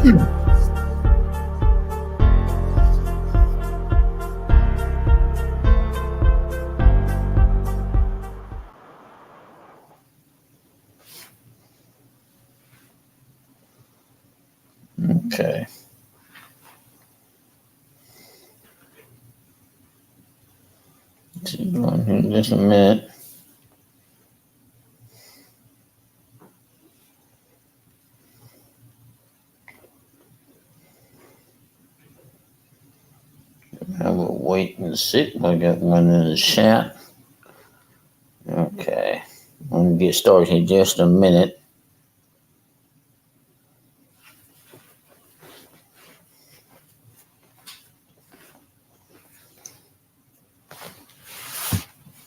Okay. See, on here in just a minute. I will wait and see. I got one in the chat. Okay. I'm going to get started in just a minute.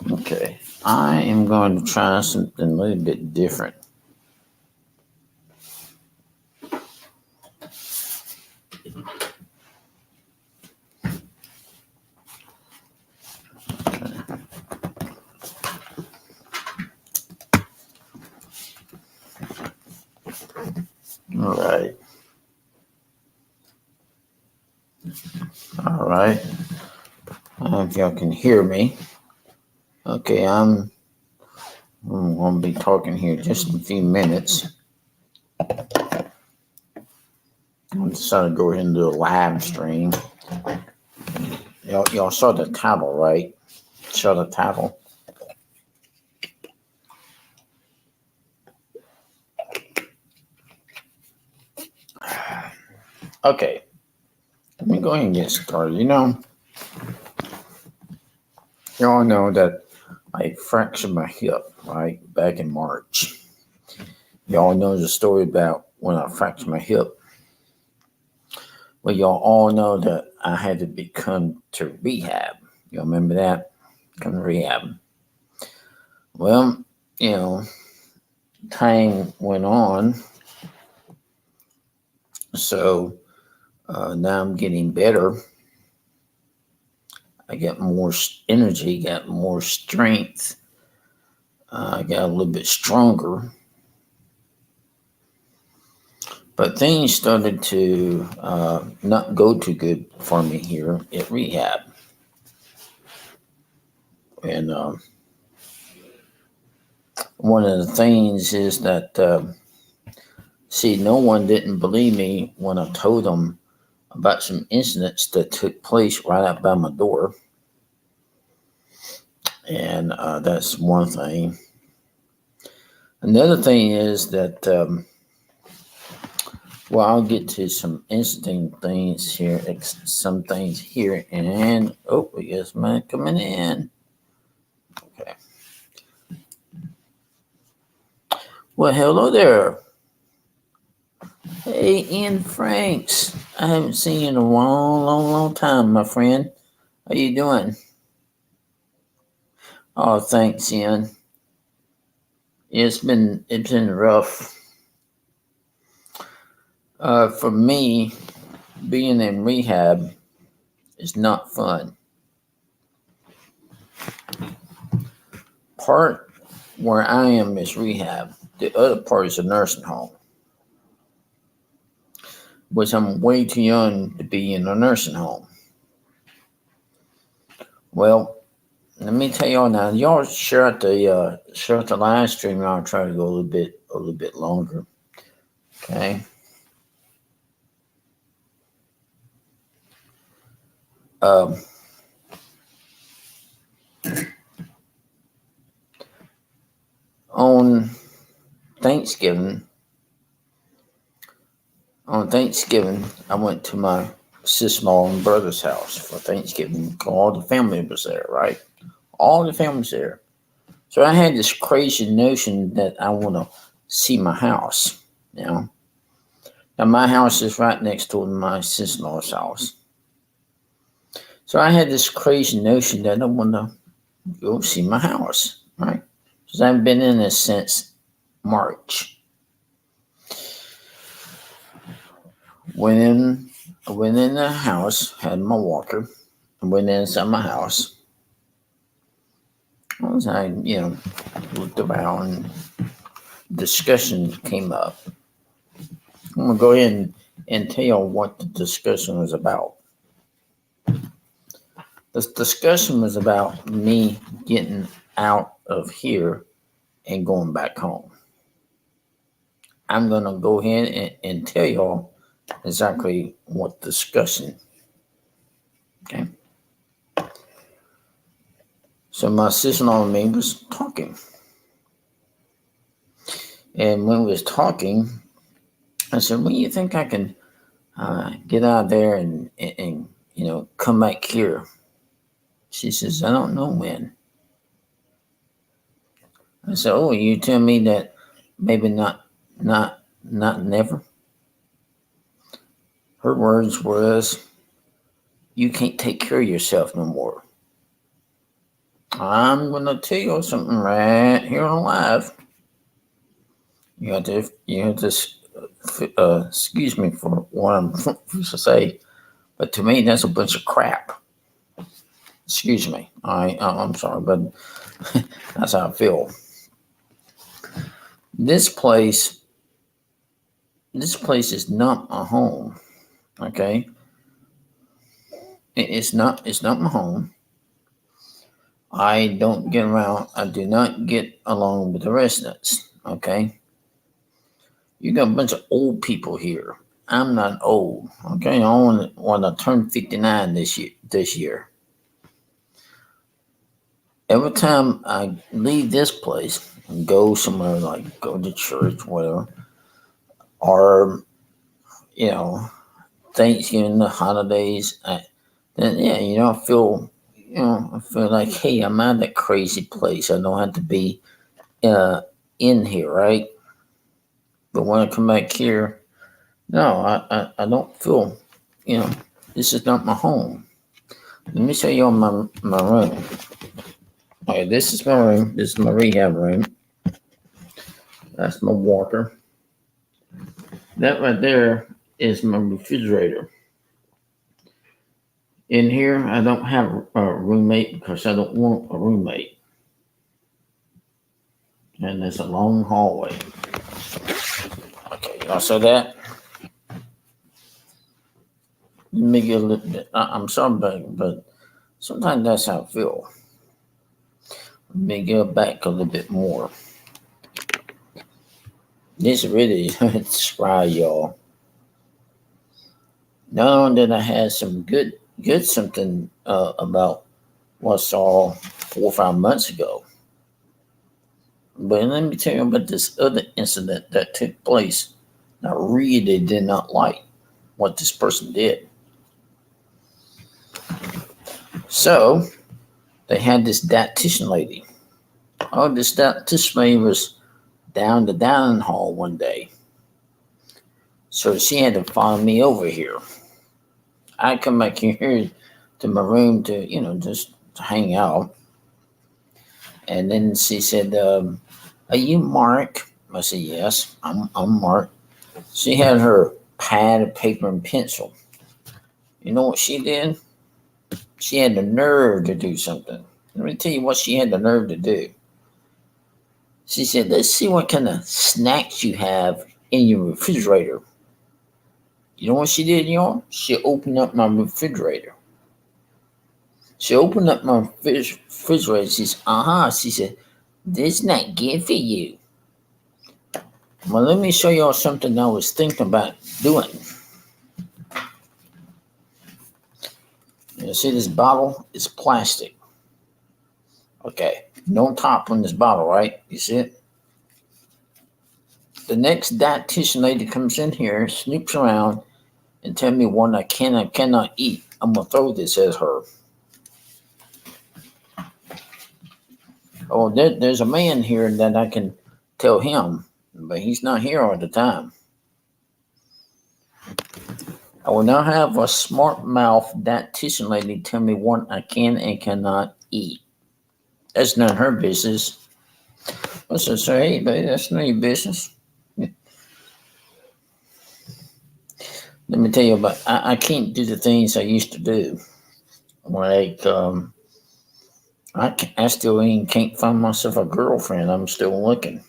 Okay. I am going to try something a little bit different. All right. All right. I hope y'all can hear me. Okay, I'm going to be talking here just in a few minutes. I decided to go ahead and do a live stream. Y'all saw the title, right? Saw the title. Okay, let me go ahead and get started. Y'all know that I fractured my hip, right, back in March. Y'all know the story about when I fractured my hip. Well, y'all all know that I had to come to rehab. Y'all remember that? Come to rehab. Well, time went on. So now I'm getting better. I got more energy, got more strength. I got a little bit stronger. But things started to not go too good for me here at rehab. And one of the things is that, no one didn't believe me when I told them about some incidents that took place right out by my door. And that's one thing. Another thing is that, I'll get to some interesting things here, some things here. And, we got somebody coming in. Okay. Well, hello there. Hey, Ian Franks. I haven't seen you in a long time, my friend. How you doing? Oh, thanks, Ian. It's been rough. For me, being in rehab is not fun. Part where I am is rehab. The other part is a nursing home, which I'm way too young to be in a nursing home. Well, let me tell y'all now. Y'all share out the live stream. I'll try to go a little bit longer. Okay. On Thanksgiving, I went to my sister-in-law and brother's house for Thanksgiving. All the family was there, right? All the family's there. So I had this crazy notion that I want to see my house, Now, my house is right next to my sister-in-law's house. So I had this crazy notion that I want to go see my house, right? Because I haven't been in it since March. Went in the house, had my walker, and went inside my house. As I, looked around, discussion came up. I'm going to go ahead and and tell you what the discussion was about. The discussion was about me getting out of here and going back home. I'm going to go ahead and tell y'all exactly what discussion. Okay. So my sister-in-law and me was talking. And when we was talking, I said, when do you think I can get out of there and come back here? She says, I don't know when. I said, oh, you tell me that maybe not never? Her words was, you can't take care of yourself no more. I'm going to tell you something right here on live. You have to excuse me for what I'm to say, but to me, that's a bunch of crap. Excuse me. I'm sorry, but that's how I feel. This place is not a home. Okay, it's not my home. I don't get around. I do not get along with the residents. Okay, you got a bunch of old people here. I'm not old. Okay, I want to turn 59 this year. Every time I leave this place and go somewhere, like go to church, whatever, or Thanksgiving, the holidays, then I feel like, hey, I'm out of that crazy place. I don't have to be in here, right? But when I come back here, no, I don't feel, this is not my home. Let me show you my room. Okay, this is my room. This is my rehab room. That's my walker. That right there is my refrigerator. In here, I don't have a roommate because I don't want a roommate. And there's a long hallway. Okay, y'all saw that? Let me get a little bit. I'm sorry, but sometimes that's how I feel. Let me get back a little bit more. This really describe y'all. Not only did I have some good something about what I saw 4 or 5 months ago, but let me tell you about this other incident that took place. I really did not like what this person did. So they had this dietitian lady. Oh, this dietitian lady was down the dining hall one day. So she had to follow me over here. I come back here to my room to, just to hang out. And then she said, are you Mark? I said, yes, I'm Mark. She had her pad of paper and pencil. You know what she did? She had the nerve to do something. Let me tell you what she had the nerve to do. She said, let's see what kind of snacks you have in your refrigerator. You know what she did, y'all? She opened up my refrigerator. She opened up my refrigerator. She said, She said, this is not good for you. Well, let me show y'all something I was thinking about doing. You see this bottle? It's plastic. Okay, no top on this bottle, right? You see it? The next dietitian lady comes in here, snoops around, and tell me what I cannot eat. I'm gonna throw this at her. Oh, there's a man here that I can tell him, but he's not here all the time. I will now have a smart mouth dietitian lady tell me what I can and cannot eat. That's none of her business. I said, hey, baby, that's none of your business. Let me tell you about, I can't do the things I used to do. Like, I still can't find myself a girlfriend. I'm still looking.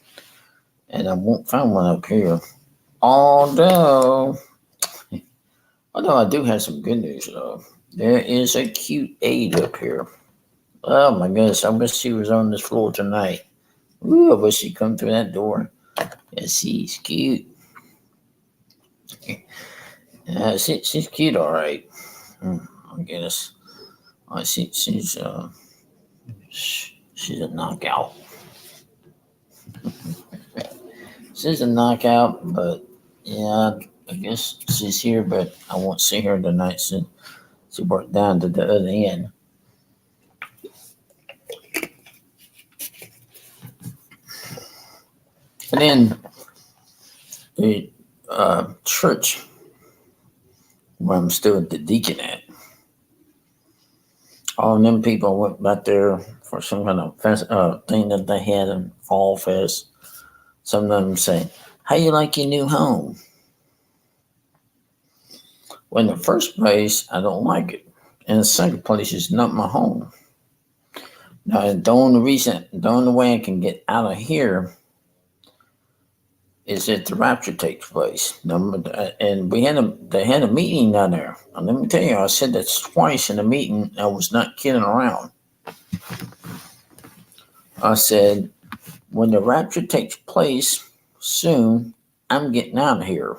And I won't find one up here. Although, Although I do have some good news though. There is a cute aide up here. Oh my goodness, I wish she was on this floor tonight. Ooh, I wish she'd come through that door. Yeah, she's cute. She's cute, all right. I guess. She's a knockout. She's a knockout, but yeah, I guess she's here, but I won't see her tonight since she worked down to the other end. And then the church where I'm still the deacon at, all of them people went back there for some kind of thing that they had in Fall Fest. Some of them say, "How you like your new home?" Well, in the first place, I don't like it. In the second place, it's not my home. Now, the only way I can get out of here is if the rapture takes place. And they had a meeting down there. And let me tell you, I said that twice in the meeting. I was not kidding around. I said, when the rapture takes place soon, I'm getting out of here.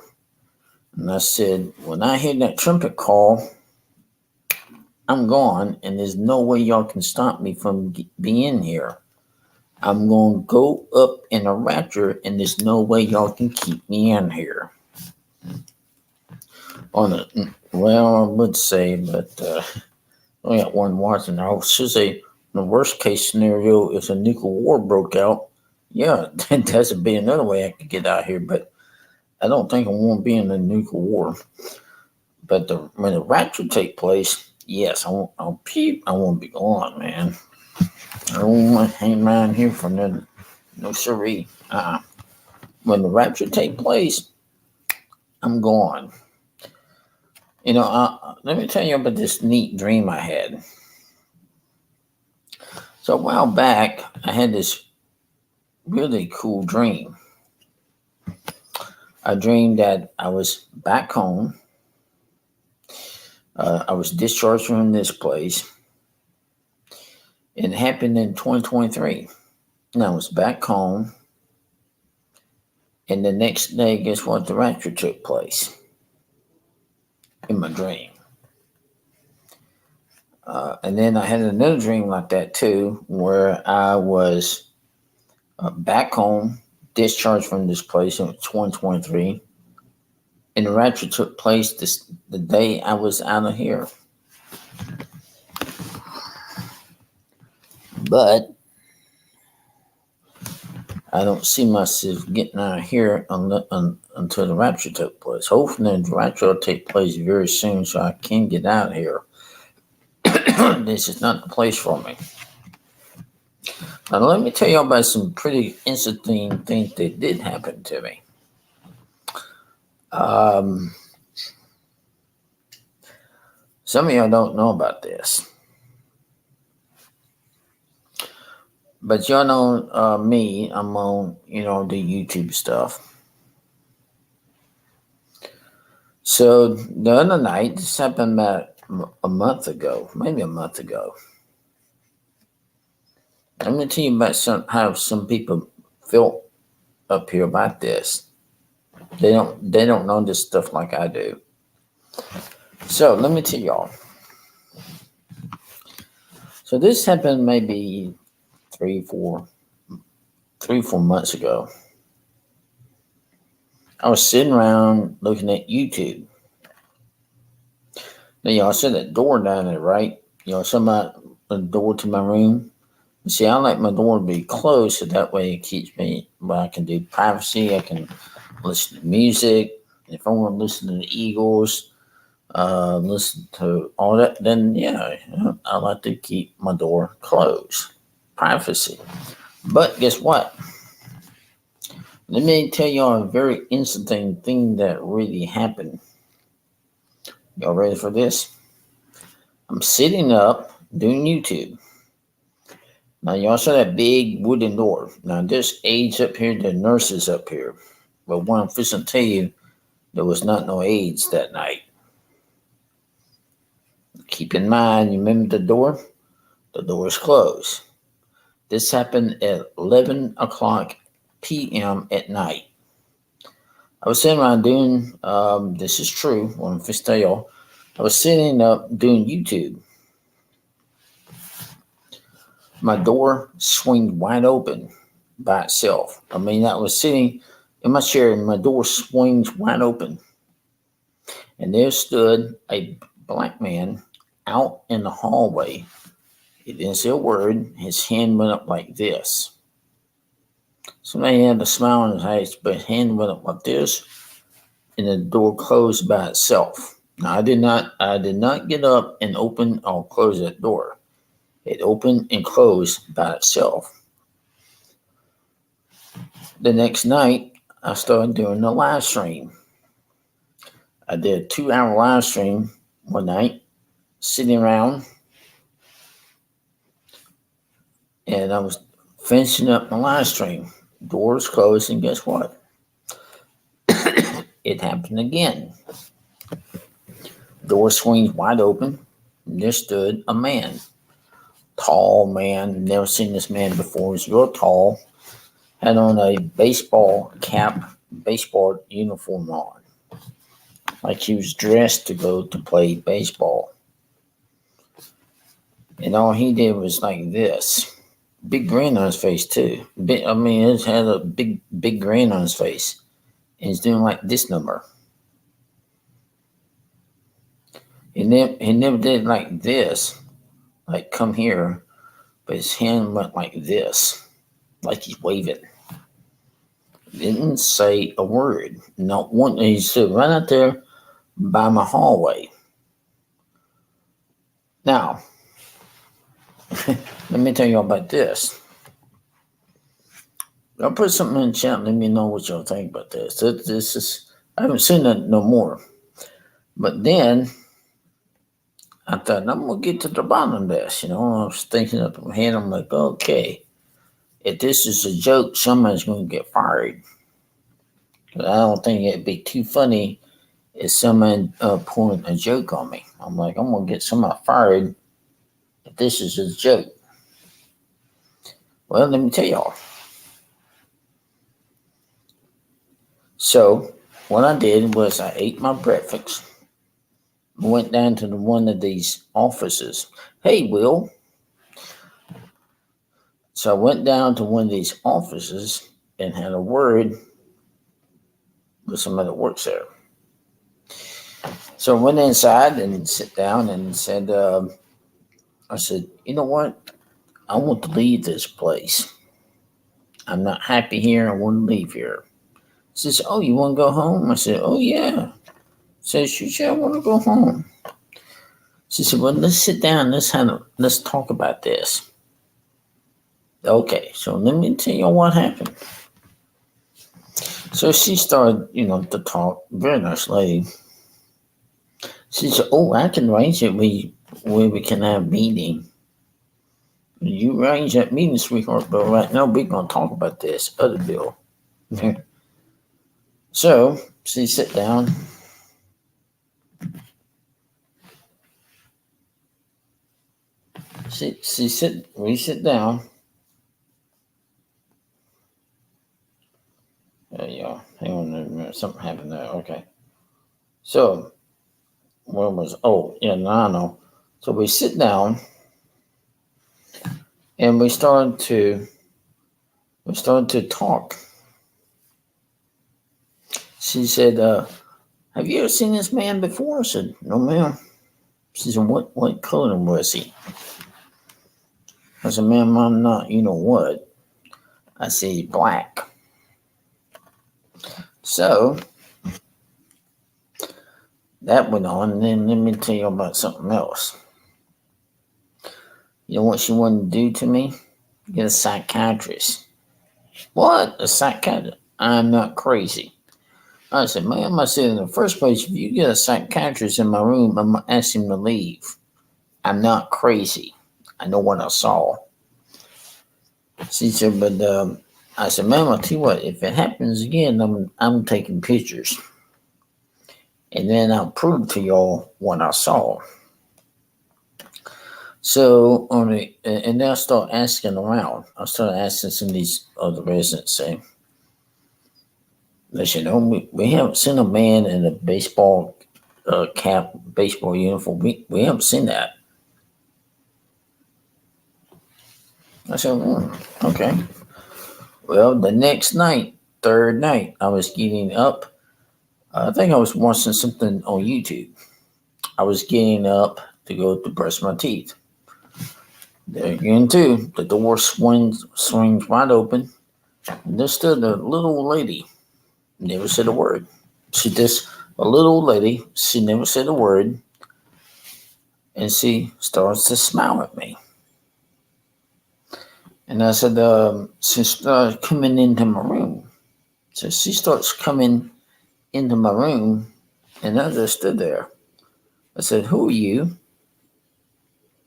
And I said, when I hear that trumpet call, I'm gone, and there's no way y'all can stop me from being here. I'm going to go up in a rapture, and there's no way y'all can keep me in here. Well, I would say, but I got one watching. I should say, the worst case scenario is a nuclear war broke out. Yeah, that would be another way I could get out here, but I don't think I want to be in a nuclear war. But when the rapture take place, yes, I want to be gone, man. I don't want to hang around here for nothing. No siree. When the rapture take place, I'm gone. Let me tell you about this neat dream I had. So a while back, I had this really cool dream. I dreamed that I was back home. I was discharged from this place. It happened in 2023. And I was back home. And the next day, guess what? The rapture took place in my dream. And then I had another dream like that too, where I was back home, discharged from this place in 2023. And the rapture took place the day I was out of here. But I don't see myself getting out of here until the rapture took place. Hopefully, the rapture will take place very soon so I can get out of here. This is not the place for me. Now, let me tell you about some pretty interesting things that did happen to me. Some of y'all don't know about this. But y'all know me, I'm on, the YouTube stuff. So the other night, this happened about a month ago, maybe a month ago. I'm going to tell you about how some people felt up here about this. They don't know this stuff like I do. So let me tell y'all. So this happened maybe 3-4 months ago. I was sitting around looking at YouTube. Now y'all see that door down there, right? The door to my room. See, I like my door to be closed so that way it keeps me where I can do privacy. I can listen to music. If I want to listen to the Eagles, listen to all that, then yeah, I like to keep my door closed. Privacy. But guess what? Let me tell y'all a very interesting thing that really happened. Y'all ready for this? I'm sitting up doing YouTube. Now, y'all saw that big wooden door. Now, there's aides up here, the nurses up here. But what I'm fixing to tell you, there was not no aides that night. Keep in mind, you remember the door? The door is closed. This happened at 11 o'clock p.m. at night. I was sitting around doing, this is true, when I first tell y'all, I was sitting up doing YouTube. My door swung wide open by itself. I mean, I was sitting in my chair and my door swings wide open. And there stood a black man out in the hallway. He didn't say a word. His hand went up like this. Somebody had a smile on his face, but his hand went up like this, and the door closed by itself. Now I did not get up and open or close that door. It opened and closed by itself. The next night, I started doing the live stream. I did a 2-hour live stream one night, sitting around, and I was finishing up my live stream. Doors closed, and guess what? It happened again. Door swings wide open, and there stood a man. Tall man, never seen this man before. He's real tall. Had on a baseball cap, baseball uniform on. Like he was dressed to go to play baseball. And all he did was like this. Big grin on his face too. He had a big grin on his face. And he's doing like this number. He never did like this, like come here, but his hand went like this, like he's waving. Didn't say a word, not one. He stood right out there by my hallway. Now, let me tell you all about this. I'll put something in the chat and let me know what y'all think about this. This is, I haven't seen that no more. But then I thought, I'm going to get to the bottom of this. I was thinking up in my head, I'm like, okay, if this is a joke, somebody's going to get fired. I don't think it'd be too funny if someone pulling a joke on me. I'm like, I'm going to get somebody fired if this is a joke. Well, let me tell y'all. So what I did was I ate my breakfast, went down to one of these offices. Hey, Will. So I went down to one of these offices and had a word with somebody that works there. So I went inside and sat down and said, I said, you know what? I want to leave this place. I'm not happy here. I want to leave here. She says, oh, you want to go home? I said, oh, yeah. She said, sure, I want to go home. She said, well, let's sit down. Let's talk about this. Okay, so let me tell you what happened. So she started, to talk. Very nice lady. She said, oh, I can arrange it where we can have a meeting. You arrange that meeting, sweetheart, but right now we're going to talk about this other bill. So she sat down. We sit down. Yeah, hang on a minute. Something happened there. Okay. So, now I know. So we sit down and we started to talk. She said, have you ever seen this man before? I said, no, ma'am. She said, what color was he? I said, ma'am, I'm not, you know what? I said, black. So that went on, and then let me tell you about something else. You know what she wanted to do to me? Get a psychiatrist. What? A psychiatrist? I'm not crazy. I said, ma'am, in the first place, if you get a psychiatrist in my room, I'm going to ask him to leave. I'm not crazy. I know what I saw. She said, but I said, ma'am, I'll tell you what, if it happens again, I'm taking pictures. And then I'll prove to y'all what I saw. So and then I start asking around. I started asking some of these other residents, saying, "Listen, we haven't seen a man in a baseball cap, baseball uniform. We haven't seen that." I said, "Okay." Well, the next night, third night, I was getting up. I think I was watching something on YouTube. I was getting up to go to brush my teeth. There again, too, the door swings wide open. And there stood a little old lady. Never said a word. She just a little old lady. She never said a word, and she starts to smile at me. And I said, she started coming into my room. So she starts coming into my room, and I just stood there. I said, "Who are you?"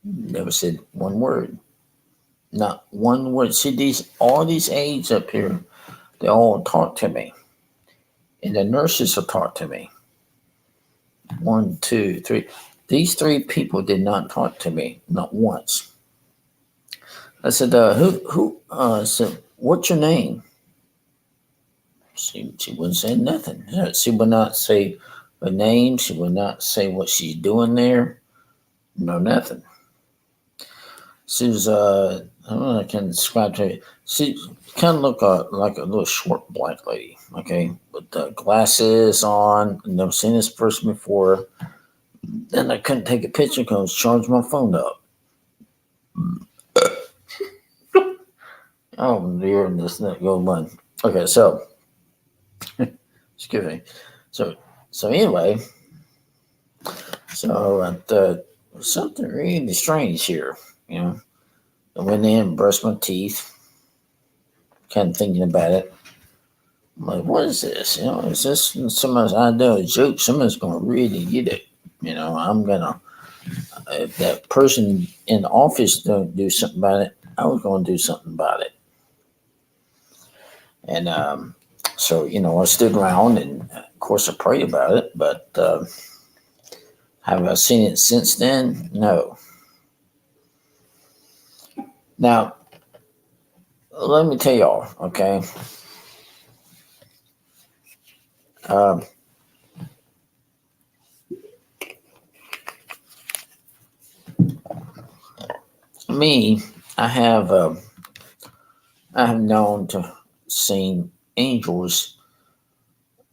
Never said one word. Not one word. See these all these aides up here, they all talk to me. And the nurses will talk to me. One, two, three. These three people did not talk to me, not once. I said, I said, "What's your name?" She wouldn't say nothing. She would not say her name. She would not say what she's doing there. No, nothing. She was, I don't know, I can describe to you. She kind of looked like a little short black lady, okay, with the glasses on. Never seen this person before. Then I couldn't take a picture because I was charging my phone up. Oh dear, this not going on. Okay, so excuse me. So anyway, something really strange here. You know, I went in, brushed my teeth, kind of thinking about it. I'm like, what is this? You know, is this somebody's idea a joke? Someone's gonna really get it. You know, I'm gonna if that person in the office don't do something about it, I was gonna do something about it. And so, I stood around and, of course, I prayed about it, but have I seen it since then? No. Now, let me tell y'all, okay? Um, me, I have, I have known to seen angels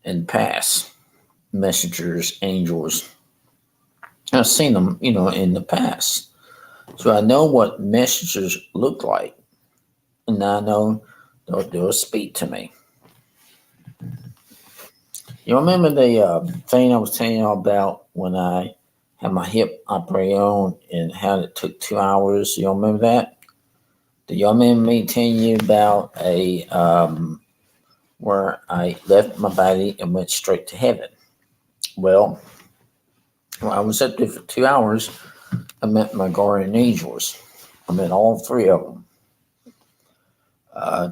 in the past, messengers, angels. I've seen them, in the past. So I know what messengers look like, and I know they'll speak to me. You remember the thing I was telling you about when I had my hip operated on and how it took 2 hours? You remember that? Do y'all remember me telling you about a where I left my body and went straight to heaven? Well, when I was up there for 2 hours, I met my guardian angels. I met all three of them.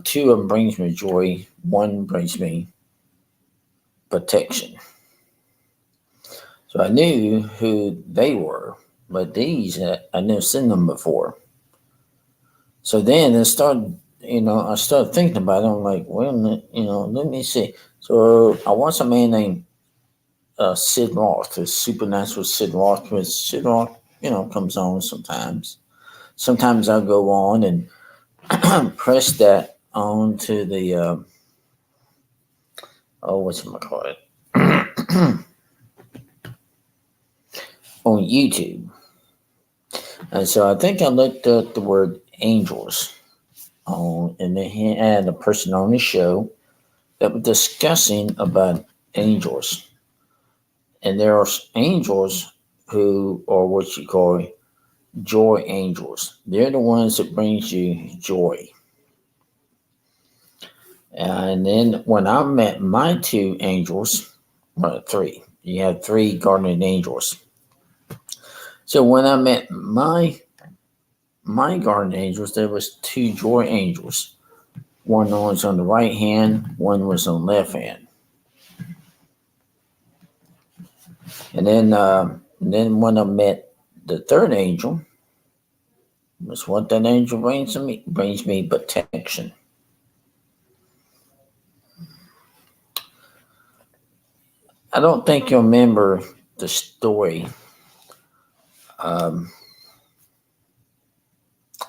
Two of them brings me joy. One brings me protection. So I knew who they were, but these I never seen them before. So then I started thinking about it. I'm like, wait a minute, let me see. So I watched a man named Sid Roth, the supernatural Sid Roth, because Sid Roth, comes on sometimes. Sometimes I'll go on and press that on to the, what's it call it? On YouTube. And so I think I looked up the word angels on, and they had a person on the show that was discussing about angels. And there are angels who are what you call joy angels. They're the ones that brings you joy. And then when I met my two angels, well, three, you have three guardian angels. So when I met my guardian angels, there was two joy angels. One was on the right hand, one was on the left hand. And then when I met the third angel, That's what that angel brings me protection. I don't think you'll remember the story, um,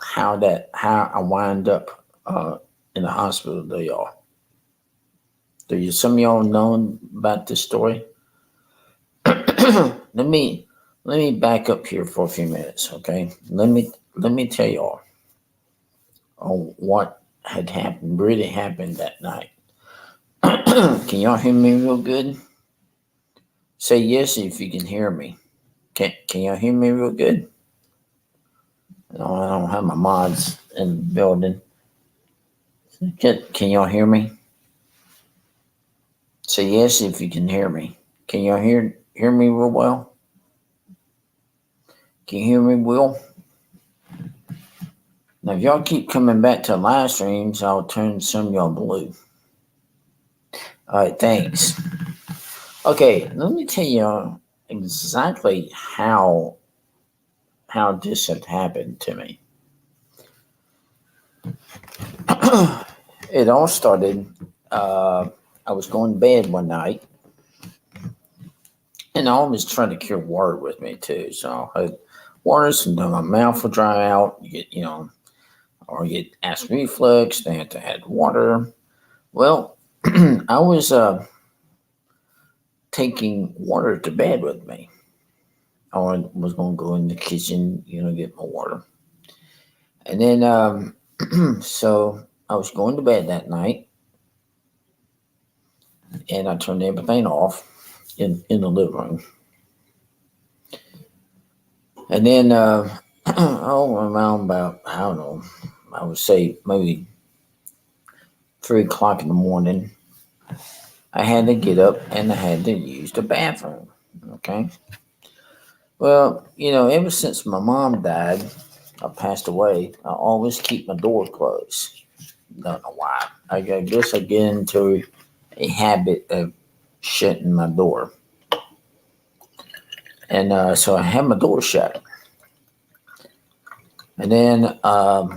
how I wind up in the hospital. Do y'all? Do you some of y'all know about this story? let me let me back up here for a few minutes, okay? Let me tell y'all what had happened, really happened that night. Can y'all hear me real good? Say yes if you can hear me. Can y'all hear me real good? No, I don't have my mods in the building. Can y'all hear me? Say yes if you can hear me. Can y'all hear me real well? Can you hear me, Will? Now, if y'all keep coming back to live streams, I'll turn some of y'all blue. All right, thanks. Okay, let me tell you exactly how this had happened to me. It all started. I was going to bed one night, and I always trying to carry water with me too. So I had water, sometimes my mouth would dry out. You get, or you get acid reflux. They had to add water. Well, I was taking water to bed with me. I was going to go in the kitchen, get my water. And then, so I was going to bed that night, and I turned everything off in the living room. And then, around about, I don't know, I would say maybe 3 o'clock in the morning, I had to get up and I had to use the bathroom. Okay. Well, ever since my mom died, or passed away, I always keep my door closed. Don't know why. I guess I get into a habit of shutting my door. And so I had my door shut. And then I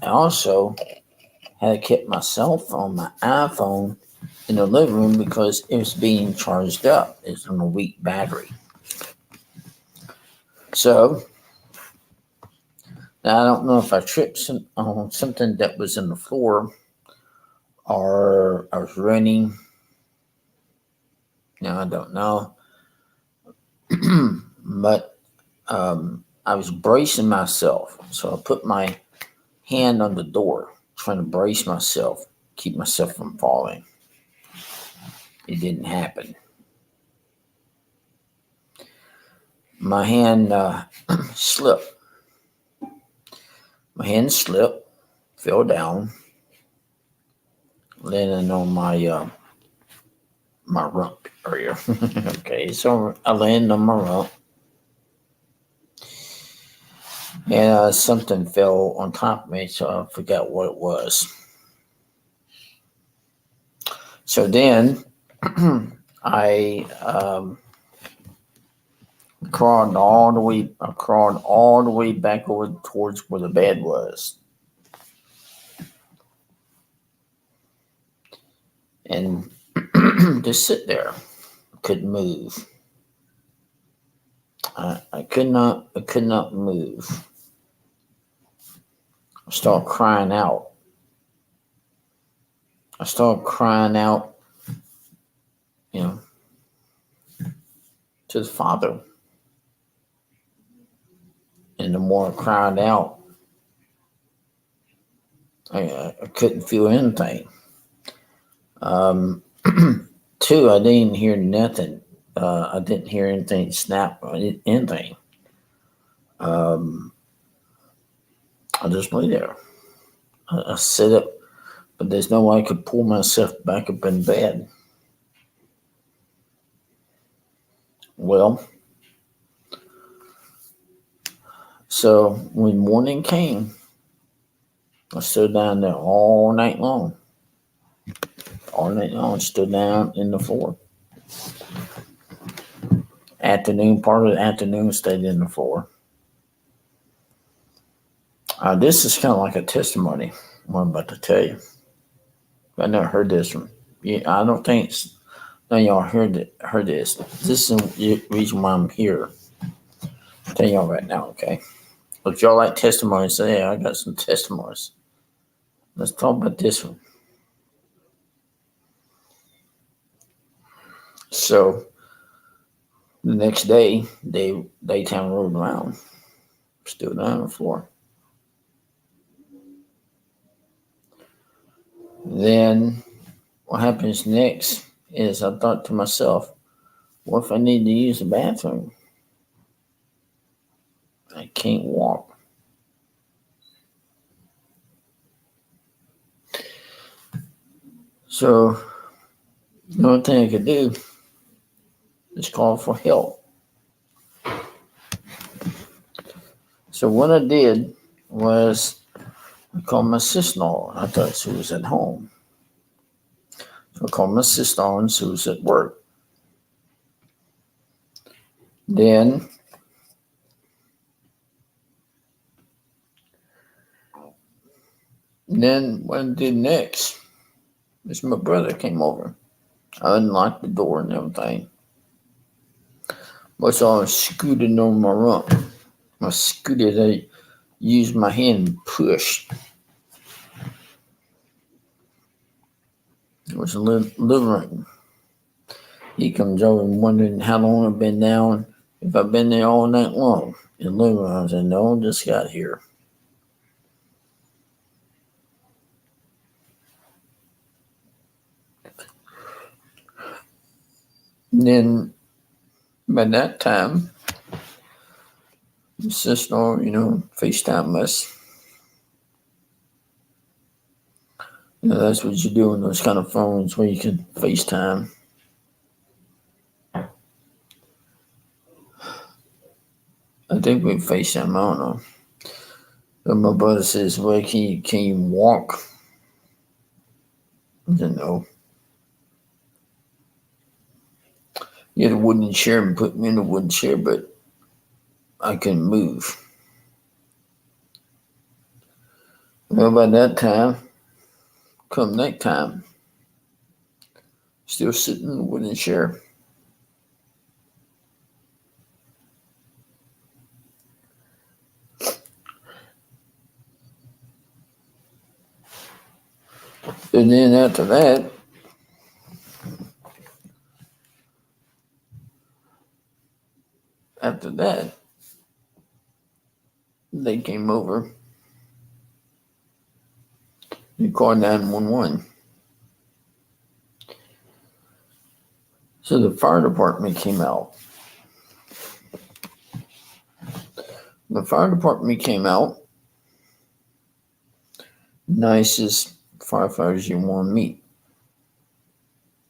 also had kept my cell phone, my iPhone, in the living room because it was being charged up. It's on a weak battery. So now I don't know if I tripped on something that was in the floor or I was running. Now I don't know. But I was bracing myself. So I put my hand on the door, trying to brace myself, keep myself from falling. It didn't happen. My hand slipped. My hand slipped, fell down, landing on my rump area. Okay, so I landed on my rump, and something fell on top of me, so I forgot what it was. So then I crawled all the way. I crawled all the way back over towards where the bed was, and just sit there. Couldn't move. I could not. I could not move. I started crying out. I started crying out, you know, to the Father. And the more I cried out, I couldn't feel anything. Um, Two, I didn't hear nothing. I didn't hear anything snap or anything. Um, I just lay there. I sit up, but there's no way I could pull myself back up in bed. Well, so when morning came, I stood down there all night long. All night long, stood down in the floor. afternoon, part of the afternoon, stayed in the floor. This is kind of like a testimony, what I'm about to tell you. I never heard this one. Yeah, I don't think none of y'all heard this. This is the reason why I'm here. I'm telling y'all right now, okay? If y'all like testimonies, say, yeah, I got some testimonies. Let's talk about this one. So the next day, daytime rolled around, still down on the floor. Then what happens next is I thought to myself, what if I need to use the bathroom? I can't walk. So the only thing I could do is call for help. So what I did was I called my sister-in-law. I thought she was at home. So I called my sister-in-law and she was at work. Then what I did next is my brother came over. I unlocked the door and everything. But so I was scooting over my rump. I scooted, I used my hand and pushed. It was a living room. He comes over and wondering how long I've been down, if I've been there all night long. In the living room, I said, no, I just got here. And then by that time, my sister-in-law, FaceTime us. That's what you do on those kind of phones where you can FaceTime. I think we FaceTime, I don't know. But my brother says, well, can you walk? I said, no. He had a wooden chair and put me in a wooden chair, but I couldn't move. Well, by that time, come night time, still sitting in the wooden chair. And then after that, they came over. They called 911. So the fire department came out. The fire department came out. Nicest firefighters you want to meet.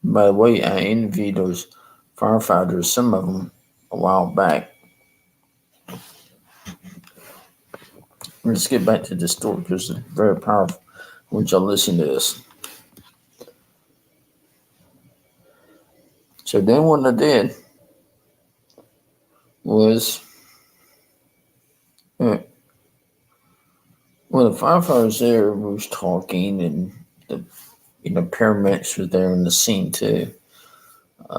By the way, I interviewed those firefighters, some of them, a while back. Let's get back to this story because it's very powerful. I want y'all to listen to this. So then what I did was, the firefighters there was talking, and the paramedics were there in the scene too.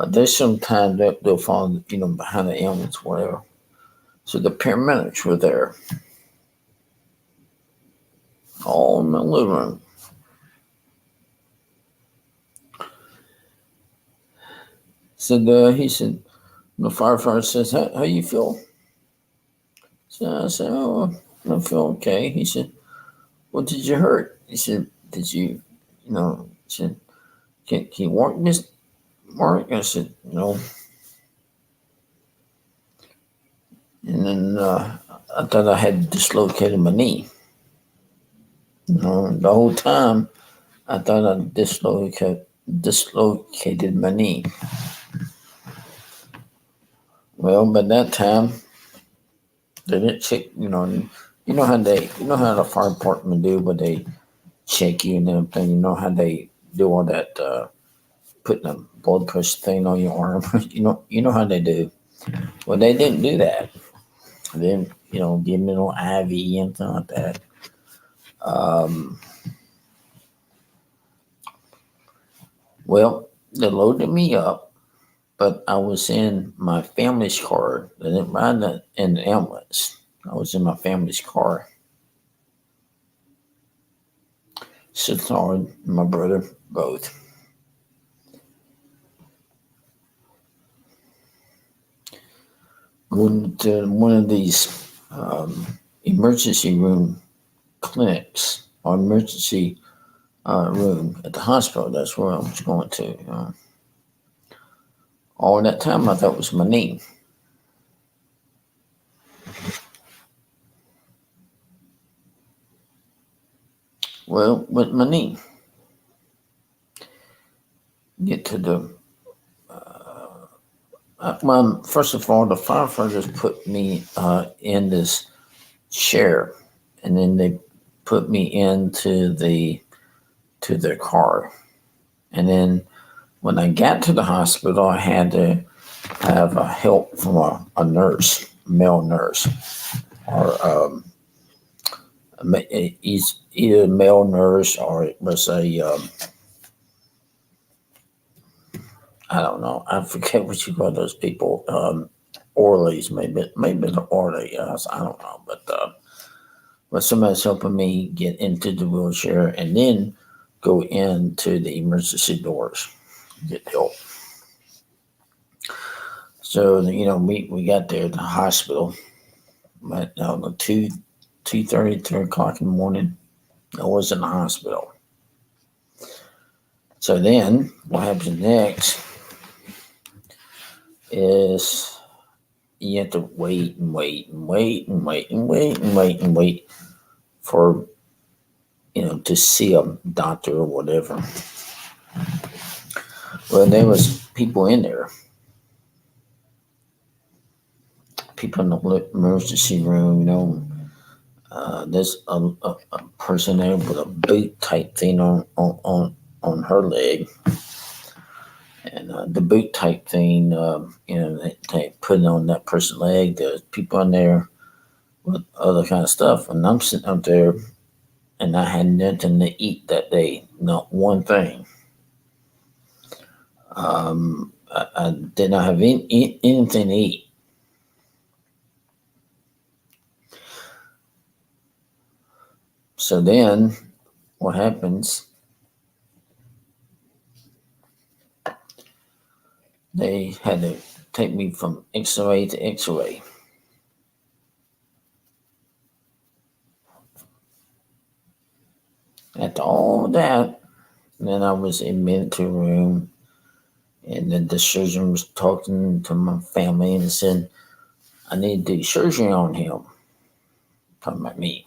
There's sometimes they'll fall, behind the ambulance, whatever. So the paramedics were there, all in the living room. So he said, the firefighter says, how you feel? So I said, oh, I feel okay. He said, what did you hurt? He said, did you, he said, can you walk this, Mark? I said, no. And then I thought I had dislocated my knee. The whole time I thought I dislocated my knee. Well, by that time, they didn't check, you know how the fire department do, but they check you and everything. You know how they do all that, putting a blood pressure thing on your arm. you know how they do. Well, they didn't do that. They didn't, give me no IV, anything like that. Um, well, they loaded me up, but I was in my family's car. They didn't ride in the ambulance. I was in my family's car. Sister and my brother, both. Going to one of these emergency room clinics or emergency room at the hospital. That's where I was going to. All that time I thought it was my knee. Well, with my knee, get to the. Well, first of all, the firefighters put me in this chair, and then they put me into to their car, and then when I got to the hospital, I had to have help from a nurse, male nurse, or he's either a male nurse or it was a I don't know, I forget what you call those people, orlies, maybe the orly, I don't know, but somebody's helping me get into the wheelchair and then go into the emergency doors, get help. So we got there at the hospital at 2:30, 3 o'clock in the morning. I was in the hospital. So then what happens next is you have to wait and wait and wait and wait and wait and wait and wait for to see a doctor or whatever. Well, there was people in there, people in the emergency room. There's a person there with a boot type thing on her leg. And the boot type thing, they put it on that person's leg. There's people in there with other kind of stuff. And I'm sitting up there and I had nothing to eat that day, not one thing. I did not have anything to eat. So then what happens, they had to take me from X-ray to X-ray. After all that, then I was admitted to a room, and then the surgeon was talking to my family and said, I need to do surgery on him. Talking about me.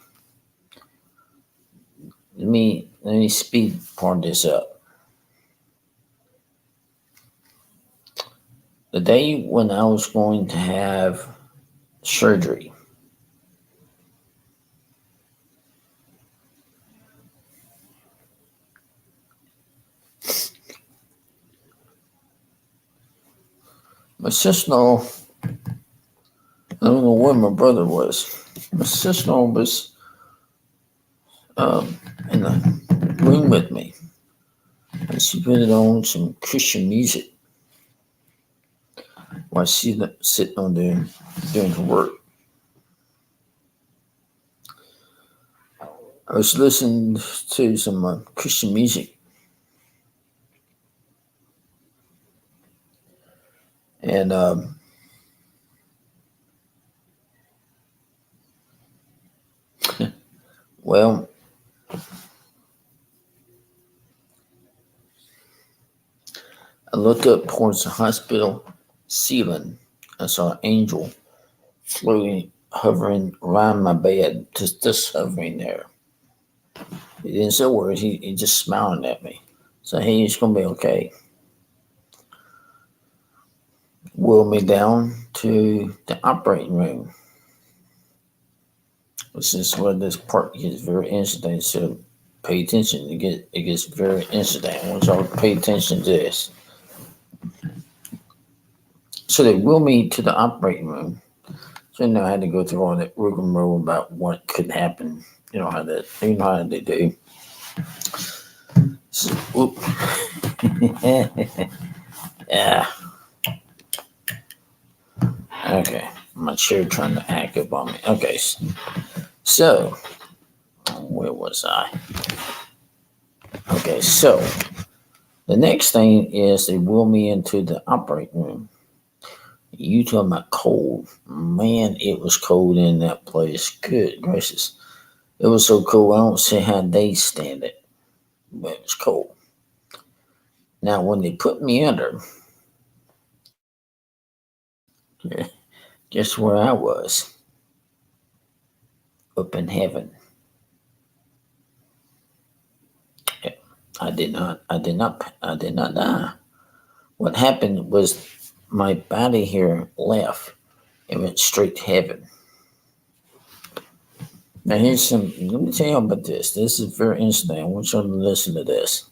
Let me speed part of this up. The day when I was going to have surgery, my sister, I don't know where my brother was. My sister was in the room with me, and she put it on some Christian music while she sitting on there doing her work. I was listening to some Christian music, and well, I looked up towards the hospital ceiling. I saw an angel floating, hovering around my bed, just hovering there. He didn't say a word. He just smiling at me. So hey, it's gonna be okay. Wheeled me down to the operating room. This is where this part gets very interesting. So pay attention. It gets very interesting. I want y'all to pay attention to this. So they wheeled me to the operating room. So I had to go through all that rigmarole about what could happen. How they do. So, yeah. Okay. My chair trying to act up on me. Okay. So where was I? Okay. So the next thing is they wheel me into the operating room. You talking about cold? Man, it was cold in that place. Good gracious. It was so cold, I don't see how they stand it, but it was cold. Now, when they put me under, guess where I was? Up in heaven. Yeah, I did not die. What happened was my body here left and went straight to heaven. Now, let me tell you about this. This is very interesting. I want you to listen to this.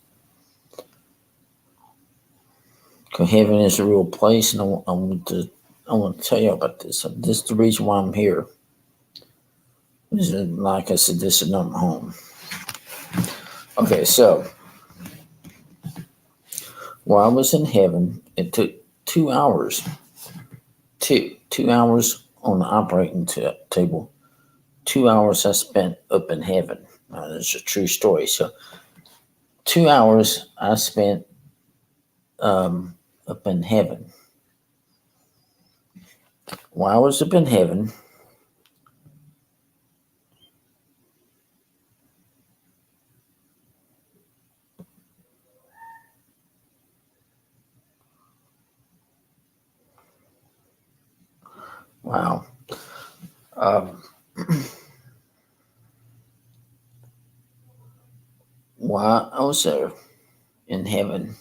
Because heaven is a real place, and I want to tell you about this. This is the reason why I'm here. This is, like I said, this is not my home. Okay, so while I was in heaven, it took 2 hours. Two hours on the operating table. 2 hours I spent up in heaven. It's a true story. So 2 hours I spent up in heaven. While I was up in heaven, wow. Um, while I was there in heaven,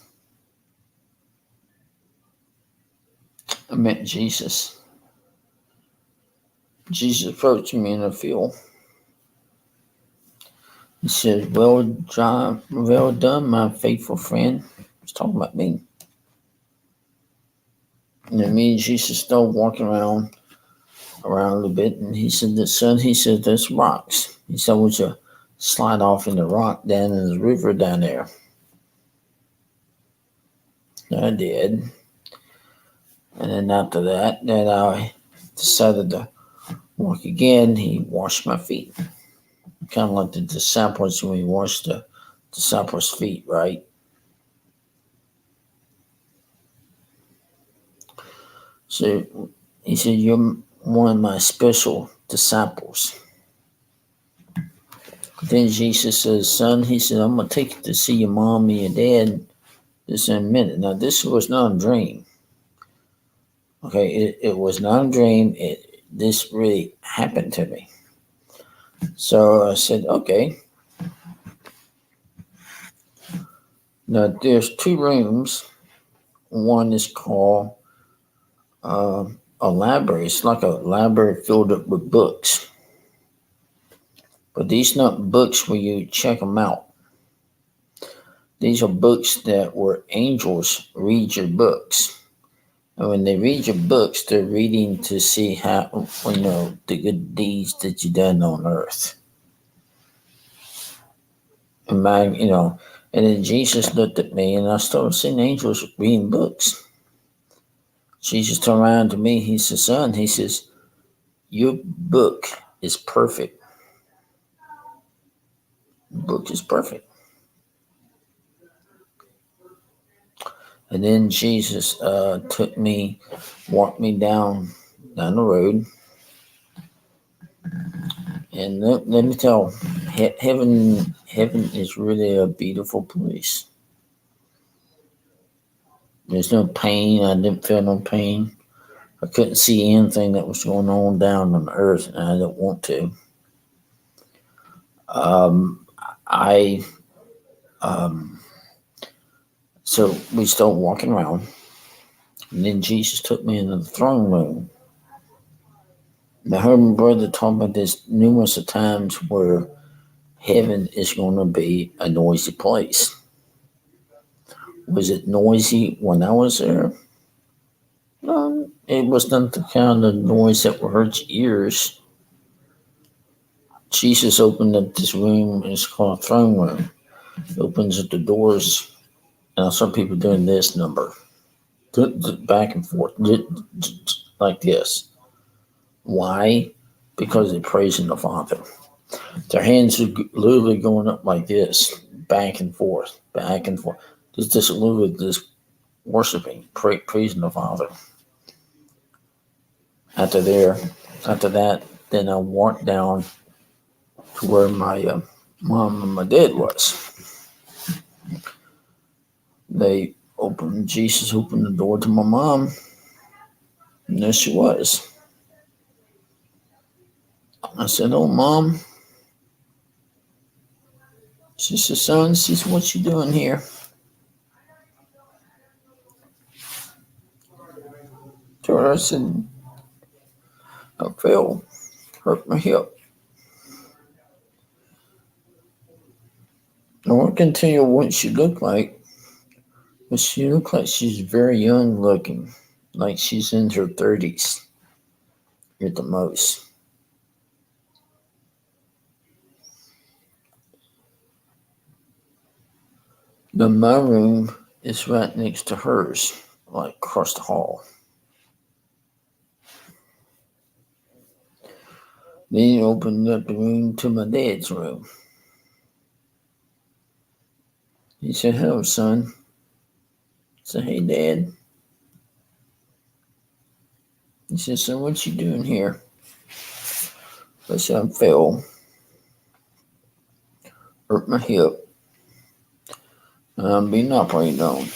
I met Jesus. Jesus approached me in the field. He said, well done, my faithful friend. He's talking about me. And then me and Jesus started walking around a little bit, and he said, son, he said, there's rocks. He said, would you slide off in the rock down in the river down there? And I did. And then after that, then I decided to walk again. He washed my feet. Kind of like the disciples when he washed the disciples' feet, right? So he said, you're one of my special disciples. Then Jesus says, son, he said, I'm going to take you to see your mom and your dad just in a minute. Now, this was not a dream. Okay, it was not a dream. This really happened to me. So I said, okay. Now, there's two rooms. One is called a library. It's like a library filled up with books. But these are not books where you check them out. These are books that where angels read your books. And when they read your books, they're reading to see how, the good deeds that you've done on earth. And and then Jesus looked at me and I started seeing angels reading books. Jesus turned around to me. He says, son, he says, your book is perfect. The book is perfect. And then Jesus walked me down the road. And let me tell, heaven is really a beautiful place. There's no pain. I didn't feel no pain. I couldn't see anything that was going on down on the earth, and I didn't want to. I So we started walking around, and then Jesus took me into the throne room. I heard my brother talk about this numerous of times where heaven is going to be a noisy place. Was it noisy when I was there? No, it was not the kind of noise that will hurt your ears. Jesus opened up this room, and it's called a throne room. He opens up the doors. Now, some people doing this number, back and forth, like this. Why? Because they're praising the Father. Their hands are literally going up like this, back and forth, back and forth. Just literally just worshiping, praising the Father. After there, after that, then I walked down to where my mom and my dad was. Jesus opened the door to my mom, and there she was. I said, "Oh, Mom." She said, "Son," she said, "what you doing here?" To her, I said, "I fell, hurt my hip." I won't continue what she looked like, but she looked like she's very young looking, like she's in her 30s at the most. My room is right next to hers, like across the hall. Then he opened up the room to my dad's room. He said, "Hello, son." I said, "Hey, Dad." He said, "So what you doing here?" I said, "I fell, hurt my hip, and I'm being operated on."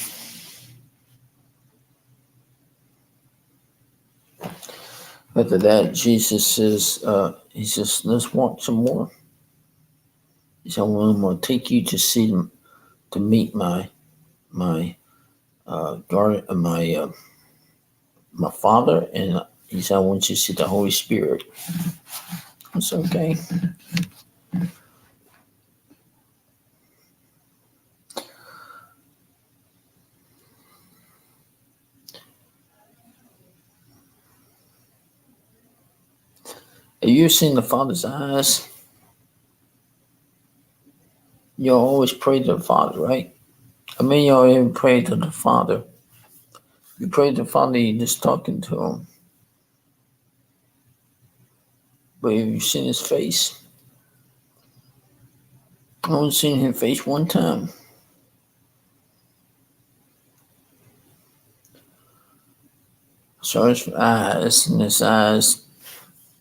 After that, Jesus says, he says, "Let's walk some more." He said, "Well, I'm going to take you to see them, to meet my guard, my Father, and he said, I want you to see the Holy Spirit." I said, "Okay." Have you seen the Father's eyes? You always pray to the Father, right? I mean, you always pray to the Father. You pray to the Father, you're just talking to him. But have you seen his face? I only seen his face one time. So his eyes, and his eyes,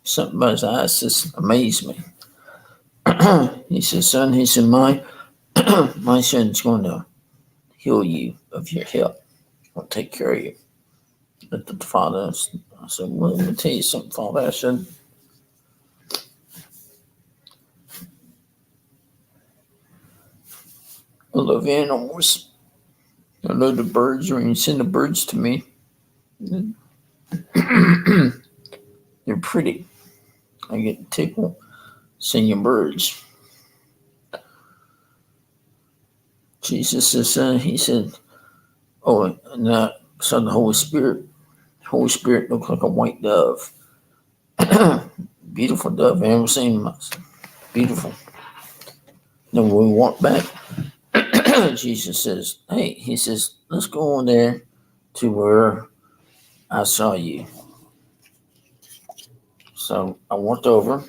something about his eyes just amazed me. He said, "Son," he said, my son's going to heal you of your hip. He's going to take care of you." The Father, I said, "Well, let me tell you something, Father." I said, "I love animals. I love the birds when you send the birds to me. They're pretty. I get tickled seeing birds." Jesus says, he said, "Oh, and so the Holy Spirit looked like a white dove." Beautiful dove. I haven't seen much. Beautiful. Then when we walk back, Jesus says, "Hey," he says, "let's go on there to where I saw you." So I walked over.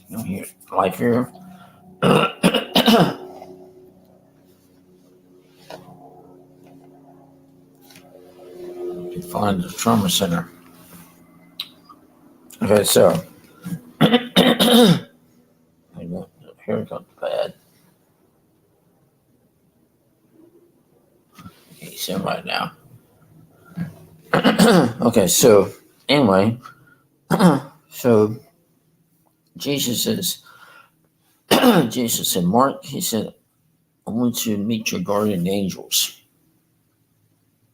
You hear life here. Find the trauma center. Okay, so here it comes bad. He's in right now. Okay, so anyway, so Jesus says, Jesus said, "Mark," he said, "I want you to meet your guardian angels."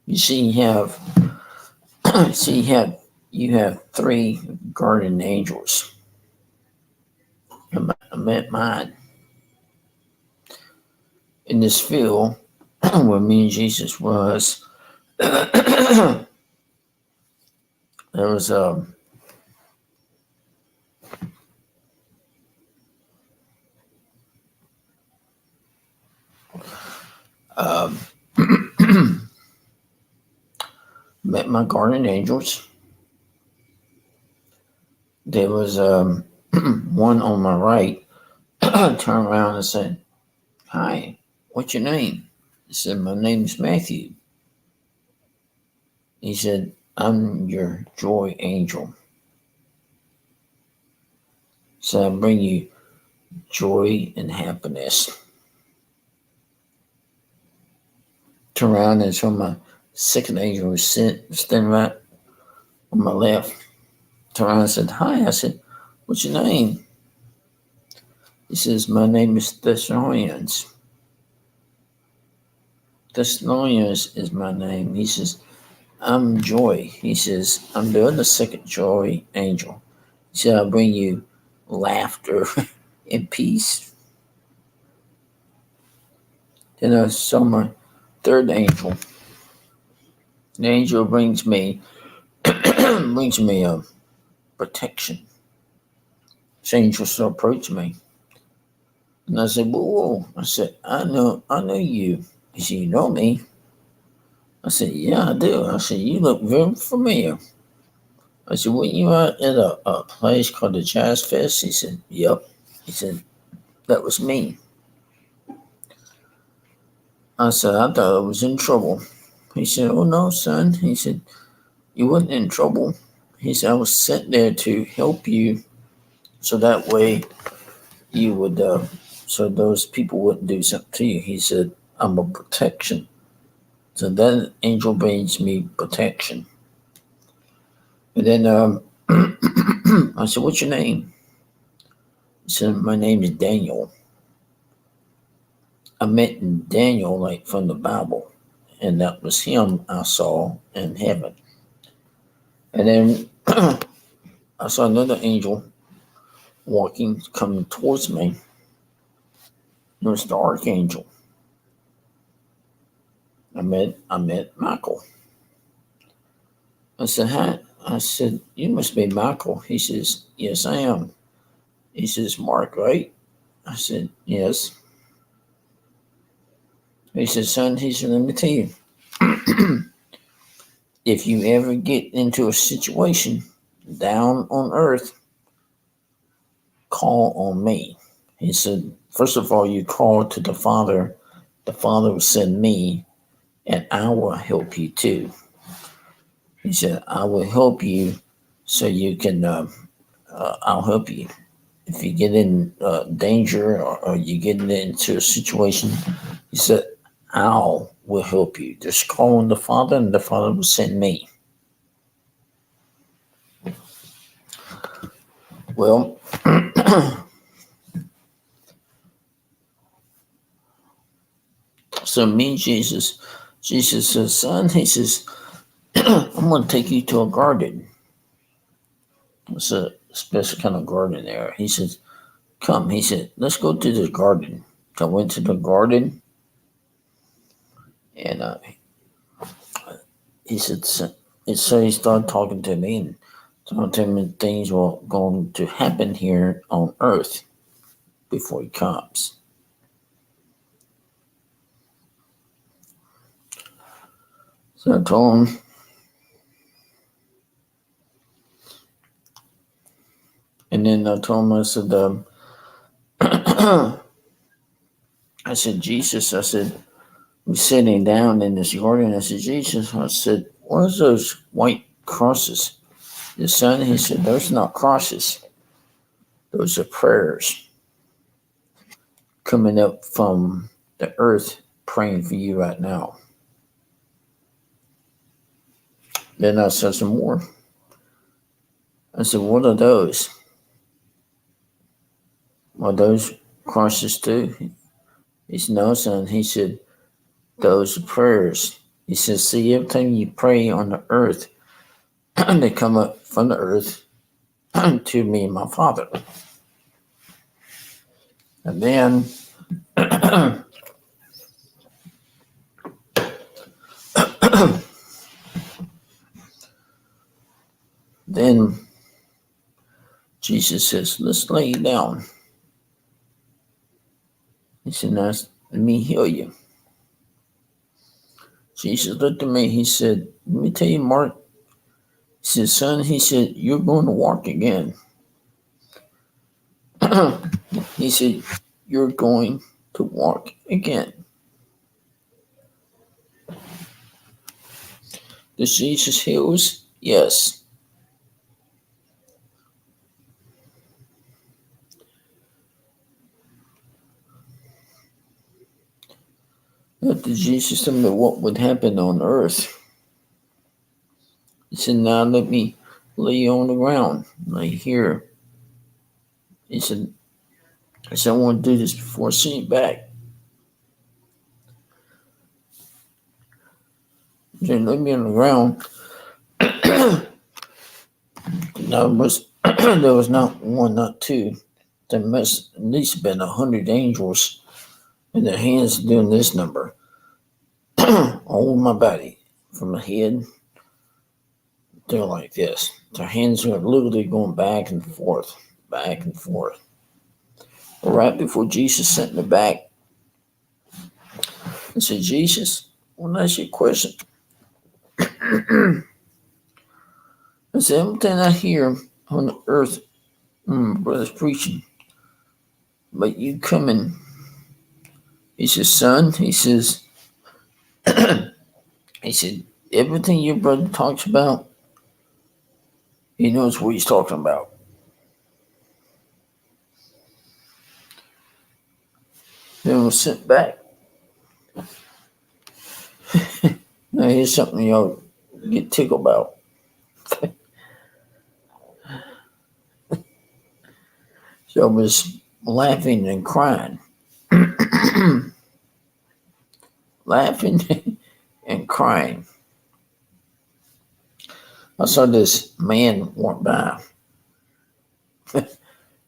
You see, you have three guardian angels. I met mine in this field. where me and Jesus was. There was um, met my guardian angels. There was one on my right. Turned around and said, "Hi, what's your name?" I said, "My name's Matthew." He said, "I'm your joy angel. So I bring you joy and happiness." Turned around and saw my second angel was standing right on my left. Turned around and said, "Hi." I said, "What's your name?" He says, "My name is Thessalonians." Thessalonians is my name. He says, "I'm joy." He says, "I'm the other second joy angel." He said, "I'll bring you laughter and peace." Then I saw my third angel. The angel brings me protection. This angel so approached me. And I said, "Whoa, whoa." I said, I know you." He said, "You know me?" I said, "Yeah, I do." I said, "You look very familiar." I said, "Weren't you out at a place called the Jazz Fest?" He said, "Yep." He said, "That was me." I said, "I thought I was in trouble." He said, "Oh, no, son." He said, "You wasn't in trouble." He said, "I was sent there to help you so that way you would, so those people wouldn't do something to you." He said, "I'm a protection." So that angel brings me protection. And then I said, "What's your name?" He said, "My name is Daniel." I met Daniel like from the Bible, and that was him I saw in heaven. And then I saw another angel walking, coming towards me. It was the archangel. I met Michael. I said, "Hi." I said, "You must be Michael." He says, "Yes, I am." He says, "Mark, right?" I said, "Yes." He said, "Son," he said, "let me tell you, if you ever get into a situation down on earth, call on me." He said, "First of all, you call to the Father. The Father will send me, and I will help you too." He said, "I will help you so you can, I'll help you. If you get in danger or you get into a situation," he said, "I will help you. Just call on the Father, and the Father will send me." Well, so me and Jesus says, "Son," he says, "I'm going to take you to a garden." It's a special kind of garden there. He says, "Come." He said, "Let's go to the garden." I went to the garden, and he said, so he started talking to me and telling me things were going to happen here on earth before he comes. So I told him, and then I told him, I said, I said, "Jesus," I said, "we're sitting down in this garden." I said, "Jesus," I said, "what are those white crosses?" The son, he said, "Those are not crosses. Those are prayers coming up from the earth praying for you right now." Then I said some more. I said, "What are those?" "Are those crosses too?" He said, "No, son." He said, "Those are prayers." He says, "See, every time you pray on the earth, they come up from the earth to me and my Father." And then Then Jesus says, let's lay you down. He said, now let me heal you. Jesus looked at me. He said, let me tell you, Mark. He said, son, he said, you're going to walk again. He said, you're going to walk again. Does Jesus heals? Yes. After Jesus told me what would happen on earth, he said, now let me lay you on the ground, lay here. He said, I want to do this before I send you back. He said, lay me on the ground. There was not one, not two. There must at least been 100 angels in their hands doing this number. All over my body, from the head, they're like this. Their hands are literally going back and forth, back and forth. Right before Jesus sent me back, I said, Jesus, I want to ask you a question. I said, everything I hear on the earth, brother's preaching, but you coming. He says, son, he says, everything your brother talks about, he knows what he's talking about. Then we'll sit back. Now here's something y'all get tickled about. So I was laughing and crying. Laughing and crying. I saw this man walk by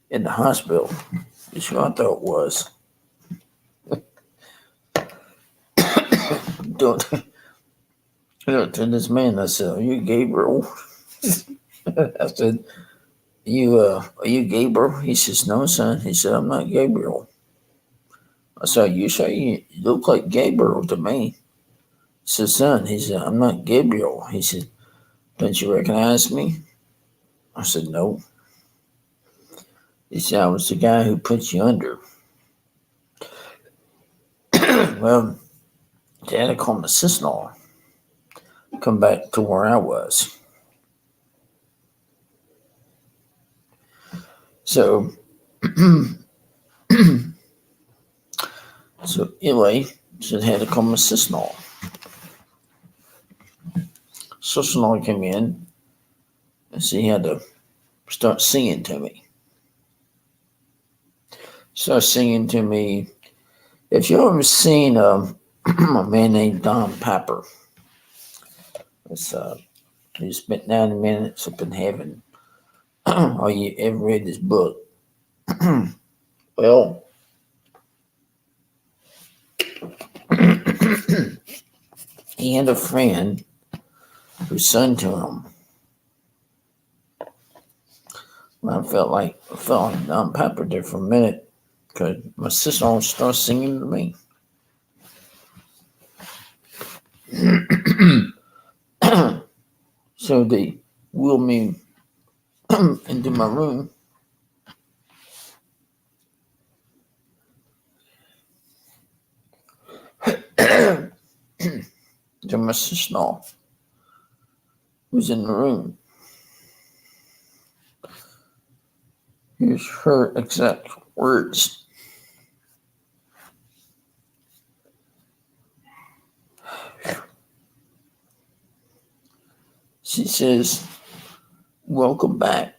in the hospital. That's what I thought it was. To this man, I said, are you Gabriel? I said, are you Gabriel? He says, no, son. He said, I'm not Gabriel. I said, you sure you look like Gabriel to me? He said, son, he said, I'm not Gabriel. He said, don't you recognize me? I said, no. He said, I was the guy who put you under. Well, they had to call my sister-in-law. Come back to where I was. So, anyway, so they had to call my sister-in-law. Sister-in-law came in, and she had to start singing to me. Start singing to me. If you ever seen a man named Don Papper, he spent 90 minutes up in heaven. Or you ever read this book? Well, he had a friend who sung to him. I felt like Don Papper did for a minute because my sister started singing to me. So they wheeled me into my room. So my sister-in-law was in the room. Here's her exact words. She says, welcome back.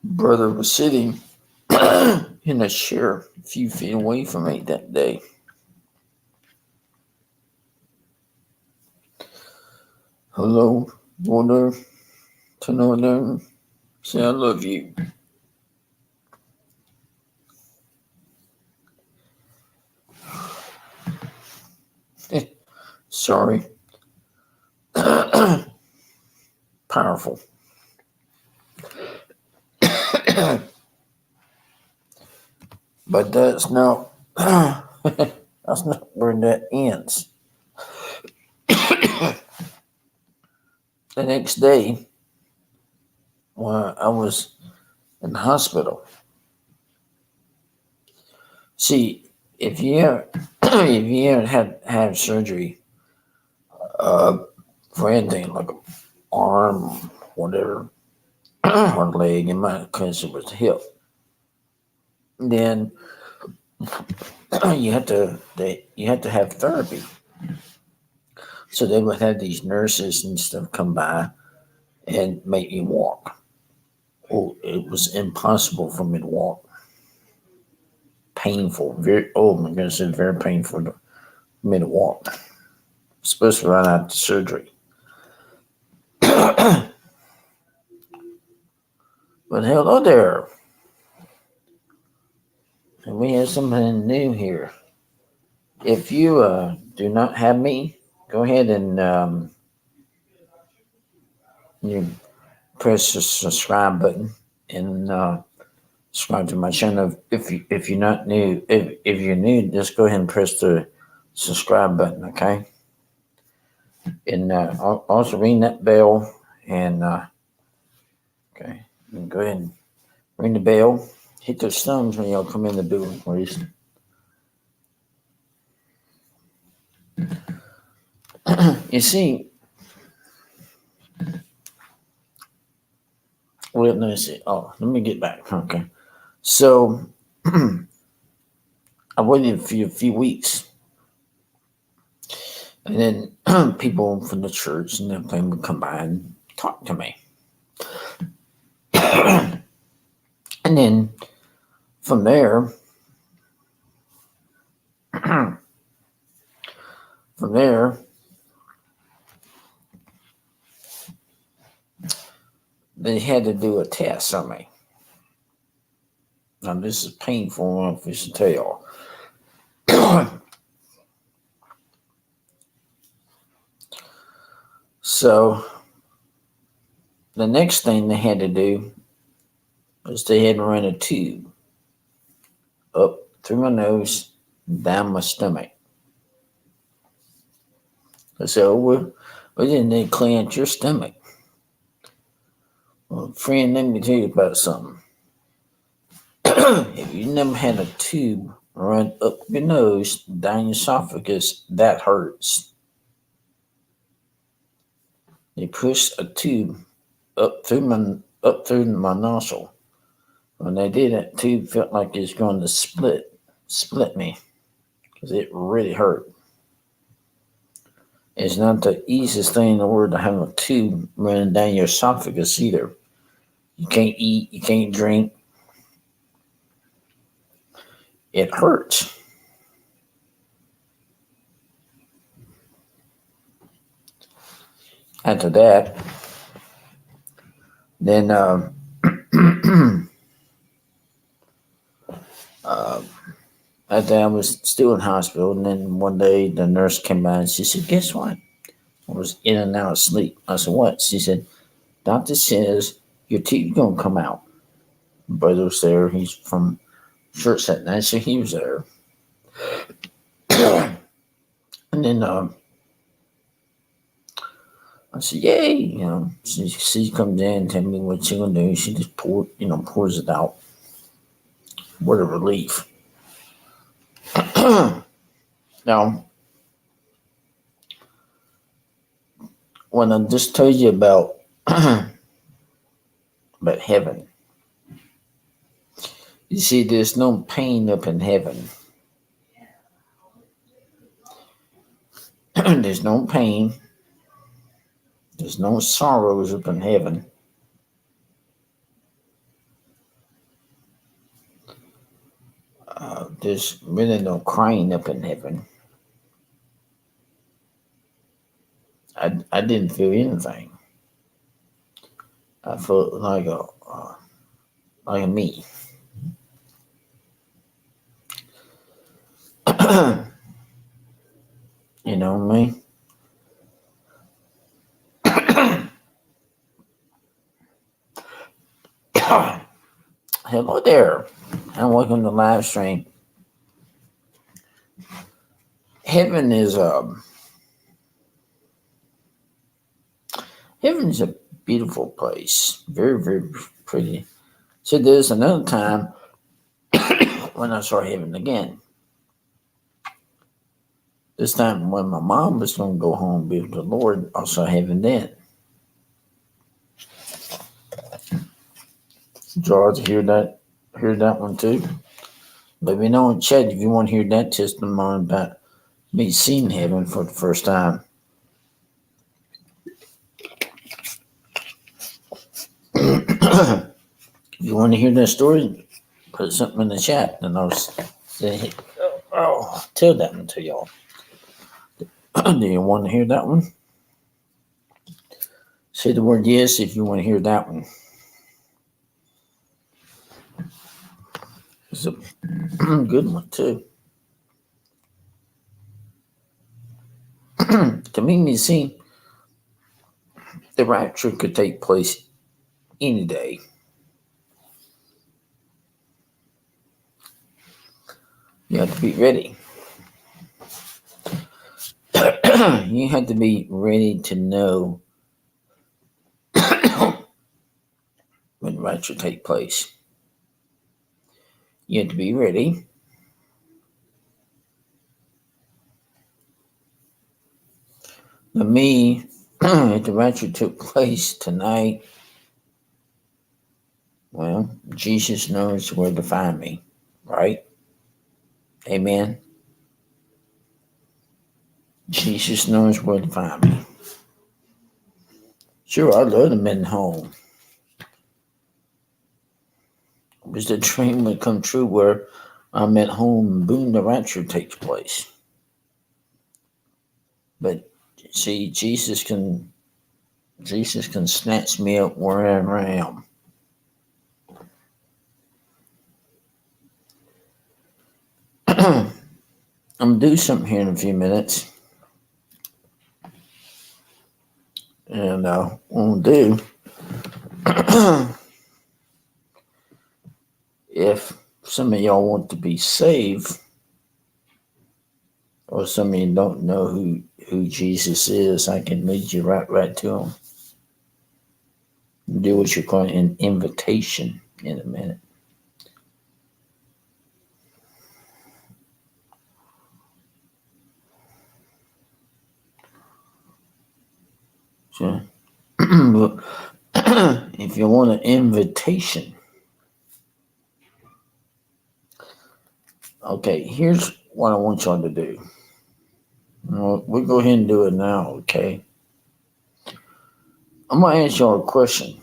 Brother was sitting in a chair a few feet away from me that day. Hello, brother, to northern. Say I love you. Sorry. Powerful. But that's not that's not where that ends. The next day, when I was in the hospital, see if you ever, if you ever had have surgery uh, for anything like an arm, whatever, or leg, in my case it was the hip, then you had to have therapy. So they would have these nurses and stuff come by and make me walk. Oh, it was impossible for me to walk. Painful, very. Oh my goodness, it's very painful for me to walk, especially right after surgery. But hello there, and we have something new here. If you do not have me, go ahead and you press the subscribe button and subscribe to my channel. If you're not new, if you're new, just go ahead and press the subscribe button. Okay, and also ring that bell and okay, and go ahead and ring the bell. Hit those thumbs when y'all come in the building, please. You see, well, let me see. Oh, let me get back. Okay, so I waited for a few weeks, and then people from the church and everything would come by and talk to me. And then from there, from there, they had to do a test on me. Now this is painful if it's to tell. So the next thing they had to do was they had to run a tube up through my nose, down my stomach. I said, "Oh, we didn't need to clean out your stomach." Well, friend, let me tell you about something. If you never had a tube run up your nose, down your esophagus, that hurts. They pushed a tube up through my nostril. When they did, that tube felt like it was going to split me, because it really hurt. It's not the easiest thing in the world to have a tube running down your esophagus either. You can't eat, you can't drink. It hurts. After that, then uh, after I was still in hospital, and then one day the nurse came by and she said, "Guess what?" I was in and out of sleep. I said, "What?" She said, "Doctor says your teeth gonna come out." My brother was there. He's from church that night, so he was there. And then I said, "Yay!" She comes in and tells me what she's gonna do. She just pours it out. What a relief. Now, when I just told you about about heaven, you see, there's no pain up in heaven. There's no pain. There's no sorrows up in heaven. There's really no crying up in heaven. I didn't feel anything. I felt like a me. You know what I mean? Hello there, and welcome to live stream. Heaven is heaven is a beautiful place, very very pretty. So there's another time when I saw heaven again. This time when my mom was going to go home and be with the Lord, I saw heaven then. George, hear that one too? Let me know in chat if you want to hear that testimony about me seeing heaven for the first time. If you want to hear that story, put something in the chat and I'll say, tell that one to y'all. Do you want to hear that one? Say the word yes if you want to hear that one. It's a good one too. To me, see, the rapture could take place any day. You have to be ready. You have to be ready to know when the rapture take place. You have to be ready. For me, if the rapture took place tonight, well, Jesus knows where to find me, right? Amen. Jesus knows where to find me. Sure, I'd love to been home. Wish the dream would come true where I'm at home and boom, the rapture takes place. But see, Jesus can snatch me up wherever I am. I'm gonna do something here in a few minutes. And what I'm gonna do if some of y'all want to be saved, or some of you don't know who Jesus is, I can lead you right to him. Do what you call an invitation in a minute. So, if you want an invitation, okay, here's what I want y'all to do. We'll go ahead and do it now, okay? I'm going to ask y'all a question.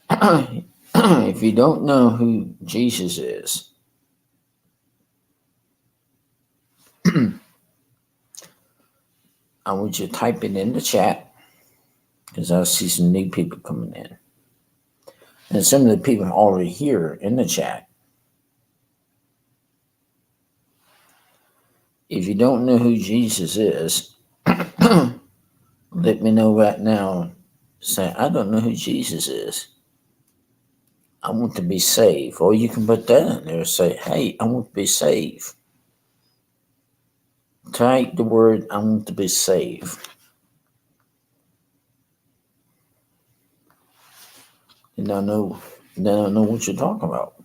If you don't know who Jesus is, I want you to type it in the chat because I see some new people coming in. And some of the people are already here in the chat. If you don't know who Jesus is, let me know right now. Say, I don't know who Jesus is. I want to be saved. Or you can put that in there and say, hey, I want to be saved. Type the word, I want to be saved. And I know what you're talking about.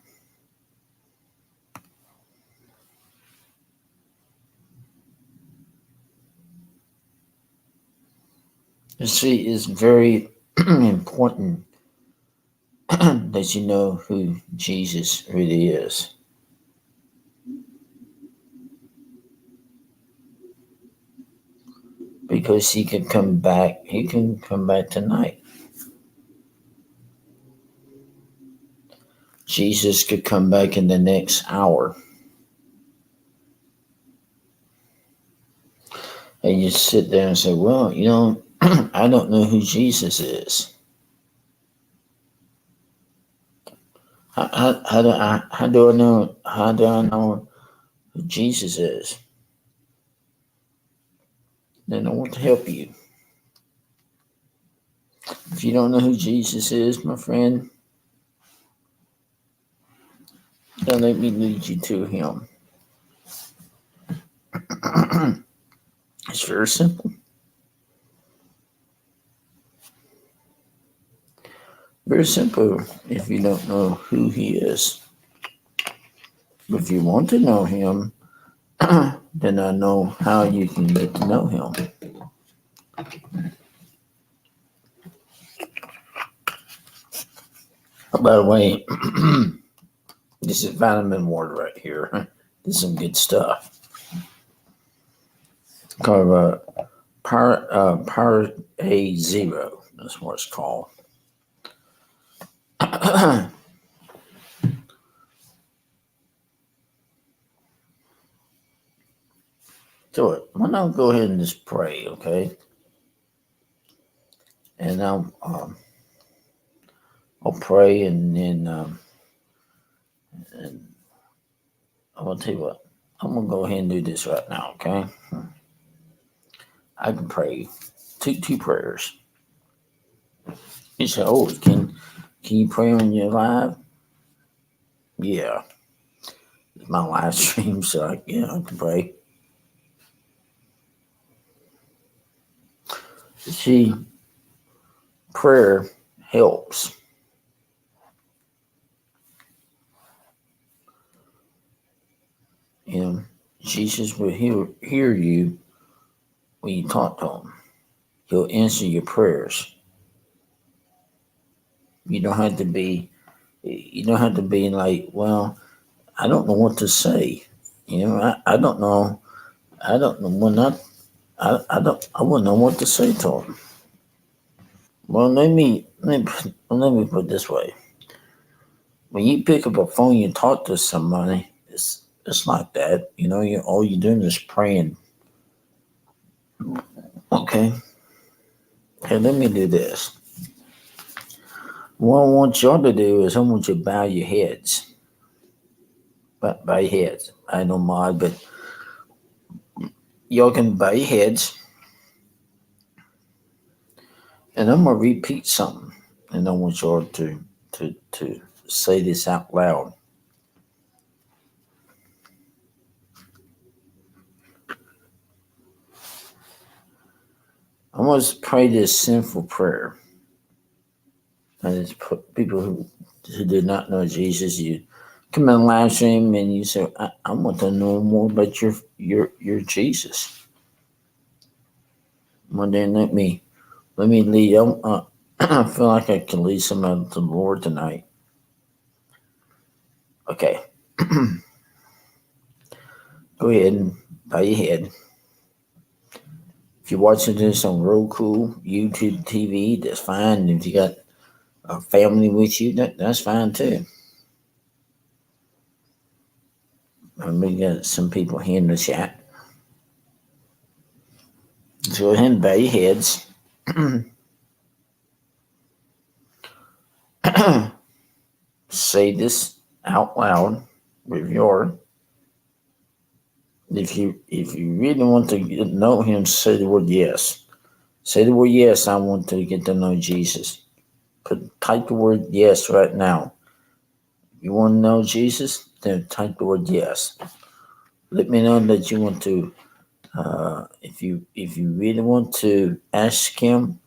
You see, it's very important that you know who Jesus really is. Because he can come back tonight. Jesus could come back in the next hour. And you sit there and say, well, I don't know who Jesus is. How do I know who Jesus is? Then I want to help you. If you don't know who Jesus is, my friend, then let me lead you to him. It's very simple. Very simple if you don't know who he is. But if you want to know him, then I know how you can get to know him. By the way, this is vitamin water right here. This is some good stuff. Called Power A Zero. That's what it's called. So why not go ahead and just pray, okay? And I'll pray, and then and I'm gonna tell you what. I'm gonna go ahead and do this right now, okay? I can pray two prayers. You say, "Oh, can you pray on your live?" Yeah, it's my live stream, so I can pray. See, prayer helps. You know, Jesus will hear you when you talk to him. He'll answer your prayers. You don't have to be. You don't have to be like, well, I don't know what to say. I don't know. I don't know when I don't. I wouldn't know what to say to him. Well, let me put it this way. When you pick up a phone, you talk to somebody. It's like that. All you're doing is praying. Okay. Hey, let me do this. What I want y'all to do is I want you to bow your heads. Bow your heads. I don't mind, but y'all can bow your heads, and I'm gonna repeat something, and I want y'all to say this out loud. I'm gonna pray this sinful prayer. And it's people who did not know Jesus. You come in live stream and you say, I want to know more about your Jesus. Well, then let me lead. I feel like I can lead somebody to the Lord tonight. Okay, go ahead and bow your head. If you're watching this on Roku, YouTube TV, that's fine. If you got a family with you, that's fine too. We got some people here in the chat. So go ahead and bow your heads. Say this out loud with your. If you really want to know him, say the word yes. Say the word yes. I want to get to know Jesus. Type the word yes right now. You want to know Jesus? Then type the word yes. Let me know that you want to. If you really want to ask him,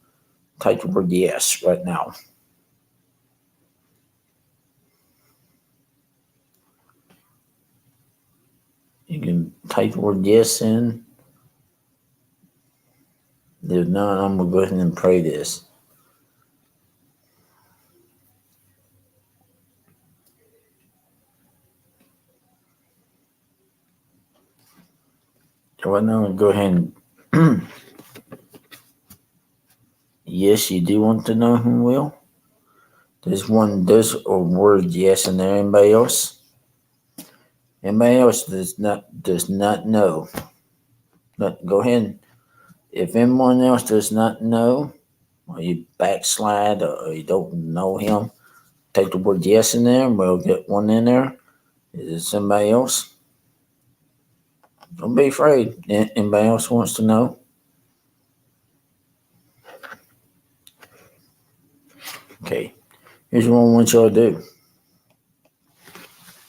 type the word yes right now. You can type the word yes in. There's none. I'm gonna go ahead and pray this. So right now, I'm gonna go ahead and. Yes, you do want to know him, Will. There's a word yes in there. Anybody else? Anybody else does not know? Go ahead. If anyone else does not know, or you backslide, or you don't know him, take the word yes in there, and we'll get one in there. Is it somebody else? Don't be afraid. Anybody else wants to know? Here's what I want y'all to do.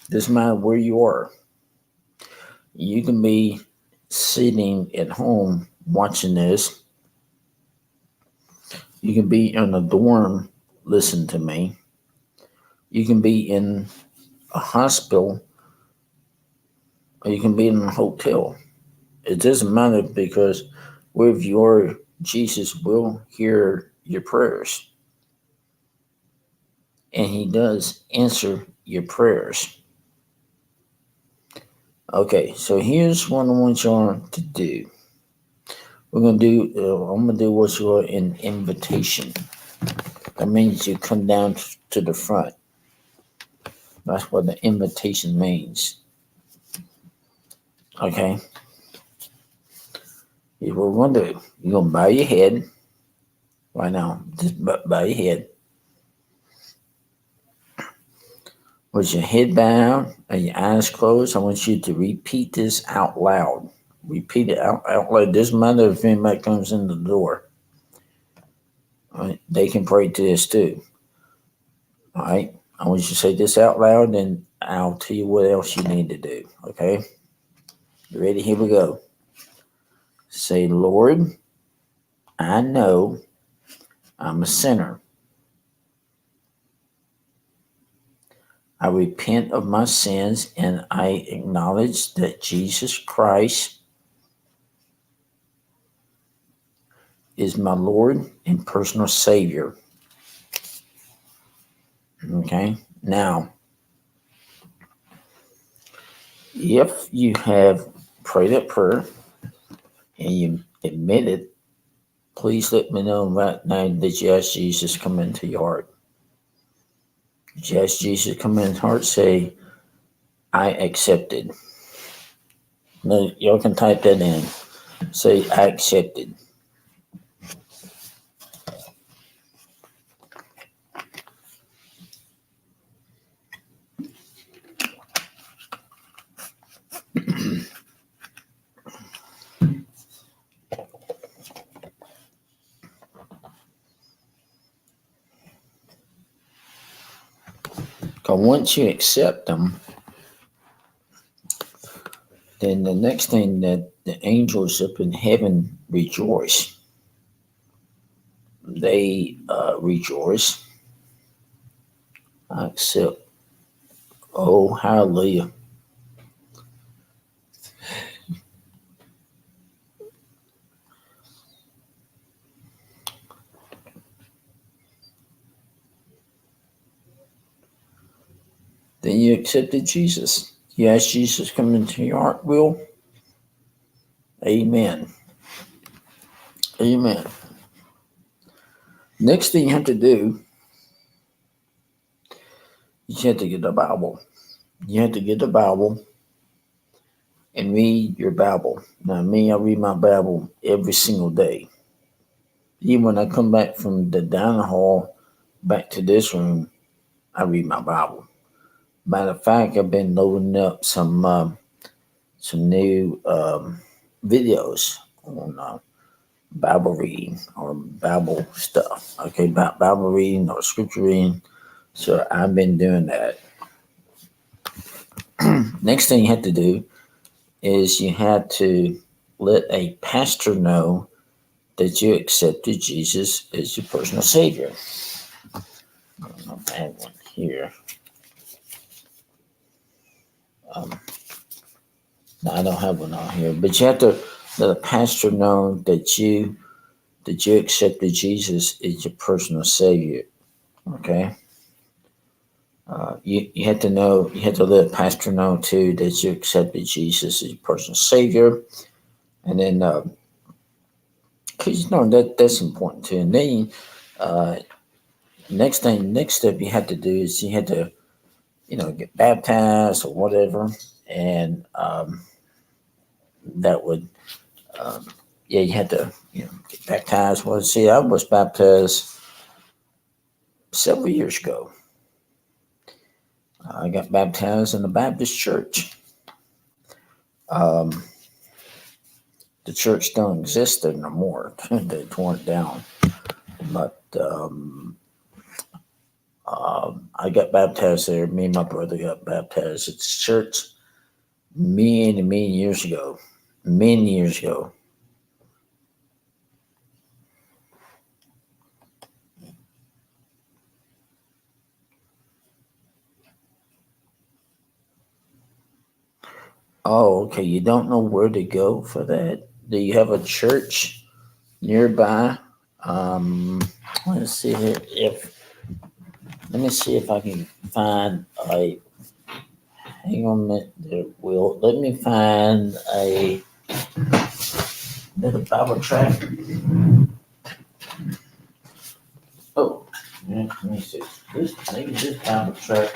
Doesn't matter where you are. You can be sitting at home watching this. You can be in a dorm listening to me. You can be in a hospital, or you can be in a hotel. It doesn't matter because wherever you are, Jesus will hear your prayers. And he does answer your prayers. Okay, so here's what I want y'all to do. I'm gonna do what's called an invitation. That means you come down to the front. That's what the invitation means. Okay. Here's what we're gonna do. You're gonna bow your head right now. Just bow your head. With your head bowed and your eyes closed, I want you to repeat this out loud. Repeat it out loud. Doesn't matter if anybody comes in the door. All right? They can pray to this too. All right. I want you to say this out loud, and I'll tell you what else you need to do. Okay. You ready? Here we go. Say, Lord, I know I'm a sinner. I repent of my sins and I acknowledge that Jesus Christ is my Lord and personal Savior. Okay. Now, if you have prayed that prayer and you admit it, please let me know right now that you ask Jesus to come into your heart. If you ask Jesus to come into your heart, say, I accepted. No, y'all can type that in. Say, I accepted. Because once you accept them, then the next thing that the angels up in heaven rejoice. They rejoice. I accept. Oh, hallelujah. Then you accepted Jesus. You ask Jesus to come into your heart, will? Amen. Amen. Next thing you have to do, you have to get the Bible. You have to get the Bible and read your Bible. Now, me, I read my Bible every single day. Even when I come back from the dining hall back to this room, I read my Bible. Matter of fact, I've been loading up some new videos on Bible reading or Bible stuff. Okay, Bible reading or scripture reading. So I've been doing that. Next thing you have to do is you have to let a pastor know that you accepted Jesus as your personal Savior. I have one here. No, I don't have one on here, but you have to let a pastor know that you accepted Jesus as your personal Savior. Okay. You have to know, you have to let a pastor know too that you accepted Jesus as your personal Savior, and then because that's important too. And then uh, next step you have to do is you have to get baptized or whatever, and that would yeah, you had to get baptized. Well, see, I was baptized several years ago. I got baptized in the Baptist church. Um, the church don't exist there no more. They tore it down. But I got baptized there. Me and my brother got baptized at the church many years ago. Many years ago. Oh, okay. You don't know where to go for that? Do you have a church nearby? Um, let's see here. If let me see if I can find a. Hang on a minute, there, Will. Let me find a little Bible tract. Oh, yeah, let me see. This maybe this Bible tract.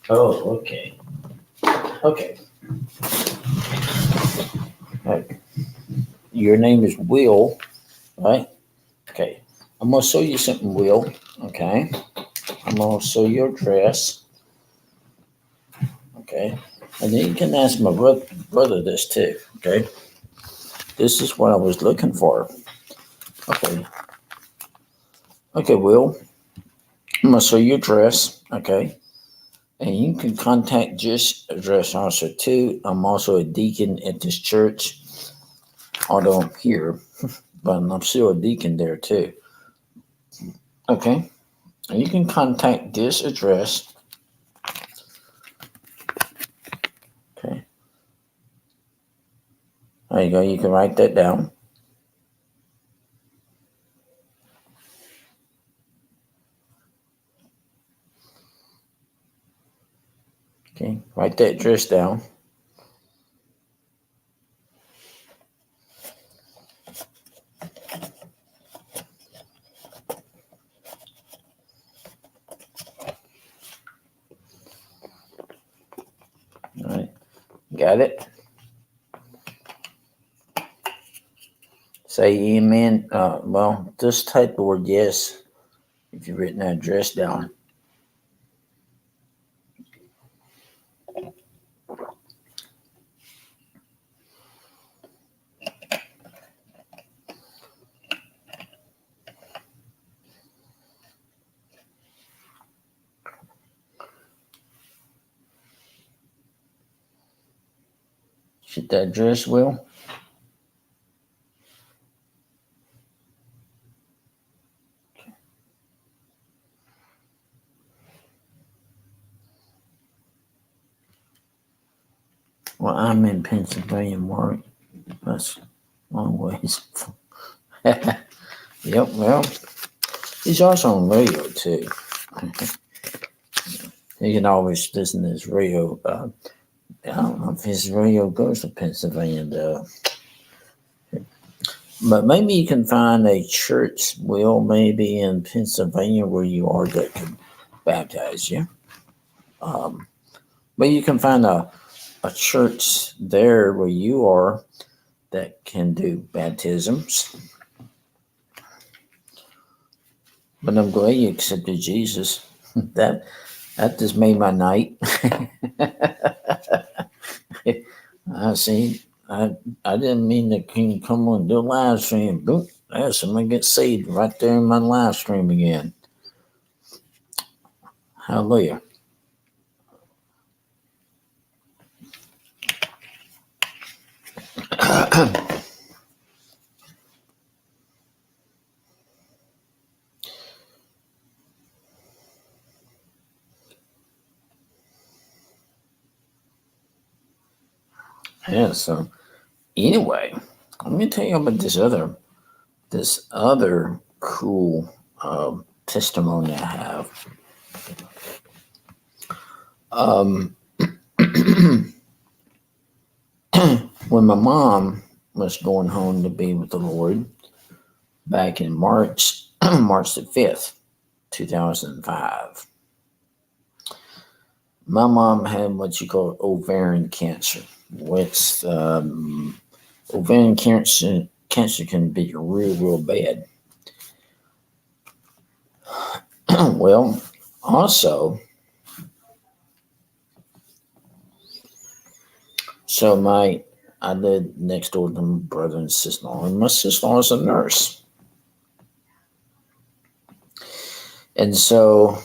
Oh, okay, okay. Okay. Your name is Will, right? Okay. I'm gonna show you something, Will. Okay. I'm gonna show you your address. Okay. And then you can ask my brother this too. Okay. This is what I was looking for. Okay. Okay, Will. I'm gonna show you your address. Okay. And you can contact this address also too. I'm also a deacon at this church, although I'm here, but I'm still a deacon there too. Okay. And you can contact this address. Okay. There you go. You can write that down. Okay. Write that address down. All right. Got it? Say amen. Well, just type the word yes if you've written that address down. Shoot that address, Will. Well, I'm in Pennsylvania, Mark. That's a long ways. Yep, well, he's also on radio too. You can always listen to his radio. I don't know if his radio goes to Pennsylvania though. But maybe you can find a church, Will, maybe in Pennsylvania where you are that can baptize you. Um, but you can find a church there where you are that can do baptisms. But I'm glad you accepted Jesus. That just made my night. I see. I didn't mean to come on and do a live stream. Boom. There's somebody get saved right there in my live stream again. Hallelujah. Yeah, so anyway, let me tell you about this other cool testimony I have. Um, when my mom was going home to be with the Lord back in March, March the 5th, 2005, my mom had what you call ovarian cancer, which ovarian cancer can be real bad. Well, also, so I lived next door to my brother and sister-in-law, and my sister-in-law is a nurse. And so,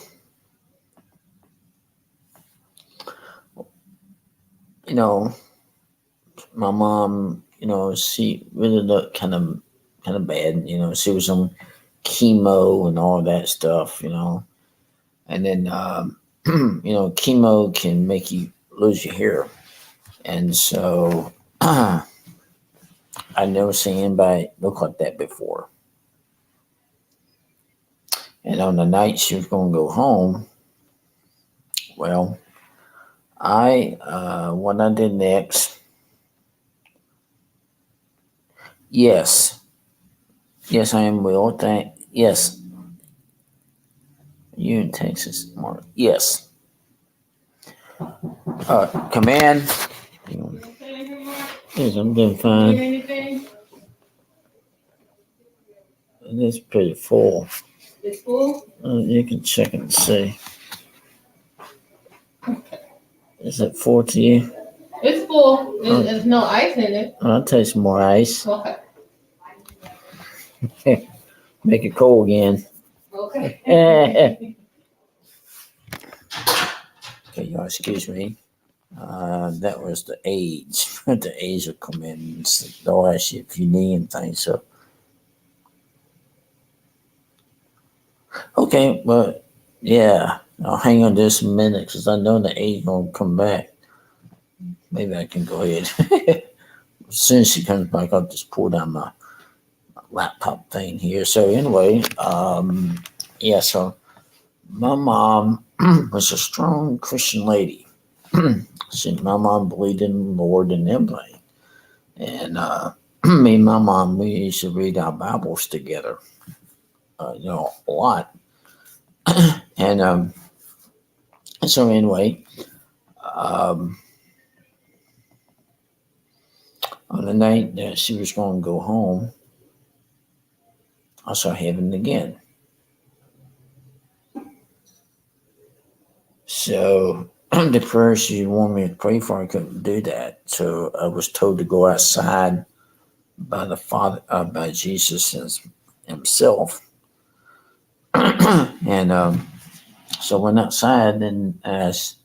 you know, my mom, she really looked kind of bad. She was on chemo and all that stuff. And then chemo can make you lose your hair, and so I never seen anybody look like that before. And on the night she was going to go home, well, what I did next, yes, yes, I am Will. Yes, you in Texas, Mark? Yes. Command. Yes, I'm doing fine. It's pretty full. It's full? You can check and see. Is it full to you? It's full. There's no ice in it. I'll take some more ice. Okay. Make it cold again. Okay. Okay, y'all excuse me. That was the age. The age of commitments. They'll ask you if you need anything. So, okay, but yeah, I'll hang on just a minute because I know the age gonna come back. Maybe I can go ahead. As soon as she comes back, I'll just pull down my laptop thing here. So anyway, yeah. So my mom was a strong Christian lady. My mom believed in the Lord and everything. And me and my mom, we used to read our Bibles together, a lot. And so anyway, um, on the night that she was going to go home, I saw heaven again. So the prayer she wanted me to pray for, I couldn't do that. So I was told to go outside by the Father, by Jesus himself. And so I went outside and asked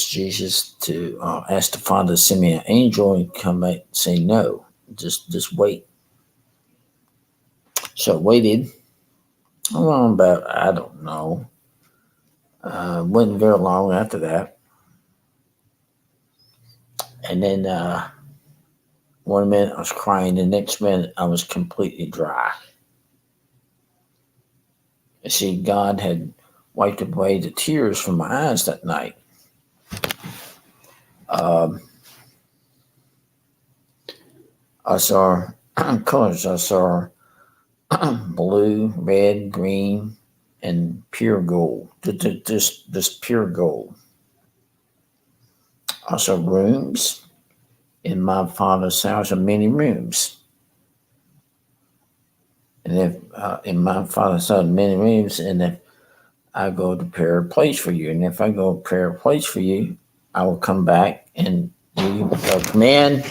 Jesus to ask the Father to send me an angel and come back and say no, just wait. So I waited. How long? About I don't know. Wasn't very long after that. And then one minute I was crying, the next minute I was completely dry. You see, God had wiped away the tears from my eyes that night. Um, I saw colors. I saw blue, red, green, and pure gold. This pure gold. I saw rooms in my father's house, and many rooms. And if in my father's house, many rooms, and if I go to prepare a place for you, and if I go prepare a place for you, I will come back and you come in.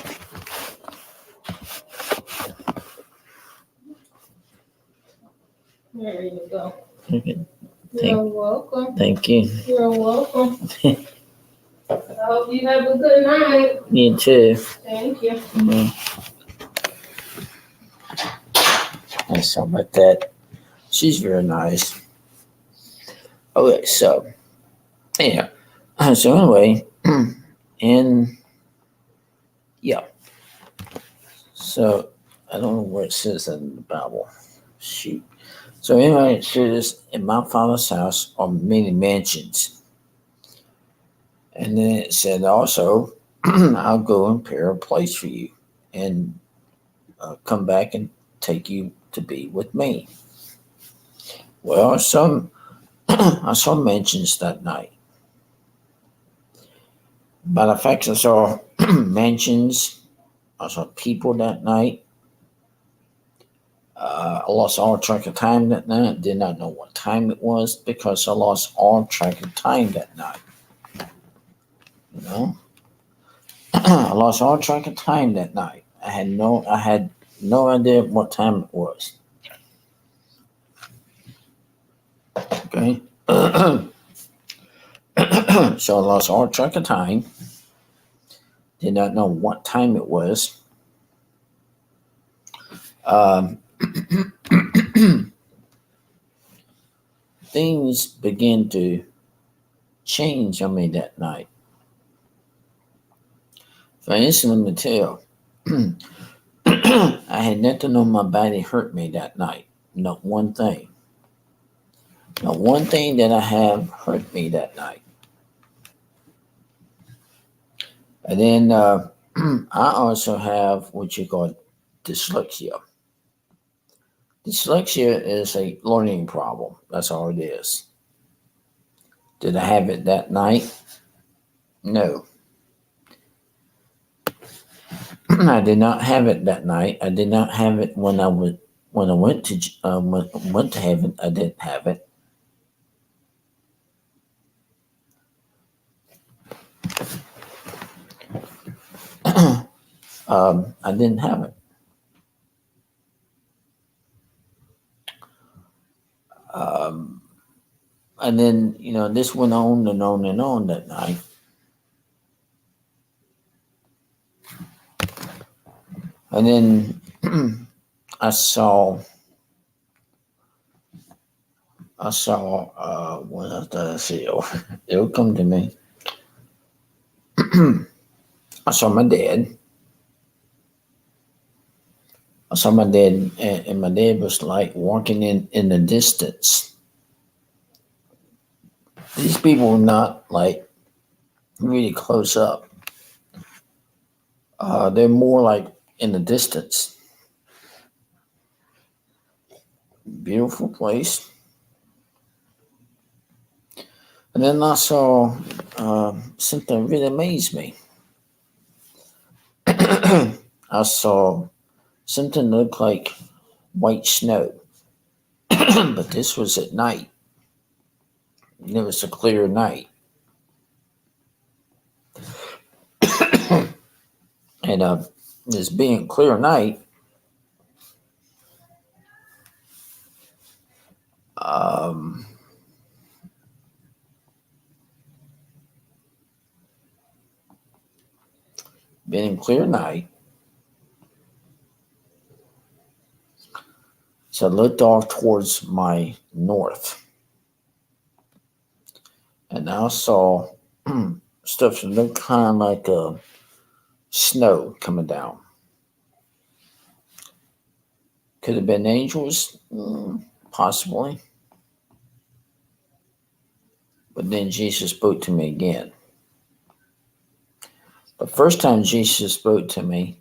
There you go. Okay. You're welcome. Thank you. You're welcome. I hope you have a good night. You too. Thank you. Mm-hmm. And something like that. She's very nice. Okay, so yeah. So anyway, and yeah. So I don't know where it says that in the Bible. Shoot. So anyway, it says in my father's house are many mansions. And then it said also, I'll go and prepare a place for you and come back and take you to be with me. Well, I saw mansions that night. By the fact I saw mansions, I saw people that night. I lost all track of time that night. Did not know what time it was because I lost all track of time that night. I lost all track of time that night. I had no idea what time it was. Okay. So I lost all track of time. Did not know what time it was. Um, Things began to change on me that night. For instance, let me tell you, I had nothing on my body hurt me that night. Not one thing. Not one thing that I have hurt me that night. And then I also have what you call dyslexia. Dyslexia is a learning problem. That's all it is. Did I have it that night? No. I did not have it that night. I did not have it when I went to heaven. I didn't have it. I didn't have it. Um, and then this went on and on and on that night. And then I saw what else did I see? It'll come to me. I saw my dad. I saw my dad, and my dad was like walking in the distance. These people were not like really close up. They're more like in the distance. Beautiful place. And then I saw something really amazed me. I saw something that looked like white snow, but this was at night. And it was a clear night. And this being clear night, um, being clear night, so I looked off towards my north, and I saw stuff that looked kind of like snow coming down. Could have been angels, possibly. But then Jesus spoke to me again. The first time Jesus spoke to me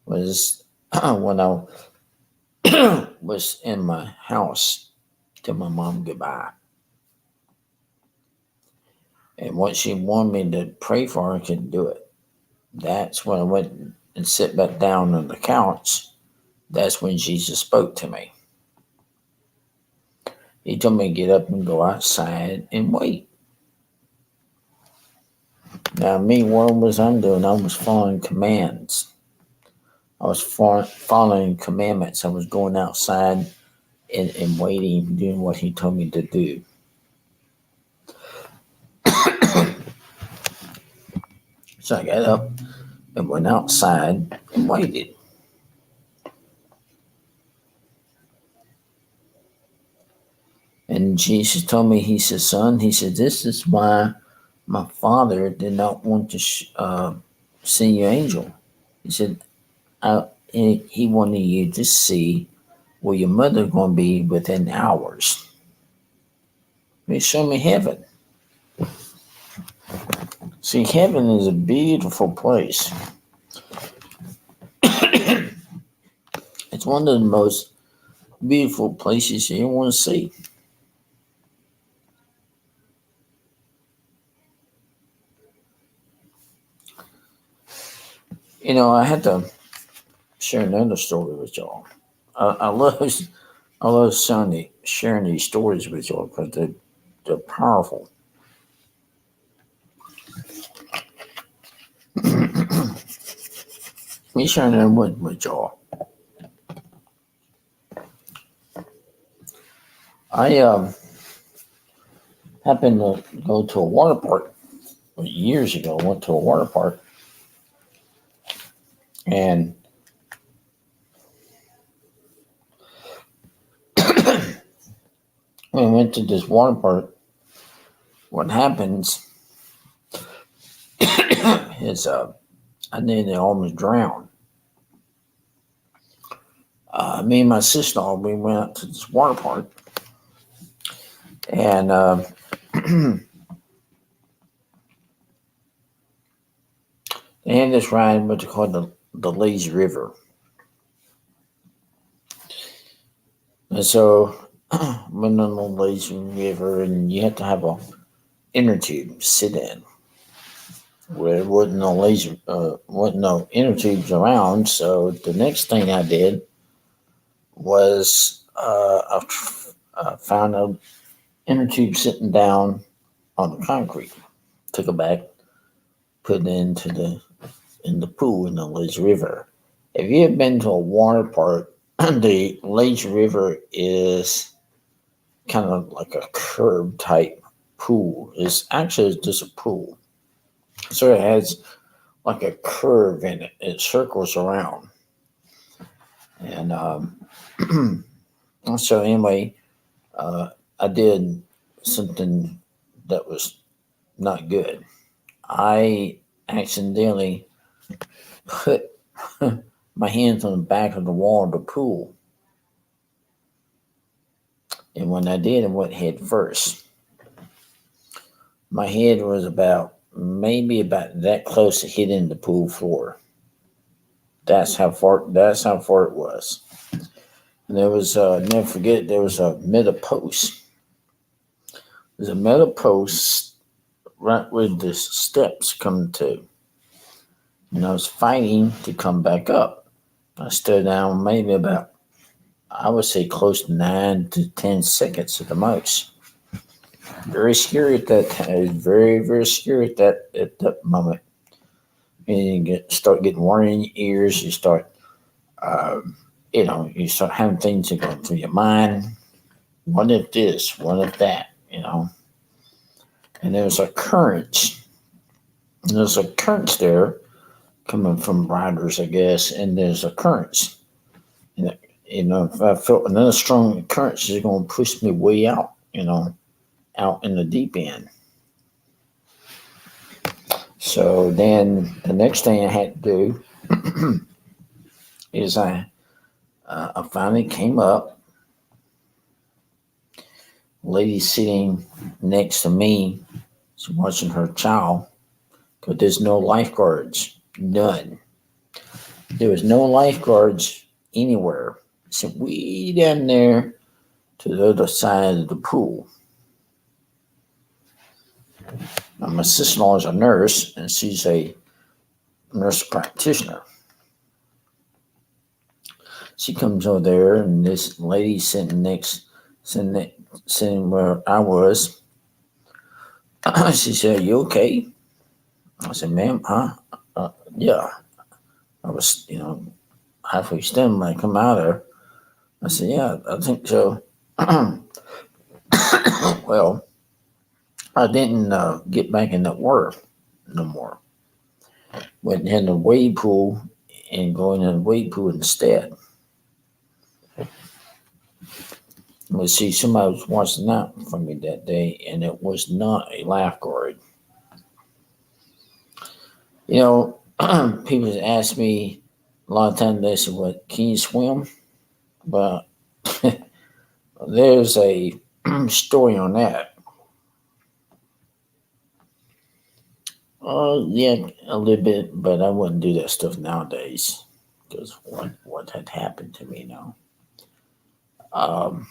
was when I was in my house to my mom goodbye. And what she wanted me to pray for her, I couldn't do it. That's when I went and sit back down on the couch. That's when Jesus spoke to me. He told me to get up and go outside and wait. Now, me, what was I doing? I was following commands. I was following commandments. I was going outside and waiting, doing what he told me to do. So I got up and went outside and waited. And Jesus told me, he said, son, he said, this is why my father did not want to send you angel. He said, he wanted you to see where your mother going to be within hours. He showed me heaven. See, heaven is a beautiful place. It's one of the most beautiful places you want to see. I had to share another story with y'all. I love sharing these stories with y'all because they're powerful. Me sharing them with y'all. I Happened to go to a water park years ago. Went to a water park and when we went to this water park. What happens is I nearly almost drowned. Me and my sister, we went out to this water park, and they had this ride, what they call the lazy river. And so went on the lazy river, and you had to have a inner tube sit in. Where there wasn't no inner tubes around. So the next thing I did was I found a inner tube sitting down on the concrete. Took it back, put it into the pool in the lazy river. If you have been to a water park, the lazy river is kind of like a curb type pool. It's actually just a pool. So it has like a curve in it. It circles around. And so anyway, I did something that was not good. I accidentally put my hands on the back of the wall of the pool. And when I did, it went head first. My head was maybe about that close to hitting the pool floor. That's how far it was. And there was never forget there was a metal post. There's a metal post right where the steps come to. And I was fighting to come back up. I stood down maybe about, I would say, close to 9 to 10 seconds at the most. Very scary at that time. Very, very scary at that moment. And you start getting water in your ears. You start, you start having things that go through your mind. What if this? What if that? And there's a current. And there's a current there coming from riders, I guess. And there's a current. And, if I felt another strong current, it's going to push me way out, out in the deep end. So then the next thing I had to do is I finally came up. Lady sitting next to me, she's watching her child, because there's no lifeguards, none. There was no lifeguards anywhere. So way down there to the other side of the pool. Now, my sister-in-law is a nurse, and she's a nurse practitioner. She comes over there, and this lady sitting where I was. She said, "You okay?" I said, "Ma'am, huh? Yeah." I was, halfway standing when I come out of there. I said, "Yeah, I think so." Well, I didn't get back in that water no more. Went in the wade pool and going in the wade pool instead. But see, somebody was watching out for me that day, and it was not a lifeguard. People ask me a lot of times, they say, "What, can you swim?" But there's a story on that. Yeah, a little bit, but I wouldn't do that stuff nowadays because what had happened to me now. Um,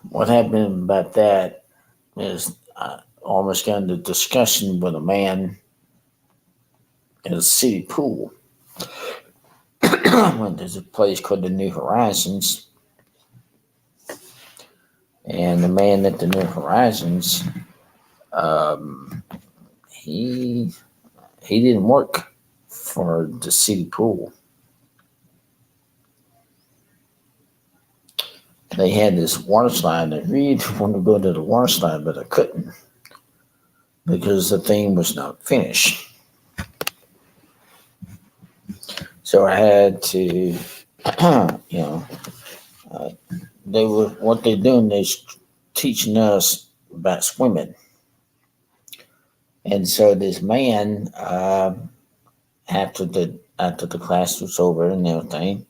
what happened about that is I almost got into discussion with a man in a city pool. Went to a place called the New Horizons, and the man at the New Horizons, um, he didn't work for the city pool. they had this water slide. I really wanted to go to the water slide, but I couldn't because the thing was not finished. So I had to, you know, uh, they were what they're doing is teaching us about swimming. And so this man, after the class was over and everything,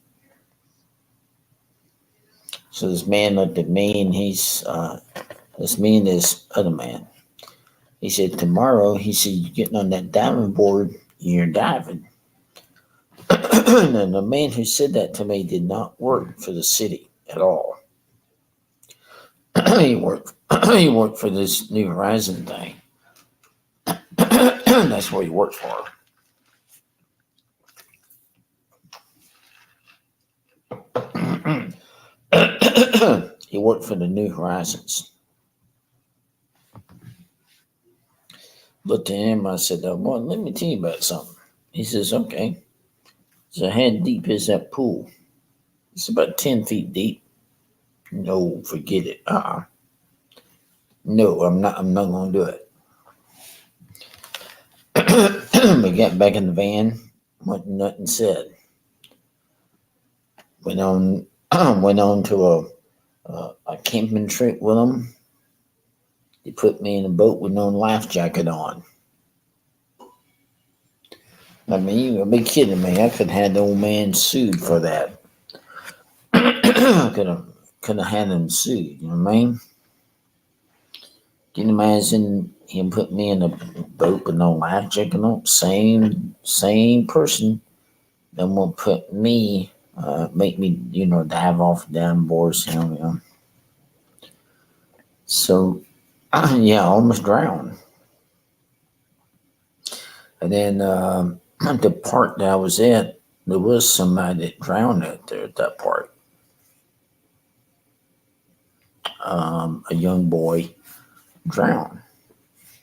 so this man looked at me and it's me and this other man. He said, tomorrow, he said, you're getting on that diving board, you're diving. And the man who said that to me did not work for the city at all. he worked he worked for this New Horizon thing. That's what he worked for. He worked for the New Horizons. Looked at him, I said, well, let me tell you about something. He says, okay. So how deep is that pool? It's about 10 feet deep. No, forget it. No, I'm not gonna do it. We got back in the van, went nothing said. Went on went on to a camping trip with them. They put me in a boat with no life jacket on. I mean, you gotta be kidding me. I could have had the old man sued for that. could have had him sued, you know what I mean? Can you imagine him putting me in a boat with no life jacket on? Same person that will put me, make me, dive off down boards, So, yeah, I almost drowned. And then the park that I was at, there was somebody that drowned out there at that park. A young boy drowned.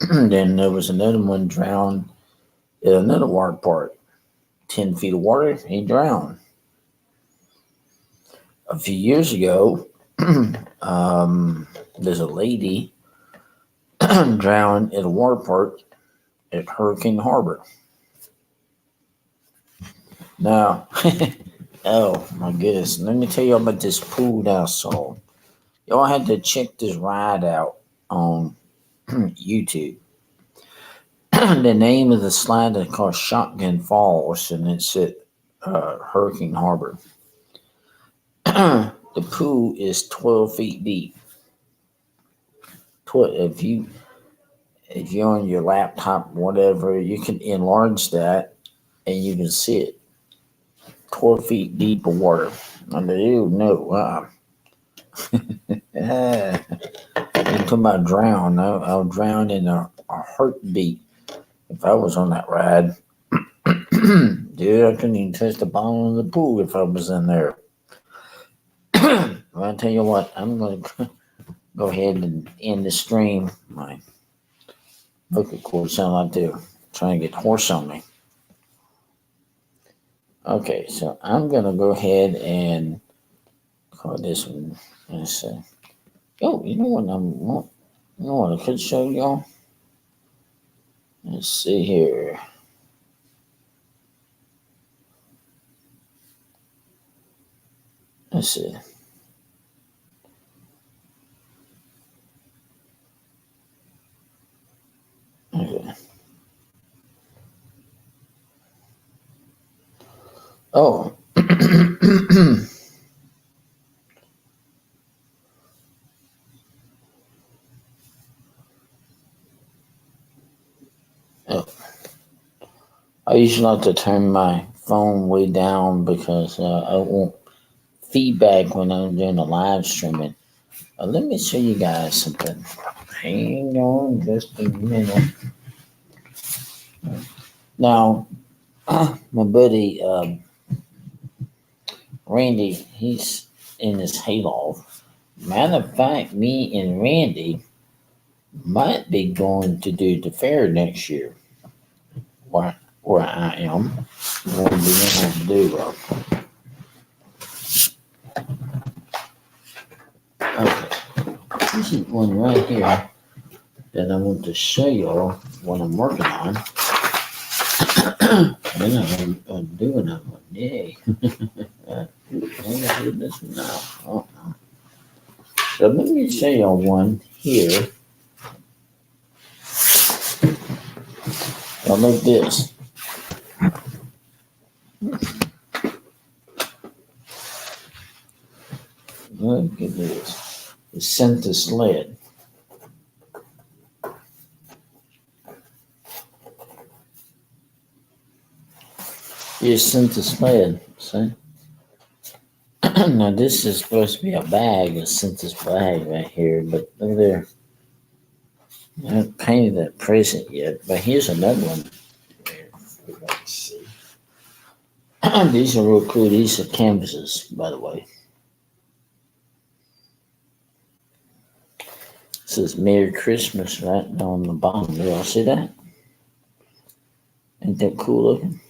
Then there was another one drowned at another water park. 10 feet of water, he drowned. A few years ago, there's a lady drowned at a water park at Hurricane Harbor. Now, oh my goodness, let me tell you about this pool that I saw. Y'all had to check this ride out on YouTube. The name of the slide is called Shotgun Falls, and it's at Hurricane Harbor. The pool is 12 feet deep. If you're on your laptop, whatever, you can enlarge that, and you can see it. 12 feet deep of water. I mean, no. You talking about drown? I'll drown in a heartbeat if I was on that ride. Dude, I couldn't even touch the bottom of the pool if I was in there. Well, I'll tell you what, I'm going to go ahead and end the stream. My vocal cords sound like they're trying to get hoarse on me. Okay, so I'm going to go ahead and call this one. Let's see. Oh, you know what I could show y'all? Let's see here. Let's see. Okay. Oh. Oh. I usually like to turn my phone way down because I want feedback when I'm doing the live streaming. Let me show you guys something. Hang on just a minute. Now, my buddy Randy, he's in his hayloft. Matter of fact, me and Randy might be going to do the fair next year. Where I am, we'll be able to do. Okay, this is one right here that I want to show y'all what I'm working on. Then I'm doing another one. Yay. I'm gonna do this one now. Oh, no. So let me show y'all one here. I like this. Look at this. The center sled. Here's center sled. See? Now this is supposed to be a bag, a census bag right here, but look there. I haven't painted that present yet, but here's another one. Let's see. These are real cool. These are canvases, by the way. It says Merry Christmas right on the bottom. Do y'all see that? Ain't that cool looking?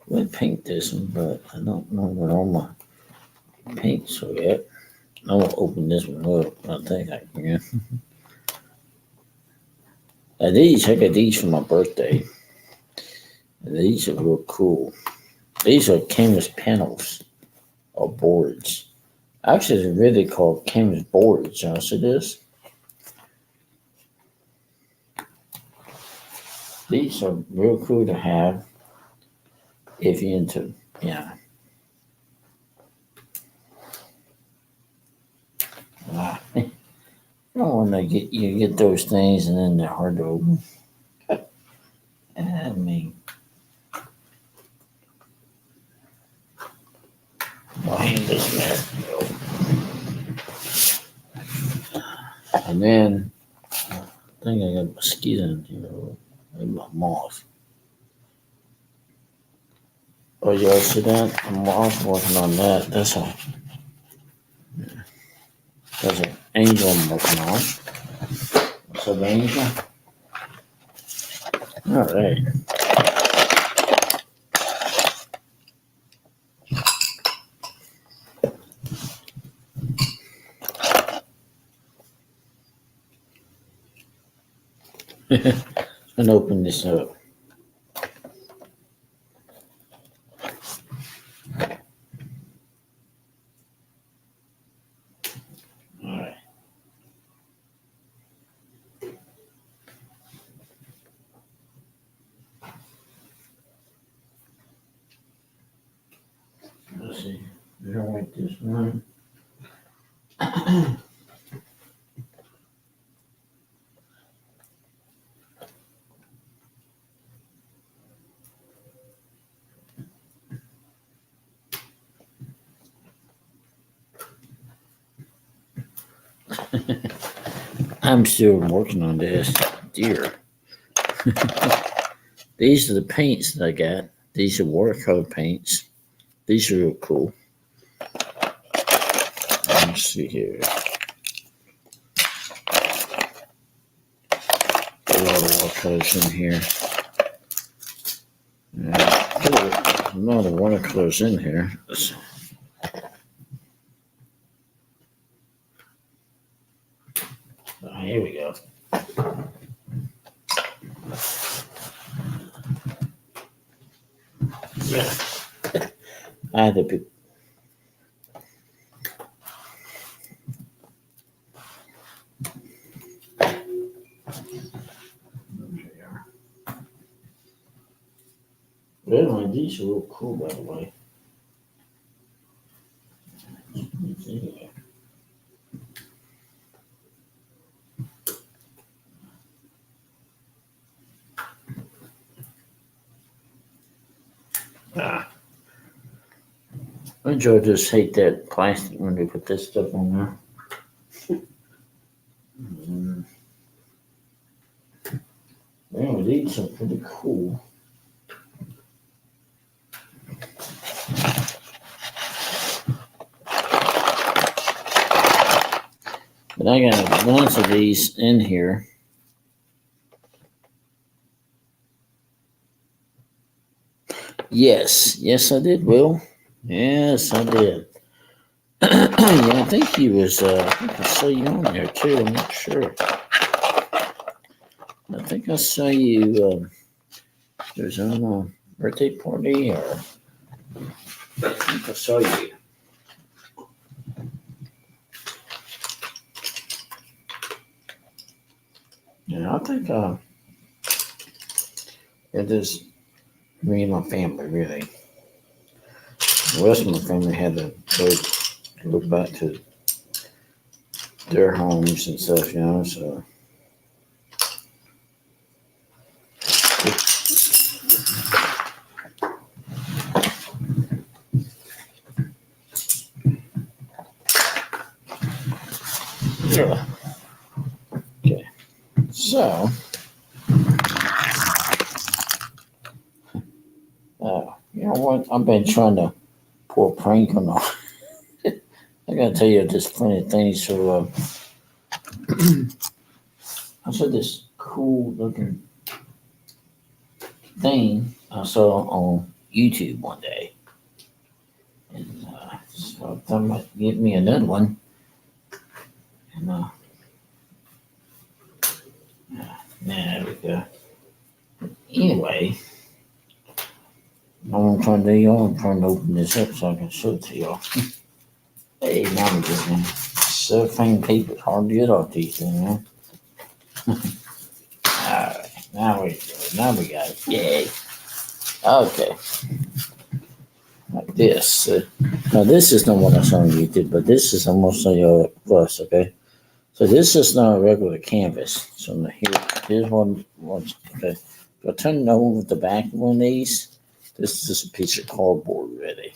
I'm going to paint this one, but I don't know what all my paints are yet. I'm going to open this one up. I think I can. Now these, I got these for my birthday. And these are real cool. These are canvas panels or boards. Actually, they're really called canvas boards. Y'all see this? These are real cool to have if you're into, yeah. I don't want to get those things and then they're hard to open. I mean, I'll hang this there. And then I think I got a mosquito in here. Maybe a moth. Oh, y'all see that? I'm working on that. That's an angel I'm working on. What's up, angel? All right. And open this up. All right. Let's see. I don't like this one. I'm still working on this. Dear. These are the paints that I got. These are watercolor paints. These are real cool. Let's see here. A lot of watercolors in here. A lot of watercolors in here. Oh, here we go. Yeah. I had to be. Well, these are real cool, by the way. I just hate that plastic when they put this stuff on there. Well, these are pretty cool. But I got a bunch of these in here. Yes, I did, Will. Yes, I did. Yeah, I think he was. I think I saw you on there too. I'm not sure. I think I saw you. It was on a birthday party, or I think I saw you. Yeah, I think it is me and my family really. The rest of my family had to go back to their homes and stuff, you know. So yeah. Okay. So you know what? I've been trying to pull a prank on. I gotta tell you this funny thing. So I saw this cool looking thing I saw on YouTube one day, and so I thought I might get me another one. And there we go. Anyway, I'm trying to do y'all. I'm trying to open this up so I can show it to y'all. Hey, now we're getting cellophane paper. It's hard to get off these things, man. Alright, now we got it. Yay. Okay, like this. Now this is not what I saw on YouTube, but this is almost on your plus. Okay, so this is not a regular canvas. So now here's one. Okay, if I turn it over the back of one of these, this is just a piece of cardboard ready.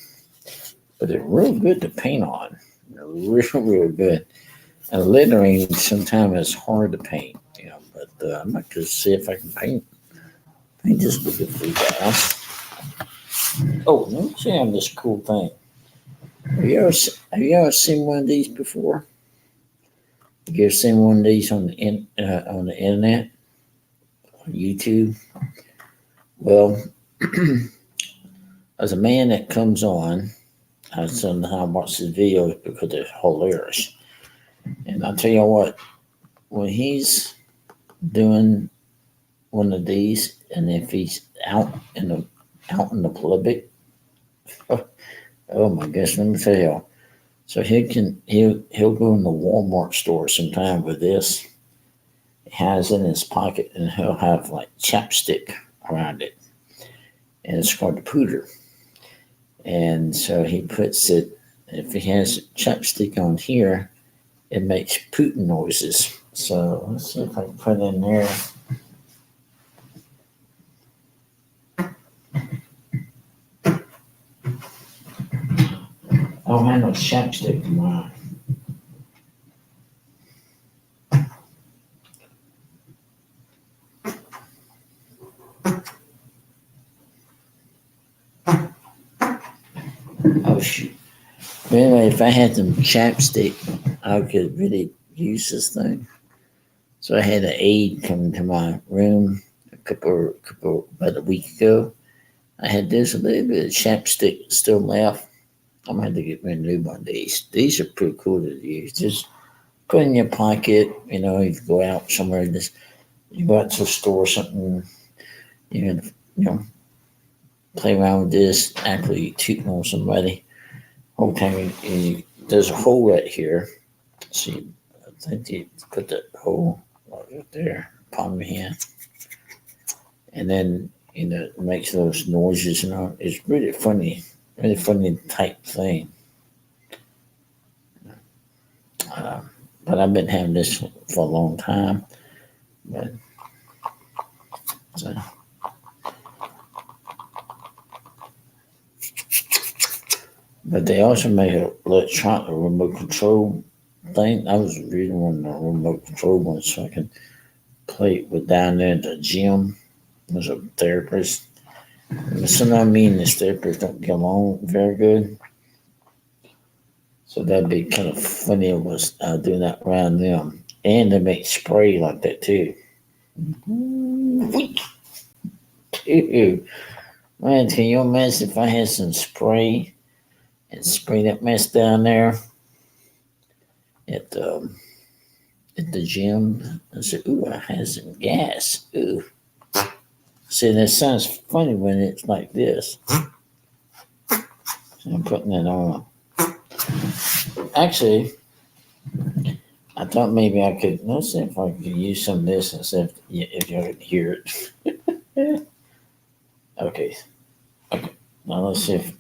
But they're real good to paint on. They're real good. And lettering sometimes is hard to paint, you know. But I'm not gonna see if I can paint this with it for you guys. Oh, let me show you this cool thing. Have you ever seen one of these before? Have you ever seen one of these on the internet, on YouTube? Well, as a man that comes on, I sometimes watch his videos because they're hilarious. And I tell you what, when he's doing one of these, and if he's out in the public, oh my goodness, let me tell you. So he'll go in the Walmart store sometime with this. He has it in his pocket, and he'll have like chapstick around it, and it's called the pooter. And so he puts it. If he has chapstick on here, it makes Putin noises. So let's see if I can put in there. I don't have no chapstick in mine. Oh shoot. But anyway, if I had some chapstick, I could really use this thing. So I had an aide come to my room about a week ago. I had this a little bit of chapstick still left. I'm gonna have to get me a new one of these. These are pretty cool to use. Just put in your pocket, you know, if you go out somewhere, just you go out to the store or something, you can, you know, play around with this, actually shooting on somebody. Whole time there's a hole right here. See, I think you put that hole right there, palm of your hand, and then it makes those noises. It's really funny type thing. Uh, but I've been having this for a long time. But so, but they also make a electronic remote control thing. I was reading one of the remote control ones so I can play it with down there at the gym. There's a therapist. And sometimes me and this therapist don't get along very good. So that'd be kind of funny if I was doing that around them. And they make spray like that too. Ew. Man, can you imagine if I had some spray and spray that mess down there? at at the gym. I said, "Ooh, I had some gas." Ooh, see, that sounds funny when it's like this. So I'm putting it on. Actually, I thought maybe I could. Let's see if I could use some of this and see if you can hear it. Okay. Okay. Now let's see if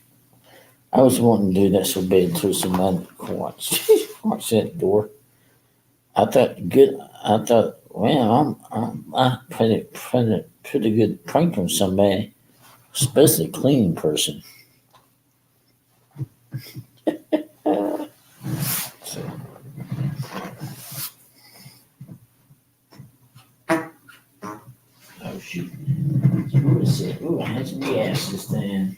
I was wanting to do that so bad until somebody watch that door. I thought good. I thought, well, I pretty good prank on somebody, especially a cleaning person. So, oh shoot! Let's see. Ooh, I had some gas this time.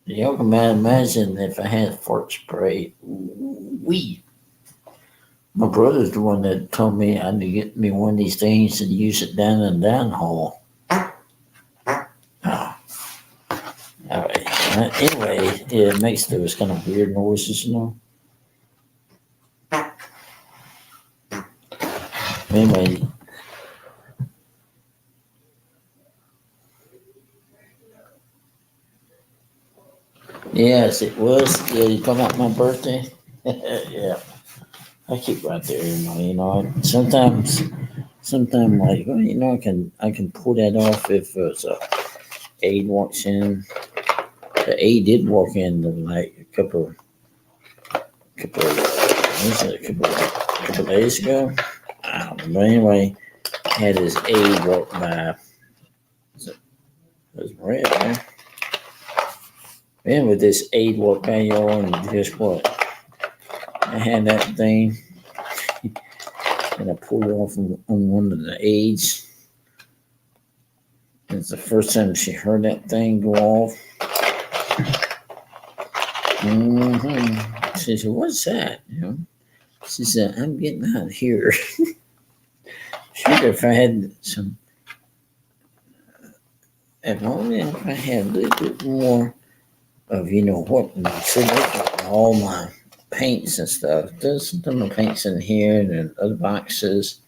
Y'all can imagine if I had fart spray. Wee. My brother's the one that told me I need to get me one of these things and use it down in the down hall. Oh, all right. Anyway, yeah, it makes those kind of weird noises, you know. Anyway, yes, it was. Yeah, you talking about my birthday? Yeah, I keep right there. Sometimes, like, well, I can pull that off if a aide walks in. The aide did walk in like a couple days ago. I don't know. But anyway, had his aide walk by. So it was red, man. And with this aide walk by y'all, and guess what? I had that thing, and I pulled it off on one of the aides. It's the first time she heard that thing go off. She said, "What's that?" She said, "I'm getting out of here." Sure, if I had some, if only if I had a little bit more of what all my paints and stuff. There's some of my paints in here and other boxes.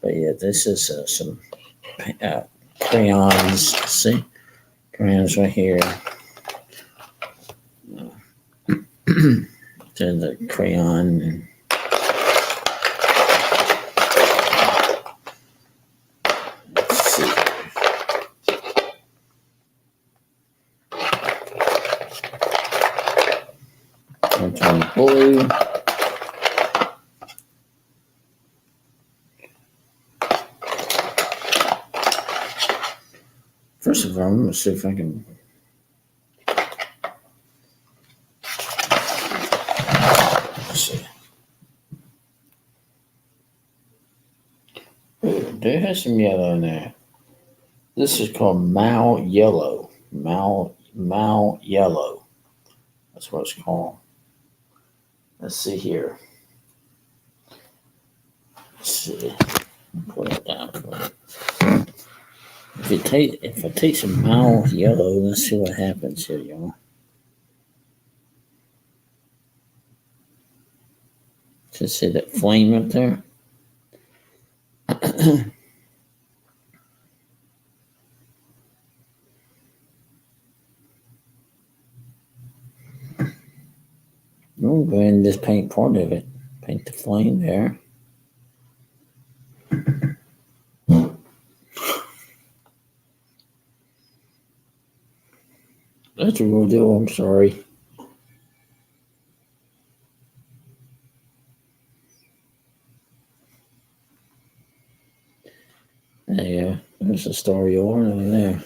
But yeah, this is some uh, crayons. See, crayons right here. There's a crayon. And let's see. I'm turning blue. First of all, I'm gonna see if I can. Let's see. Ooh, there has some yellow in there. This is called Mal Yellow. Mal Yellow. That's what it's called. Let's see here. Let's see. Put it down. If I take some Mal Yellow, let's see what happens here, y'all. Just see that flame up there. We'll go ahead and just paint part of it. Paint the flame there. That's what we'll do. I'm sorry. There you go. There's the Star Yarn over there.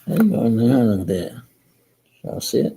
There you go. Now look at that. Y'all see it?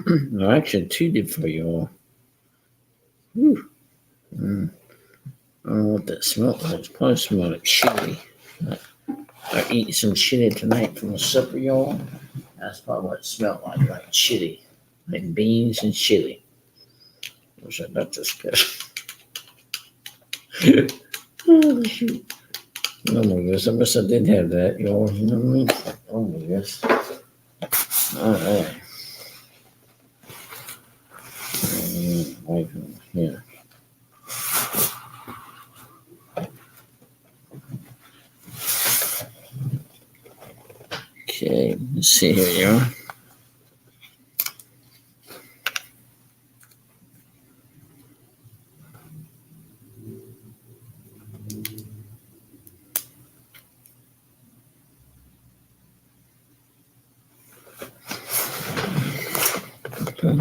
No, actually, two did for you all. Whew. I don't know what that smelled like. It probably smelled like chili. I eat some chili tonight from the supper, y'all. That's probably what it smelled like chili. Like beans and chili. Was that not disgusting? Oh, shoot. Oh my goodness, I guess I did have that, y'all. You know what I mean? Oh my goodness. Alright. Right here. Okay, let's see here you are. Okay.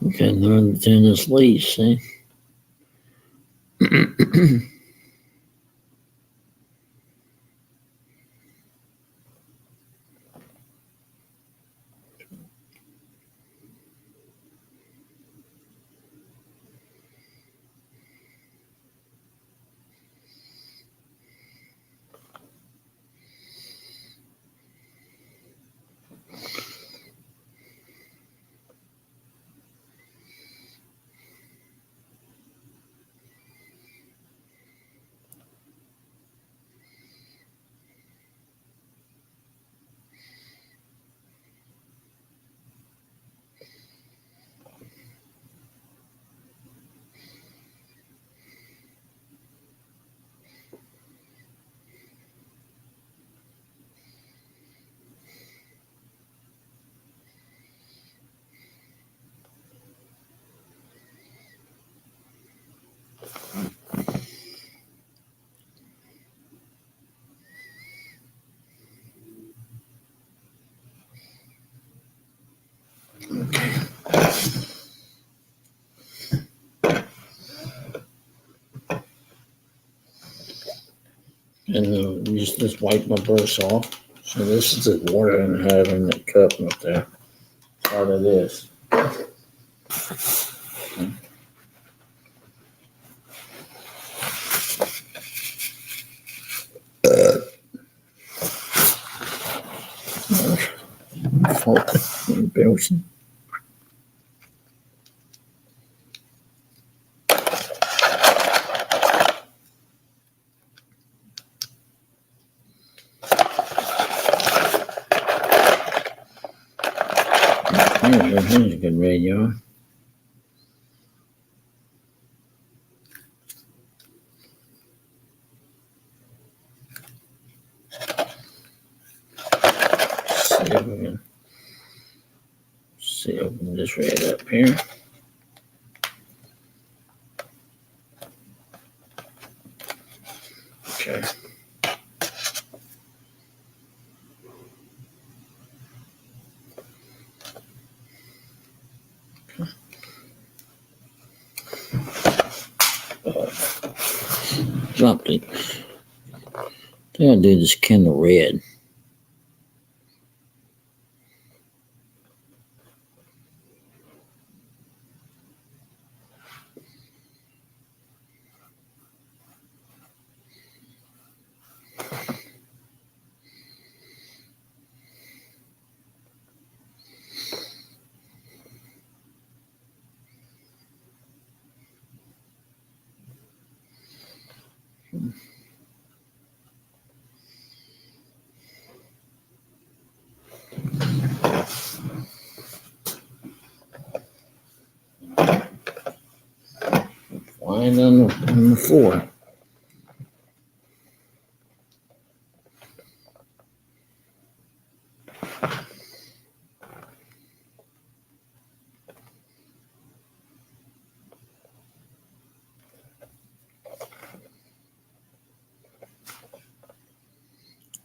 Okay, learn to turn this leash, see? And just wipe my brush off. So this is the water I have in that cup up there. Part of this. Belgian. Here's a good radio. See if we can just read up here. Okay. Dropped it. I think I'll do this Kindle Red. Lying on the floor.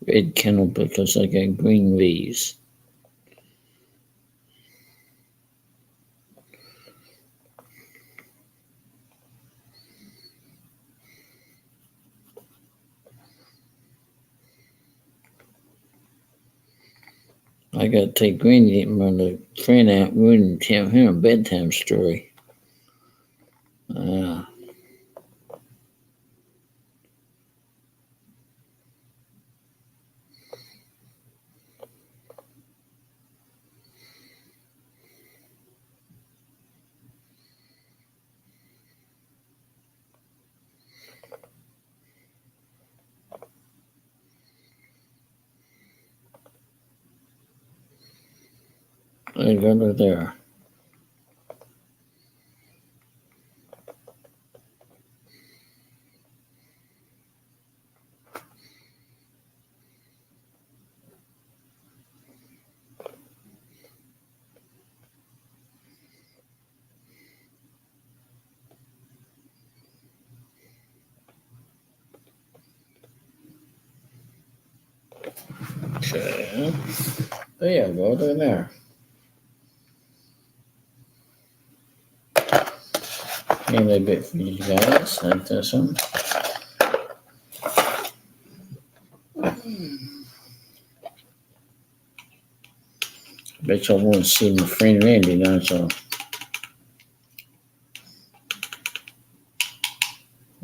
red kennel because I got green leaves. I got to take Granny and run the friend out and tell him a bedtime story. I got her there. Okay. There you go, they're there. Maybe a bit for you guys, like this one. Bet y'all want to see my friend Randy, don't y'all?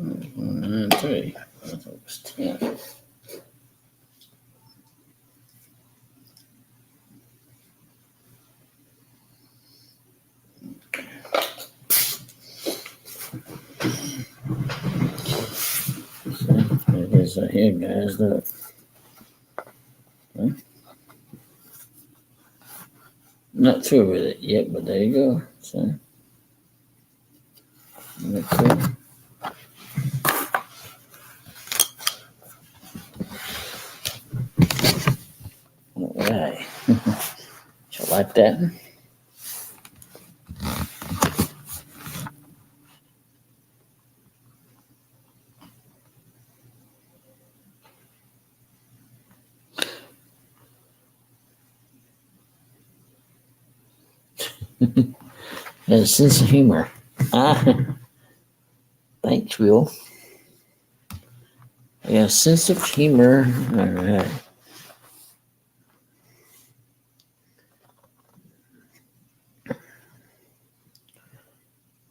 9-3. I thought it was 10. Here's here, guys. Look. Okay. Not through with it yet, but there you go. So, cool. All right. You like that? Has a sense of humor. Thanks, Will. I got a sense of humor. All right.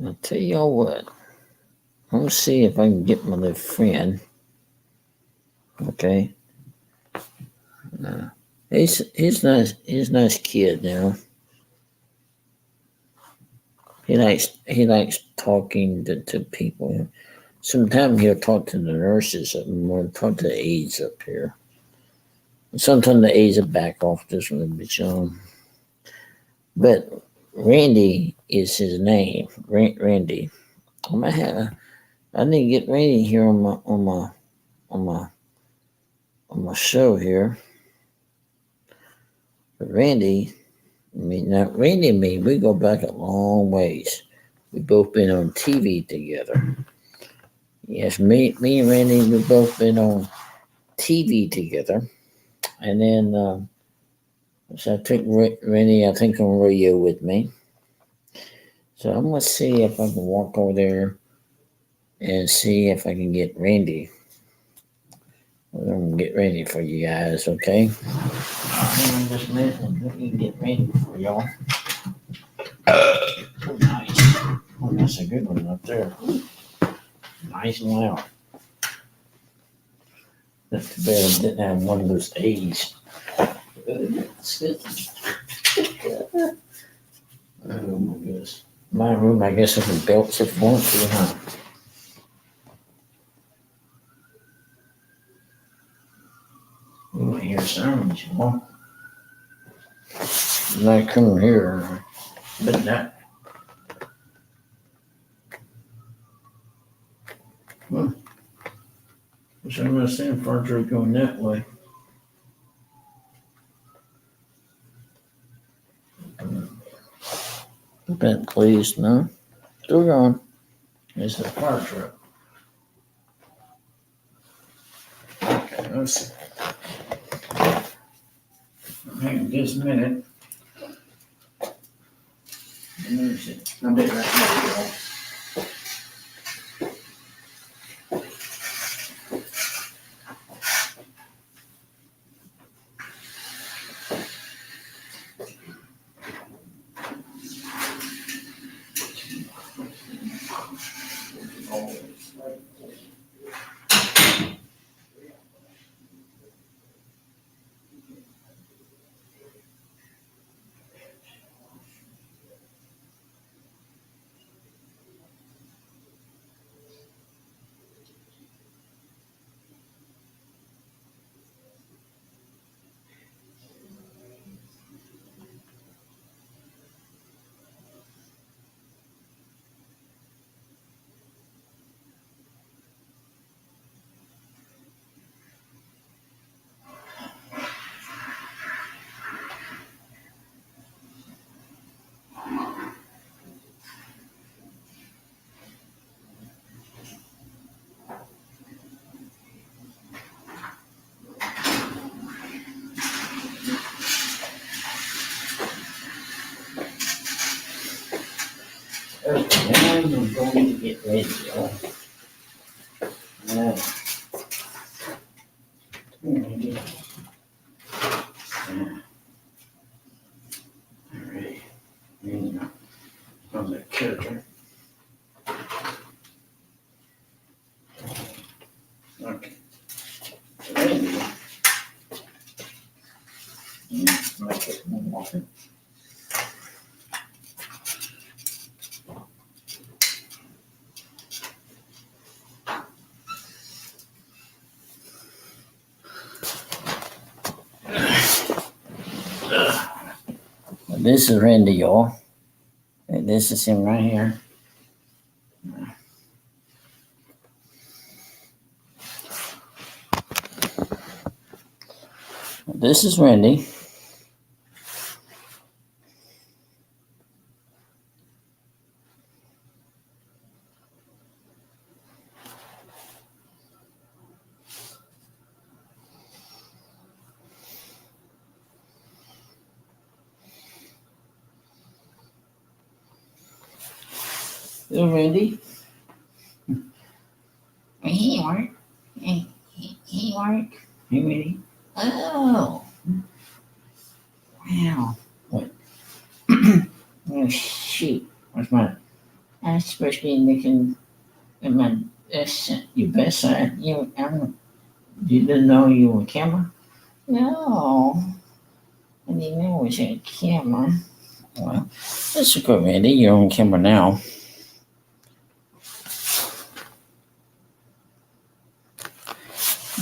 I'll tell y'all what. I'm gonna see if I can get my little friend. Okay. He's nice. He's a nice kid now. He likes talking to people. Sometimes he'll talk to the nurses and talk to the aides up here. Sometimes the aides will back off just a little bit, But Randy is his name. Randy. I need to get Randy here on my show here. But Randy and me, we go back a long ways. We've both been on TV together. Yes, me and Randy, we've both been on TV together. And then, so I took Randy, I think, on radio with me. So I'm going to see if I can walk over there and see if I can get Randy. I'm going to get Randy for you guys, okay? Hang on just a minute and let me get Randy for y'all. Nice. Oh, that's a good one up there. Nice and loud. That's too bad I didn't have one of those A's. That's good. Oh my goodness. My room, I guess I can belt if I want to, huh? You might hear sirens, y'all. Not coming here, but not. Wish I understand furniture going that way. Bent, please, no. Still going. It's the fire truck. Okay, let's see. Hang on just a minute. I'll be right back. Okay, now I'm going to get ready, y'all. Now, alright, from the character. Okay. Randy. Make it more often. This is Randy, y'all. And this is him right here. This is Randy. Hey, Randy. Hey, Mark. Hey, Mark. Hey, Randy. Oh. Wow. What? Oh, shoot. What's my... I'm supposed to be looking at my best, your best side. You didn't know you were on camera? No. I didn't know it was on camera. Well, that's okay, Randy. You're on camera now.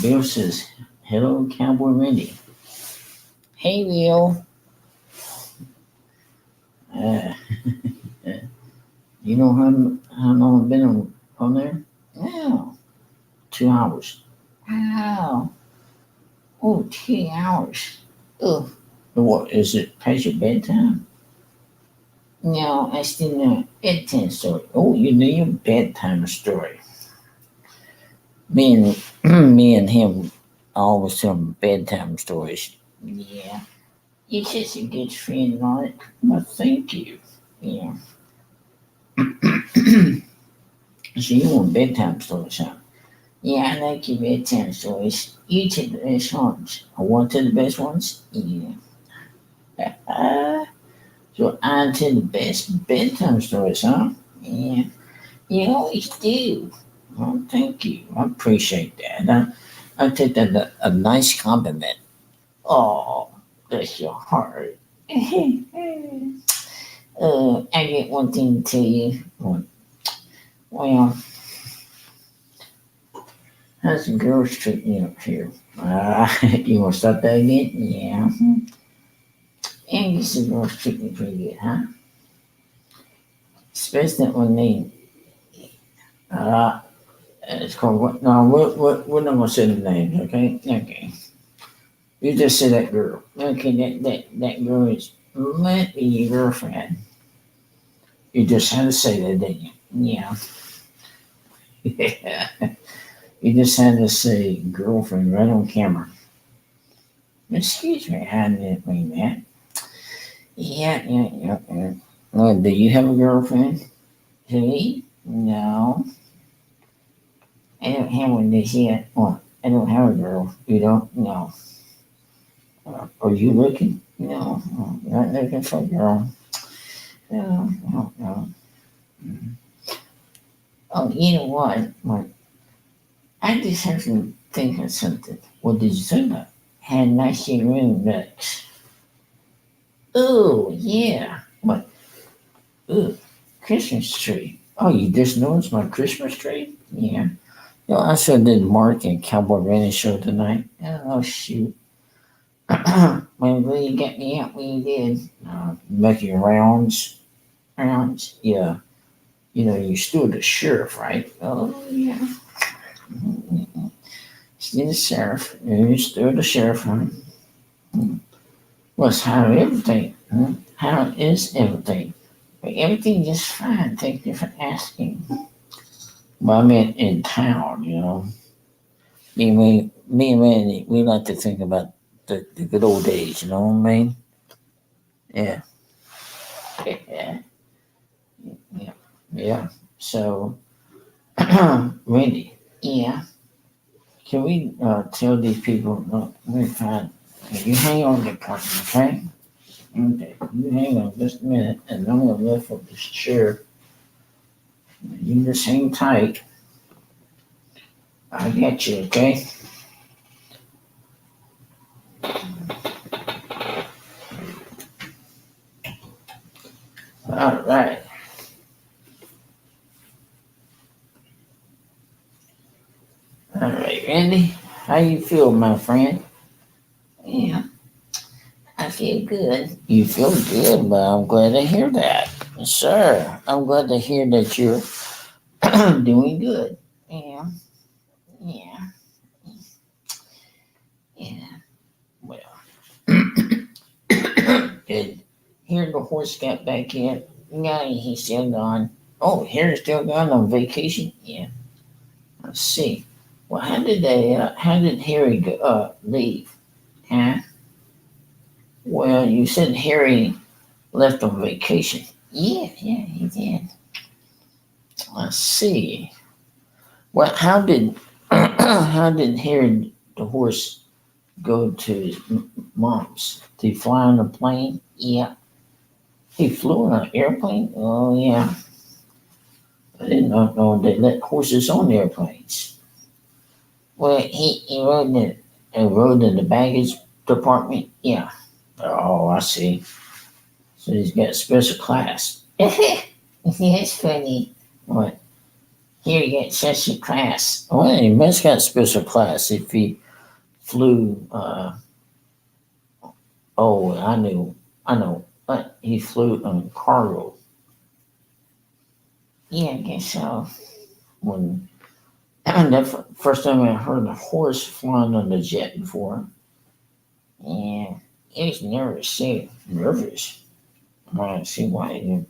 Bill says, hello, Cowboy Randy. Hey, Bill. You know how long I've been on there? No. 2 hours. Wow. Oh, 2 hours. Ugh. What, is it past your bedtime? No, I still know bedtime story. Oh, you know your bedtime story. Me and him always tell bedtime stories. Yeah. You're just a good friend, Mark. Well, thank you. Yeah. So you want bedtime stories, huh? Yeah, I like your bedtime stories. You tell the best ones. I want to the best ones? Yeah. So I tell the best bedtime stories, huh? Yeah. You always do. Well, thank you. I appreciate that. I take that a nice compliment. Oh, bless your heart. I get one thing to tell you. Well, how's the girls treating you up here? You want to start that again? Yeah. And guess the girls treat me pretty good, huh? Especially that one name. It's called what? No, we're not gonna say the names, okay? Okay. You just say that girl. Okay, that girl is might be your girlfriend. You just had to say that, didn't you? Yeah. Yeah. You just had to say girlfriend right on camera. Excuse me, I didn't mean that. Yeah. Do you have a girlfriend? See? No, I don't have one this yet. Well, I don't have a girl. You don't? No. Are you looking? No, not looking for a girl. No. Mm. Oh, you know what? What? I just have to think of something. What did you think of? Had nice room next. Oh, yeah. What? Ooh, Christmas tree. Oh, you just noticed my Christmas tree? Yeah. You know, I saw did Mark and Cowboy Randy show tonight. Oh, shoot. When you get me out when you did. Making rounds. Yeah. You know, you still the sheriff, right? Oh, yeah. Still the sheriff. You still the sheriff, huh? What's how everything? Huh? How is everything? Everything just fine. Thank you for asking. Well, I meant in town, you know. Me and Randy, we like to think about the good old days, you know what I mean? Yeah. Yeah. Yeah. Yeah. So, Randy, yeah. Can we tell these people, look, we're fine. You hang on the part, okay? Okay. You hang on just a minute, and I'm going to lift up this chair. You just hang tight. I got you, okay? All right. All right, Randy. How you feel, my friend? Yeah, I feel good. You feel good, but I'm glad to hear that. Sir, I'm glad to hear that you're doing good. Yeah, yeah, yeah. Well, did hear the horse got back in? No, he's still gone. Oh, Harry's still gone on vacation? Yeah. Let's see. Well, how did Harry leave? Huh? Well, you said Harry left on vacation. Yeah, he did. Let's see. Well, how did how did Harry the horse go to his mom's? Did he fly on a plane? Yeah. He flew on an airplane? Oh yeah. I did not know they let horses on airplanes. Well, he rode in the baggage department? Yeah. Oh, I see. So he's got special class. That's funny. What? Here you get special class. Well, he must got special class if he flew. Oh, I know. But he flew on cargo. Yeah, I guess so. When first time I heard a horse flying on the jet before. Yeah, he was nervous too. Nervous. I see why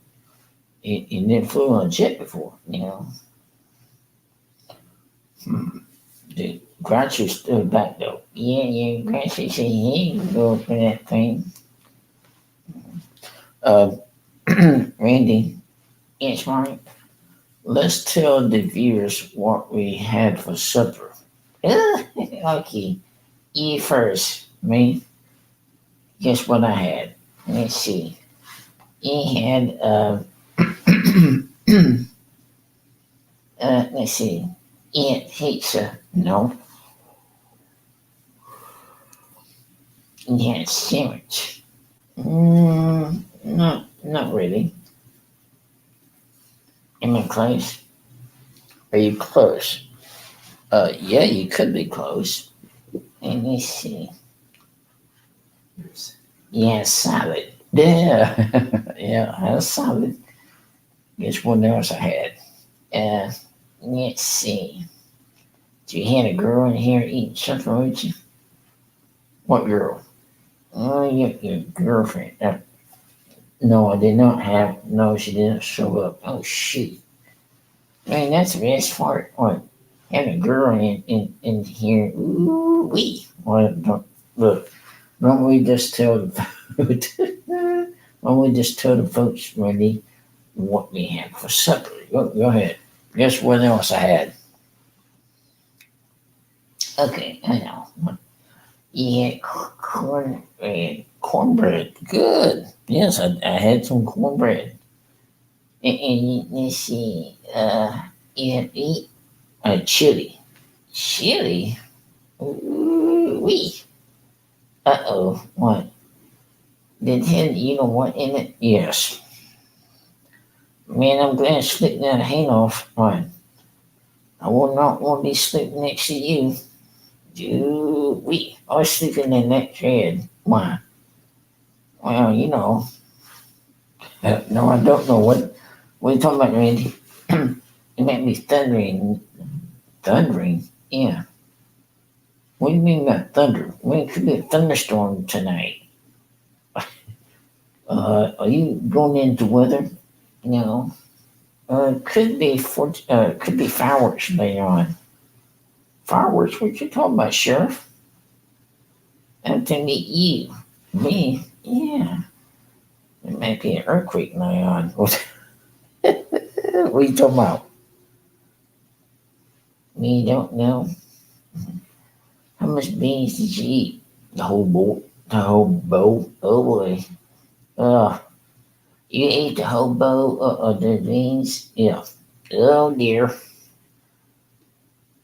he never flew on a jet before. You know. Hmm. The Groucho stood back though. Yeah, Groucho said he ain't go for that thing. Uh, Randy, yes, Mark. Let's tell the viewers what we had for supper. Okay, you first. Me, guess what I had? Let's see. He had let's see. He had pizza. No, he had sandwich. Not really. Am I close? Are you close? Yeah, you could be close. Let me see. Yeah, salad. Yeah, yeah, I had a salad. Guess what else I had? Uh, let's see. Do you had a girl in here eating something with you? What girl? Oh, your girlfriend. No, I did not have. No, she didn't show up. Oh, shoot. Man, that's the best part. What? Having a girl in here. Ooh, wee. Well, look. Why don't we just tell the why don't we just tell the folks, Randy, what we had for supper? Go ahead. Guess what else I had? Okay, I know. Yeah, cornbread. Cornbread. Good. Yes, I had some cornbread. And let's see. You had to eat chili. Chili? Ooh, wee. Uh oh. What? Did it you know what in it? Yes. Man, I'm glad I slipped that hand off. Right. I will not want to be sleeping next to you. Ooh, wee. I was sleeping in that bed. Why? Well, you know. No, I don't know. What are you talking about, Randy? It might be thundering. Thundering? Yeah. What do you mean by thunder? Well, it could be a thunderstorm tonight. Are you going into weather? No. Could be fireworks later on. Fireworks? What you talking about, Sheriff? I'm to meet you. Me? Yeah. It might be an earthquake later on. What are you talking about? Me don't know. How much beans did you eat? The whole bowl. The whole bowl. Oh boy. Uh, you ate the whole bowl of the beans? Yeah. Oh dear.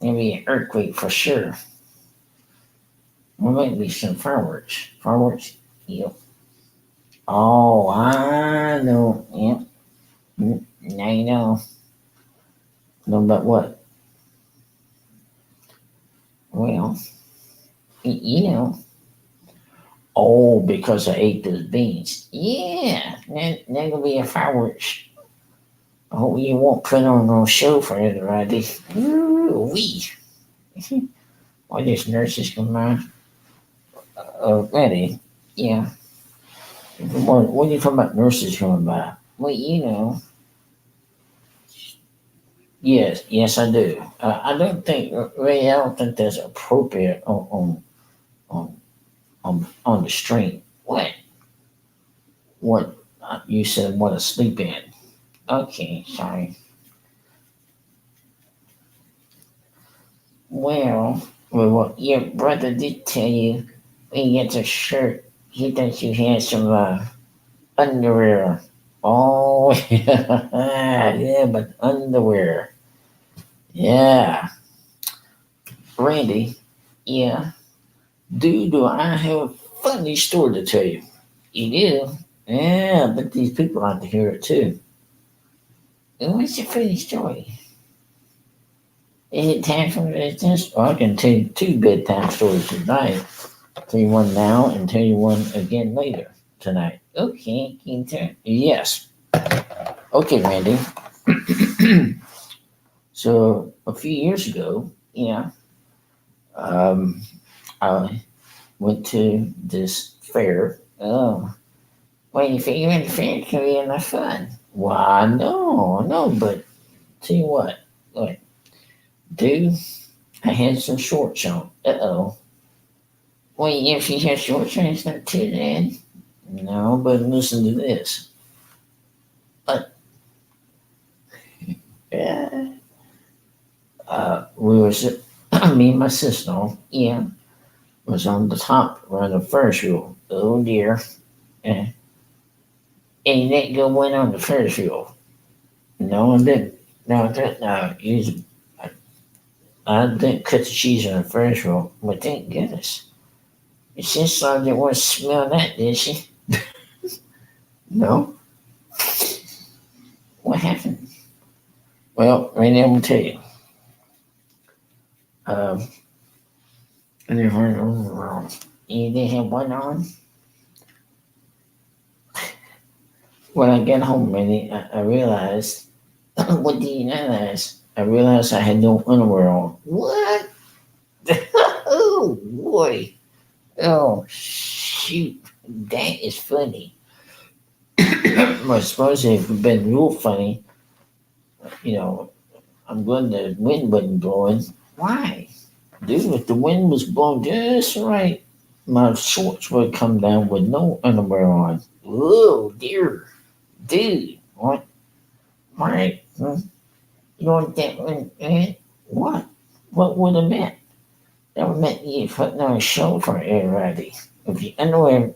Maybe an earthquake for sure. There might be some fireworks. Fireworks? Yep. Oh, I know. Yep. Now you know. Know about what? Well, you know. Oh, because I ate those beans. Yeah. There gonna be a fireworks. I hope you won't put on no show for everybody. Ooh, wee. Why these nurses come on? Ready? Yeah. What are you talking about nurses coming by? Well, you know. Yes, I do. I don't think, Ray, I don't think that's appropriate on, on the street. What? What? You said want to sleep in. Okay, sorry. Well, your brother did tell you when you get a shirt, he thinks you had some underwear. Oh, yeah, yeah, but underwear. Yeah. Randy, yeah. Do I have a funny story to tell you? You do? Yeah, but these people like to hear it too. And what's your funny story? Is it time for business? Well, I can tell you two bedtime stories tonight. Tell you one now and tell you one again later tonight. Okay, can you tell? Yes. Okay, Randy. So a few years ago, yeah, um, I went to this fair. Oh, well, you figure in the fair can be enough fun. Why, no, but tell you what, dude, I had some shorts on. Uh-oh. Well, if you have shorts on, it's not too bad. No, but listen to this. But, yeah, we was, me and my sister, yeah, was on the top around the Ferris wheel. Oh dear. Uh, and that go went on the Ferris wheel. No, I didn't. No, I didn't. No, I didn't cut the cheese on the Ferris wheel. But thank goodness. Your sister didn't want to smell that, did she? No. What happened? Well, right now I'm gonna tell you. Um, I never heard of you didn't have one on? When I got home, Randy, I realized, what did you realize? I realized I had no underwear on. What? Oh, boy. Oh, shoot. That is funny. I suppose if it'd been real funny, you know, I'm glad the wind wasn't blowing. Why? Dude, if the wind was blowing just right, my shorts would come down with no underwear on. Whoa, dear, dude, what? Right? You know what that would mean? What? What would it meant? That would mean you putting on a show for everybody. If you underwear,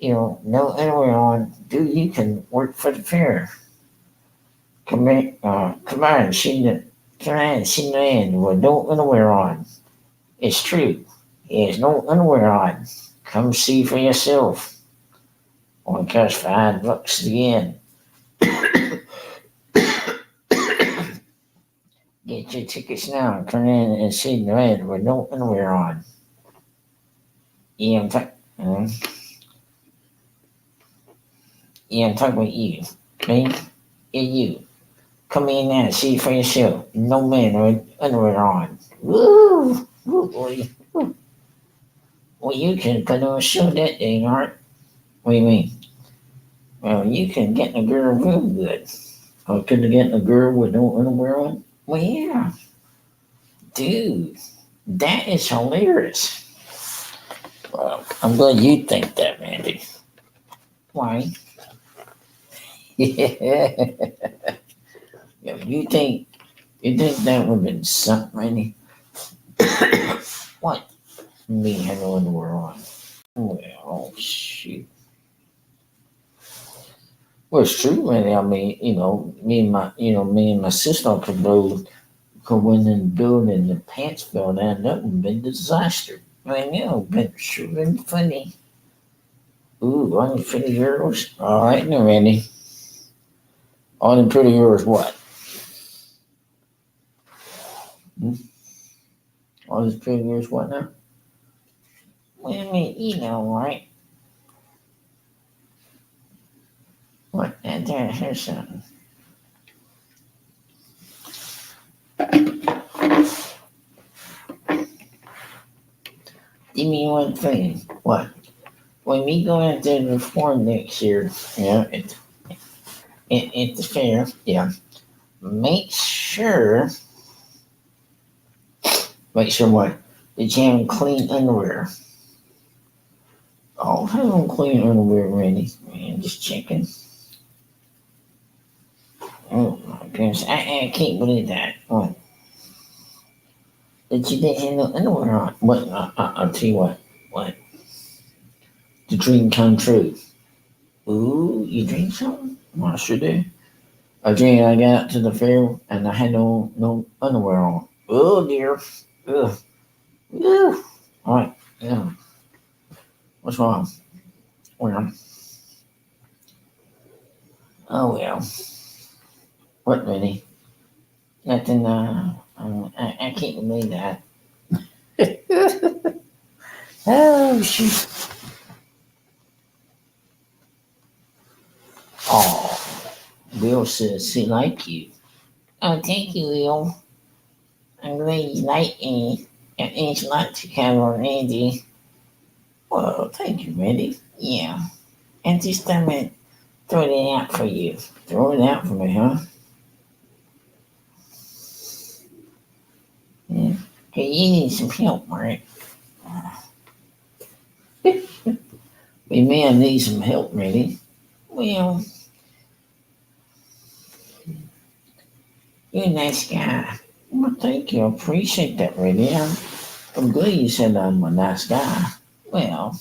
no underwear on, dude, you can work for the fair. Come on, come on, see the man with no underwear on. It's true. He has no underwear on. Come see for yourself. Only costs $5 again. Get your tickets now and come in and see the man with no underwear on. Yeah, I'm talking about you. Me? Yeah, you. Come in now and see for yourself. No man with underwear on. Woo! Woo, boy. Woo. Well, you can put on a show that day, Art. What do you mean? Well, you can get a girl real good. Oh, could you get a girl with no underwear on? Well, yeah. Dude, that is hilarious. Well, I'm glad you think that, Randy. Why? Yeah. You think that would have been something, Randy? What? Me had no underwear on. Well, shoot. Well, it's true, Randy. I mean, me and my sister could go in and build and the pants fell down. That would have been a disaster. I know, but sure been funny. Ooh, all the pretty girls. All right, now, Randy. All the pretty girls, what? All the pretty girls, what now? Well, I mean, right? What? And here's something. Give me one thing. What? When we go out there to perform next year, at the fair, make sure what? That you have clean underwear. Oh, have them clean underwear, Randy. Man, just checking. Oh my goodness, I can't believe that. What? That you didn't have no underwear on. What? I'll tell you what. What? The dream come true. Ooh, you drink something? Well, I sure do. I dreamed I got out to the fair and I had no underwear on. Oh dear. Ugh. Ugh. All right. Yeah. What's wrong? Well. Oh well. What, Vinny? Nothing. I can't believe that. Oh shoot. Oh, Will says he like you. Oh, thank you, Will. I'm glad you like me. And it's not to Cowboy Randy. Well, thank you, Randy. Yeah. And just I'm gonna throw it out for you. Throw it out for me, huh? Yeah. Hey, you need some help, right? We may need some help, Randy. Well, you're a nice guy. Well, thank you. I appreciate that, Randy. I'm glad you said I'm a nice guy. Well,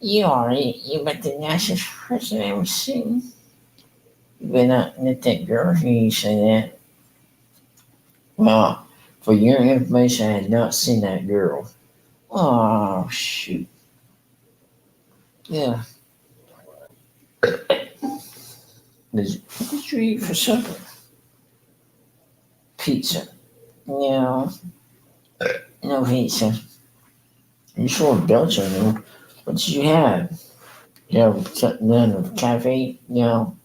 you are. You're about the nicest person I've ever seen. You've been out with that girl who you say that. Well, for your information, I had not seen that girl. Oh, shoot. Yeah. What did you eat for supper? Pizza. No. No pizza. You sure Belgium, though. What did you have? You have something in the cafe? No.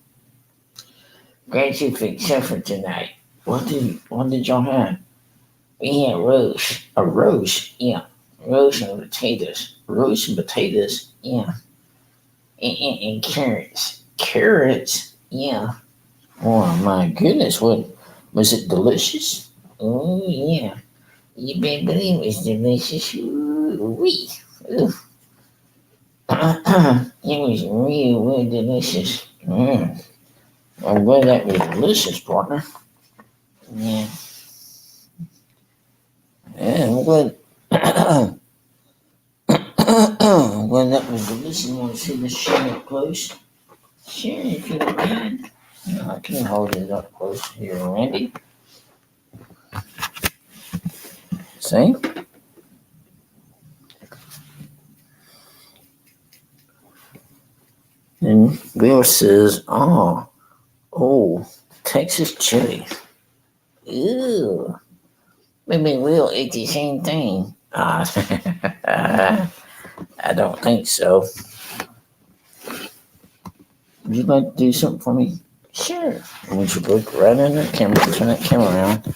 Glad you fixed supper tonight. What did y'all have? We had roast. A roast? Yeah. Roast and potatoes. Roast and potatoes? Yeah. And carrots. Carrots? Yeah. Oh my goodness, what was it delicious? Oh yeah. You better believe it was delicious. Ooh wee. Ooh. It was really, really delicious. I'm glad that was delicious, partner. Yeah, yeah, I'm glad. I'm glad that was delicious. You want to see this shit up close? Sure, if you don't mind. I can hold it up close here, Randy. See? And Will says, oh, Texas chili. Ew. Maybe we'll eat the same thing. I don't think so. Would you like to do something for me? Sure. I want you to look right in that camera, turn that camera around,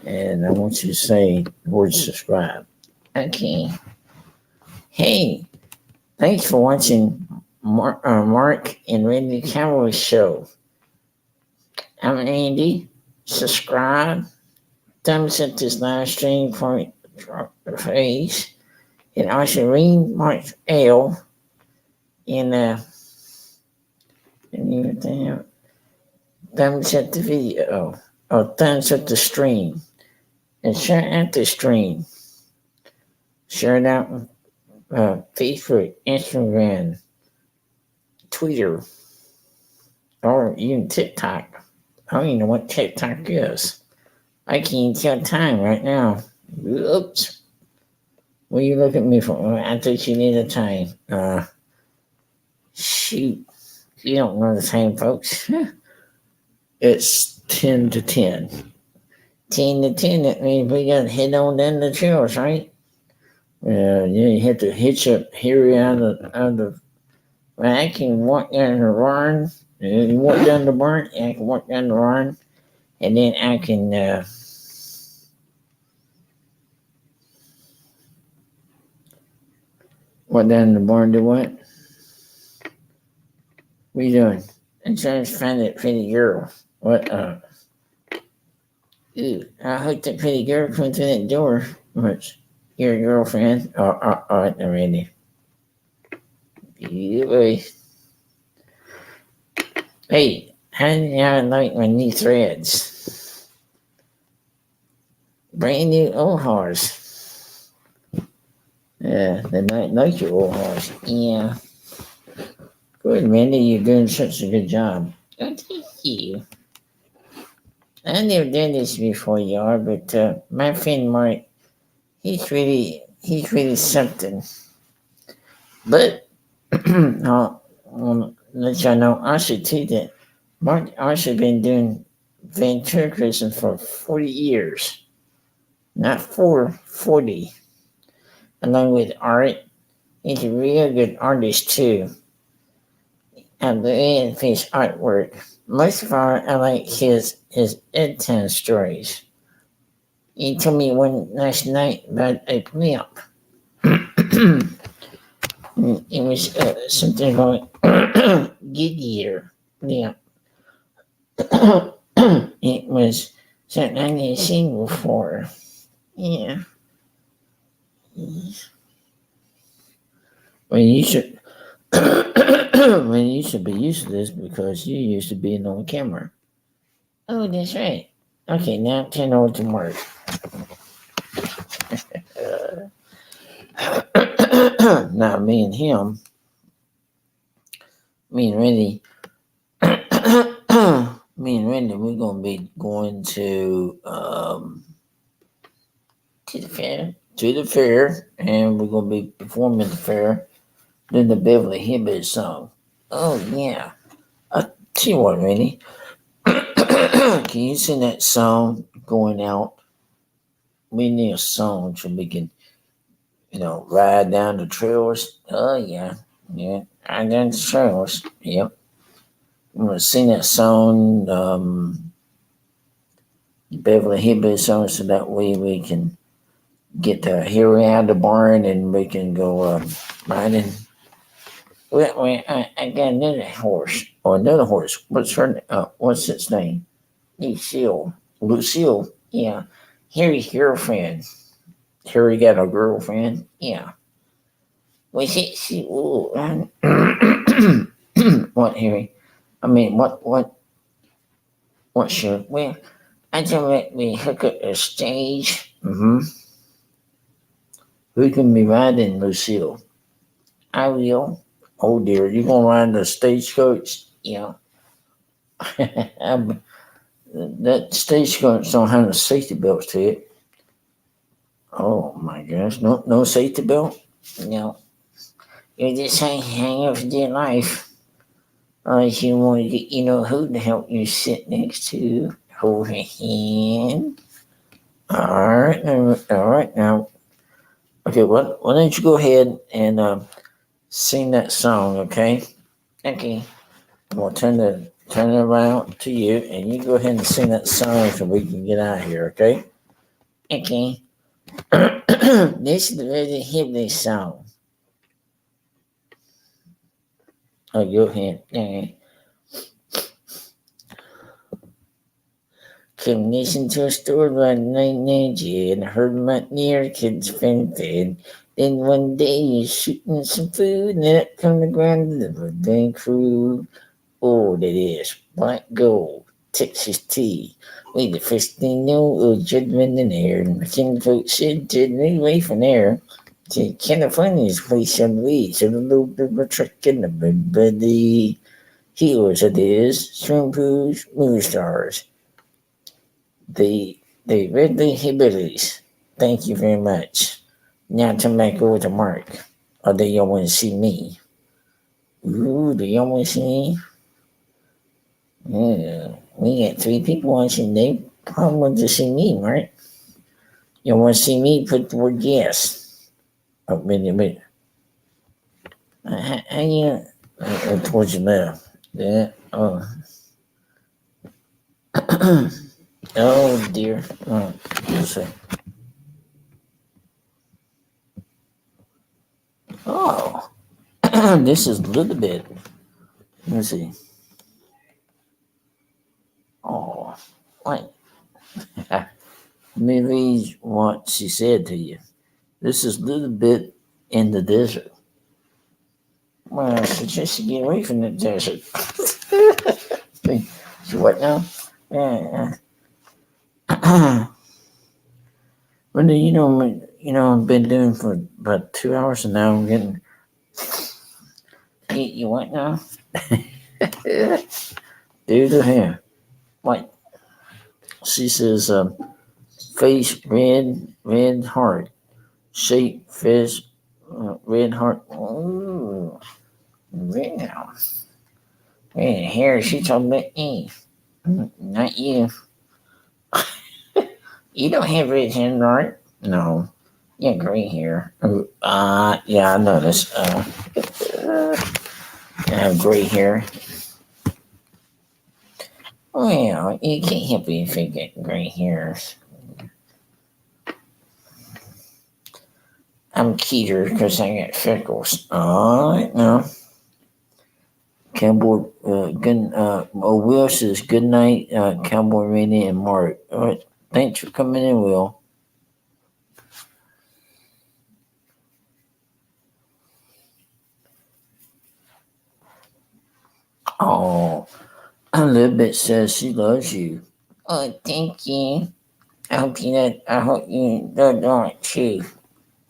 and I want you to say the word subscribe. Okay. Hey, thanks for watching Mark and Randy Cowboy Show. I'm Andy. Subscribe. Thumbs up this live stream for the face. And also read Mark L. And thumbs up the video. Or thumbs up the stream. And share out the stream. Share it out on Facebook, Instagram, Twitter, or even TikTok. I don't even know what TikTok is. I can't tell time right now. Oops. What are you looking at me for? I thought you needed time. Shoot. You don't know the time, folks. It's 10 to 10. 10 to 10, that means we got to head on down the trails, right? You have to hitch up here out of the. Well, I can walk down the barn. You walk down the barn, I can walk down the barn. And then I can. Walk down the barn to what? What are you doing? I'm trying to find that pretty girl. What? Ooh, I hope that pretty girl comes through that door. What's your girlfriend? All right, Randy. Boy. Hey, how do I like my new threads? Brand new old horse. Yeah, they might like your old horse. Yeah. Good, Randy. You're doing such a good job. Oh, thank you. I never done this before, y'all, but my friend Mark, he's really something. But I'll let y'all know also too that Mark also been doing ventriloquism for 40 years. Not 40. Along with art. He's a real good artist too. I love his artwork. Most of all, I like his bedtime stories. He told me one last night about a lamp. It was something called Gig Year lamp. It was something I never seen before. Yeah. Well, you should. Well, you should be used to this because you used to being on camera. Oh, that's right. Okay, now turn over to Mark. Now, me and Randy, we're gonna be going to the fair, and we're gonna be performing the fair, doing the Beverly Hillbillies song. Oh yeah. Tell you what, Randy, can you sing that song going out? We need a song so we can, ride down the trails. Oh yeah, ride down the trails. Yep. I'm gonna sing that song, Beverly Hillbillies song, so that way we can get the hero out of the barn and we can go riding. Well, I got another horse. What's her? What's its name? Lucille. Yeah. Harry's girlfriend. Harry got a girlfriend. Yeah. Was it? See, ooh, what, Harry? I mean, what, sure? Well, I just let me hook up a stage. Mm-hmm. Who can be riding, Lucille? I will. Oh dear, you gonna ride the stagecoach? Yeah. That stagecoach don't have a safety belt to it. Oh my gosh, no safety belt? No. You just hang up for dear life. Unless you want to get, who to help you sit next to. Hold her hand. All right now. Okay, why don't you go ahead and sing that song, okay? Okay. I'm gonna turn it around to you, and you go ahead and sing that song so we can get out of here, okay? Okay. This is the really Hillbilly song. Oh, go ahead. Okay. Come listen to a story about night ninja and heard my near kids fed. Then one day you're shooting some food and then up come the ground of the big crew. Oh, that is black gold, Texas tea. We the first thing know, judgment in there. And the folks said to me away from there. To California's place on the way. So the little bit of a trick in the big buddy. Heroes it is, swim pools, movie stars. The Ridley Hillbillies. Thank you very much. Now turn back over to Mark. Or do y'all want to see me? Ooh, do y'all want to see me? Yeah, we got three people watching. They probably want to see me, right? You want to see me? Put the word yes. Oh, wait. How you? Towards the left. Yeah. Oh. Oh dear. Oh, let's see. Oh, this is a little bit. Let's see. Oh, what? Let me read what she said to you. This is a little bit in the desert. Well, I suggest you get away from the desert. So what now? Yeah. Well, I've been doing for about 2 hours and now I'm getting. You what now? Do the hair. What? She says, face red heart, shape fish, red heart. Ooh, red now. Red hair. She talking about me, not you. You don't have red hair, right? No. Yeah, gray hair. Yeah, I noticed. I have gray hair. Well, you can't help it if you get gray hairs. I'm cuter because I got freckles. Alright, now. Cowboy, Will says good night, Cowboy Randy and Mark. Alright, thanks for coming in, Will. Oh, a little bit says she loves you. Oh, thank you. I hope you don't too.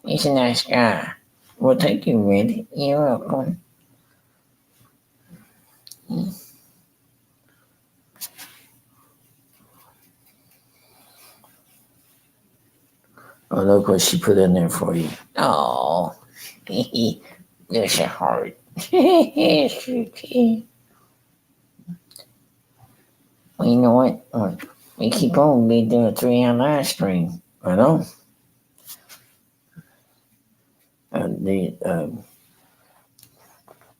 He's a nice guy. Well, thank you, Randy. You're welcome. Oh, look what she put in there for you. Oh, there's a heart. Okay. Well, you know what? We keep on. We do a 3-hour live stream. I know.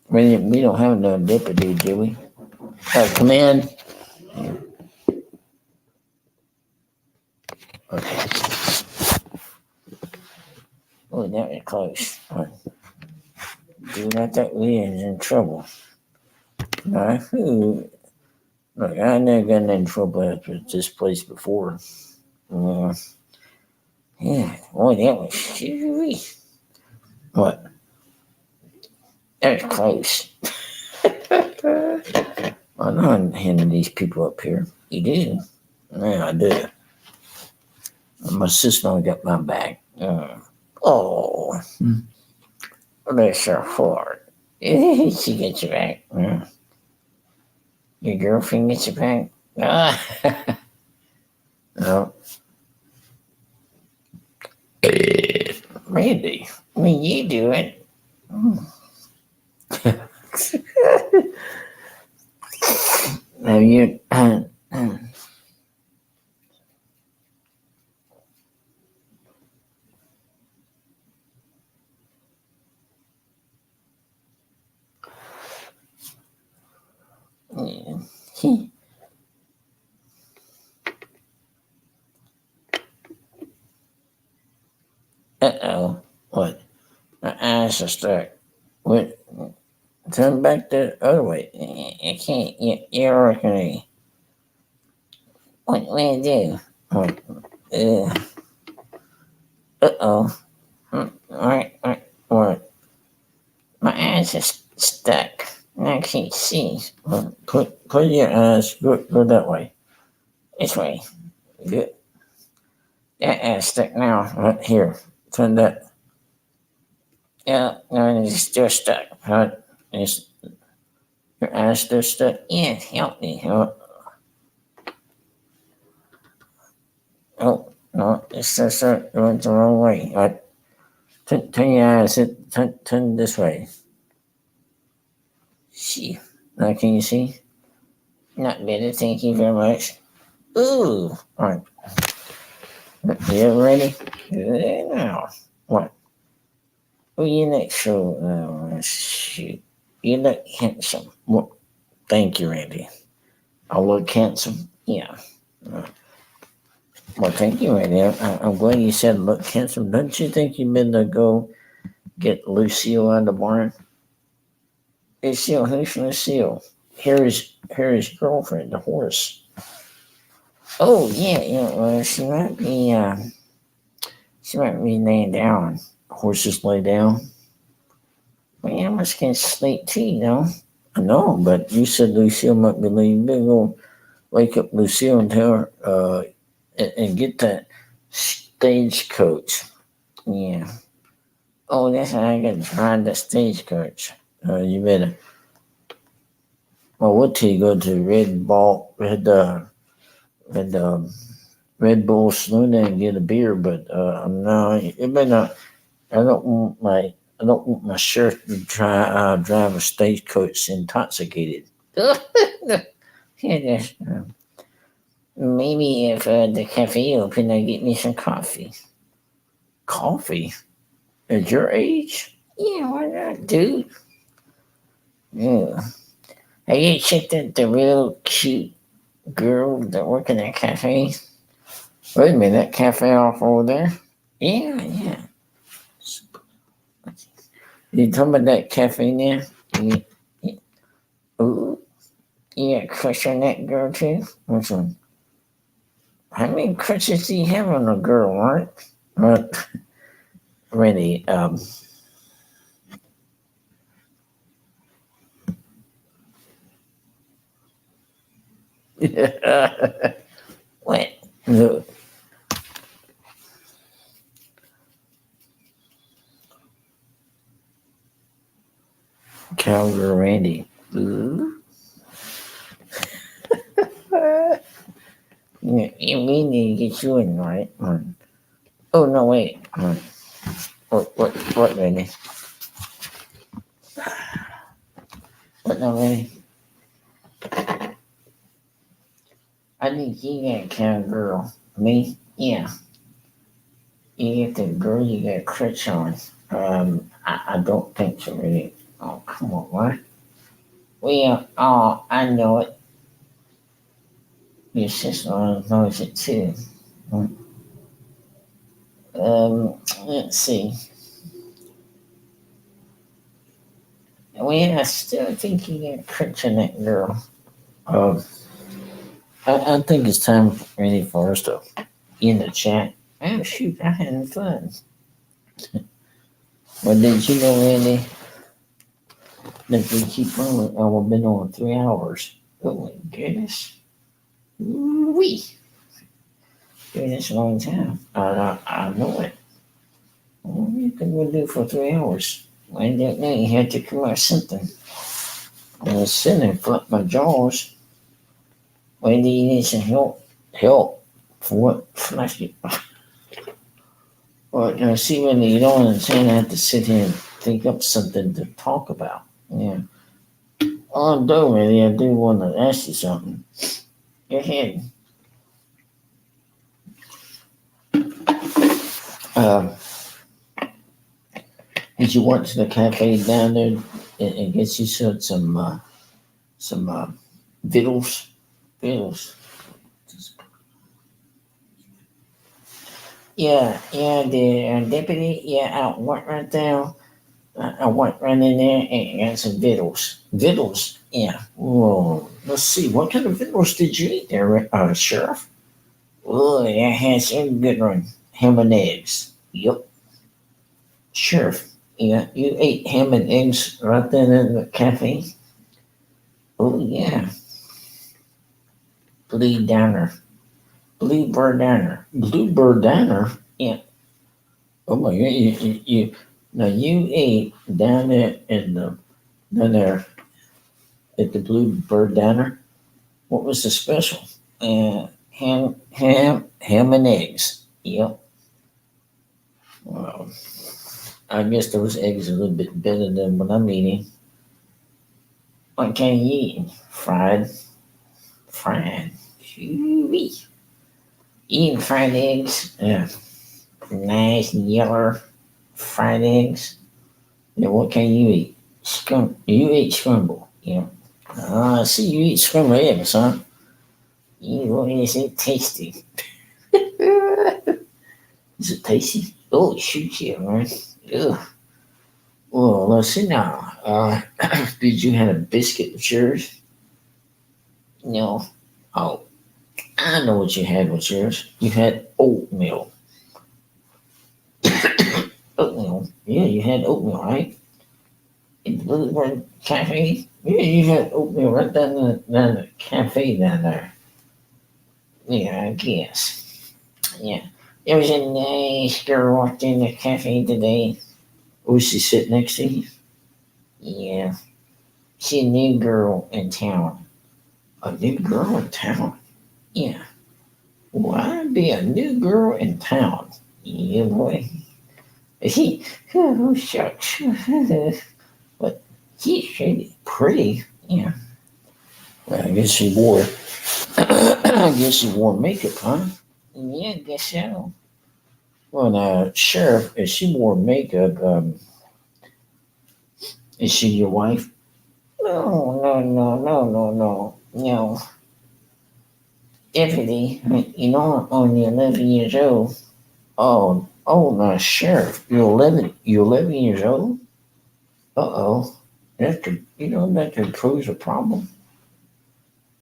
We don't have no deputy, do we? Come in. Okay. Oh, that was close. Do not think we is in trouble. No, look, I never got in trouble after this place before. Yeah, boy, that was scary. What? That was close. I know I'm handing these people up here. You do? Yeah, I do. My sister got my back. Oh, bless her heart. She gets your back. Your girlfriend gets your back? No. Randy, when you do it. Have you? Uh-oh. What? My eyes are stuck. What? Turn back the other way. I can't. You're working. What do you do? What? Uh-oh. What? My eyes are stuck. I can't see. Put your eyes. Go that way. This way. Good. That eye's stuck now. Right here. Turn that. Yeah, no, it's still stuck. It's, your eyes still stuck. Yeah, help me. Oh, no, it's still stuck. Going the wrong way. Turn your eyes. Turn this way. See. Now, can you see? Not better. Thank you very much. Ooh. All right. You ready? Now. What? Oh, you look so. Shoot. You look handsome. Well, thank you, Randy. I look handsome. Yeah. Well, thank you, Randy. I'm glad you said look handsome. Don't you think you better go get Lucille out of the barn? Lucille, who's Lucille? Harry's girlfriend, the horse. Oh yeah. Well, she might be laying down. Horses lay down. Well, I must get sleep too, you know. I know, but you said Lucille might be laying. You better go wake up Lucille and tell her, and get that stagecoach. Yeah. Oh, that's how I got to ride the stagecoach. You better. Well, what till you go to Red Bull Saloon and get a beer? But no, it better not. I don't want my sheriff to drive a stagecoach intoxicated. Yeah, maybe if the cafe open, I get me some coffee. Coffee? At your age? Yeah, why not, dude? Yeah. Have you checked out the real cute girl that work in that cafe? Wait a minute, that cafe off over there? Yeah. You talking about that cafe now? Yeah. Ooh, you got a crush on that girl too? Which one? How many crushes do you have on a girl, right? But really, what? The Cowboy Randy. Ooh. Yeah, we need to get you in, right? Oh no, wait. What, Randy? What now, Randy? I think you got a cowgirl. Me? Yeah. You get the girl you got a crush on. I don't think so, really. Oh, come on, what? Well, oh, I know it. Your sister knows it too. Let's see. Well, I still think you got a crush on that girl. Um, I think it's time, really, for us to end the chat. Oh, shoot, I had fun. Well, did you know, Randy? If we keep on, we've been on 3 hours. Oh my goodness. Wee. Dude, that's a long time. I know it. What do you think we'll do for 3 hours? I don't know. You had to come up with something. I was sitting there, flipping my jaws. When do you need some help? Help? For what? Flash it. Well, see, when you don't understand, I have to sit here and think up something to talk about. Yeah. Although, really, I do want to ask you something. Go ahead. Uh, did you went to the cafe down there and get you some victuals? Victuals. Yeah, the deputy, yeah, I went right there. I went right in there and got some victuals. Victuals, yeah. Whoa, let's see, what kind of victuals did you eat there, Sheriff? Oh, that has a good one. Ham and eggs. Yep. Sheriff, yeah, you ate ham and eggs right there in the cafe? Oh, yeah. Blue Downer. Bluebird Downer. Bluebird Downer? Yeah. Oh my God, now you ate down there down there at the Bluebird Diner. What was the special? Ham and eggs. Yep. Well, I guess those eggs are a little bit better than what I'm eating. What can you eat? Fried. Fried. Shoo-wee. Eating fried eggs. Yeah. Nice yellow fried eggs. Yeah, what can you eat? You eat scramble. Yeah. I see you eat scrambled eggs, huh? What is it tasty? Is it tasty? Oh, shoot, yeah, man. Ugh. Well, let's see now. Did you have a biscuit with yours? No. Oh, I know what you had with yours. You had oatmeal. Oatmeal. Yeah, you had oatmeal, right? In the Bluebird Cafe? Yeah, you had oatmeal right down the cafe down there. Yeah, I guess. Yeah. There was a nice girl walked in the cafe today. Oh, she sit next to you? Yeah. She's a new girl in town. A new girl in town? Yeah. Why be a new girl in town? Yeah, boy. He, oh, shucks. But she's really pretty. Yeah. Well, I guess she wore, I guess she wore makeup, huh? Yeah, I guess so. Well, now, Sheriff, if she wore makeup, is she your wife? No, no, no, no, no, no. No. Deputy, you know I'm only 11 years old. Oh, now, Sheriff, you're 11 years old? Uh-oh. That could pose a problem.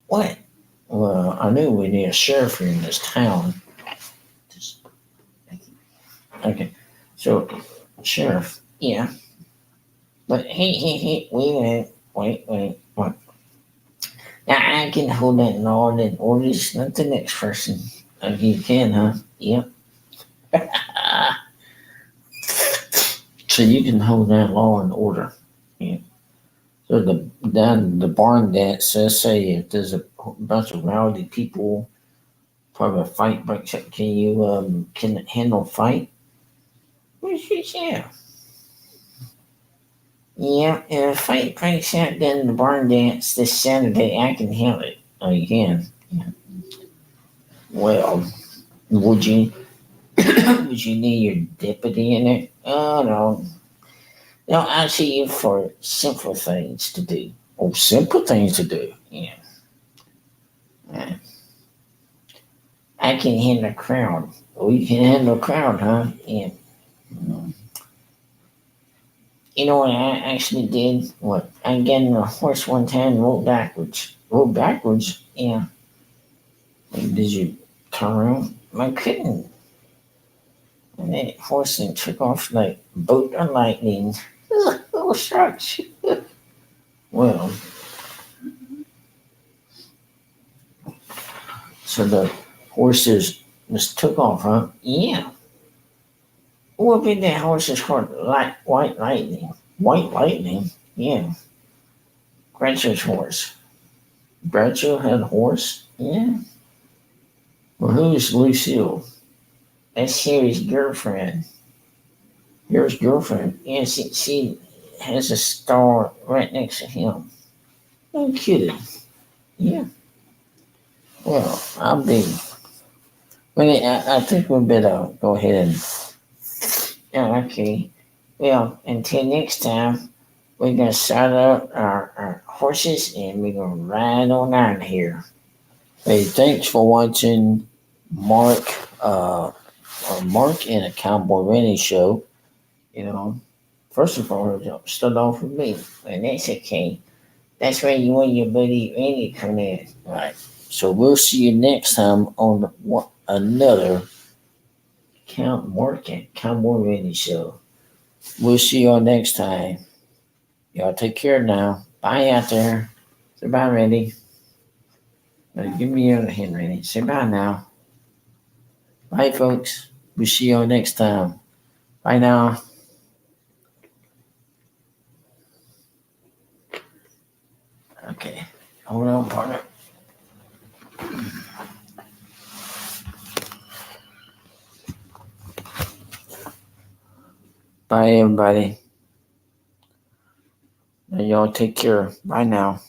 What? Well, I knew we need a sheriff here in this town. Just, okay. So, Sheriff, yeah. But hey, wait. What? Now I can hold that law and orders, not the next person. Okay, you can, huh? Yep. So you can hold that law and order. Yeah. So the barn dance says, say if there's a bunch of rowdy people, probably a fight breaks up. Can you can handle a fight? Yeah. Yeah, if a fight breaks out then the barn dance this Saturday, I can handle it. Oh, you can. Yeah. Well, would you would you need your deputy in it? Oh no. No, I see you for simple things to do. Oh, simple things to do. Yeah. Uh, I can handle a crowd. Oh, you can handle a crowd, huh? Yeah. Mm. You know what I actually did? What? I got in a horse one time and rolled backwards. Rolled backwards? Yeah. Like, did you turn around? I couldn't. And that horse then took off like bolt of lightning. Oh, shucks. Well, so the horses just took off, huh? Yeah. What been that horse's called? White Lightning. White Lightning? Yeah. Gretchen's horse. Gretchen had a horse? Yeah. Well, who's Lucille? That's Harry's girlfriend. Harry's girlfriend. Yeah, she has a star right next to him. No kidding. Yeah. Well, I'll be. Well, I think we better go ahead and. Yeah, okay. Well, until next time, we're going to saddle up our horses and we're going to ride on out of here. Hey, thanks for watching Mark, Mark and a Cowboy Randy show. You know, first of all, start off with me, and that's okay. That's where you and your buddy Randy come in. Right. So we'll see you next time on another Mark and Cowboy Randy show. We'll see y'all next time. Y'all take care now. Bye out there. Say bye, Randy. Give me your other hand, Randy. Say bye now. Bye, folks. We'll see y'all next time. Bye now. Okay. Hold on, partner. Bye, everybody. Y'all take care. Bye now.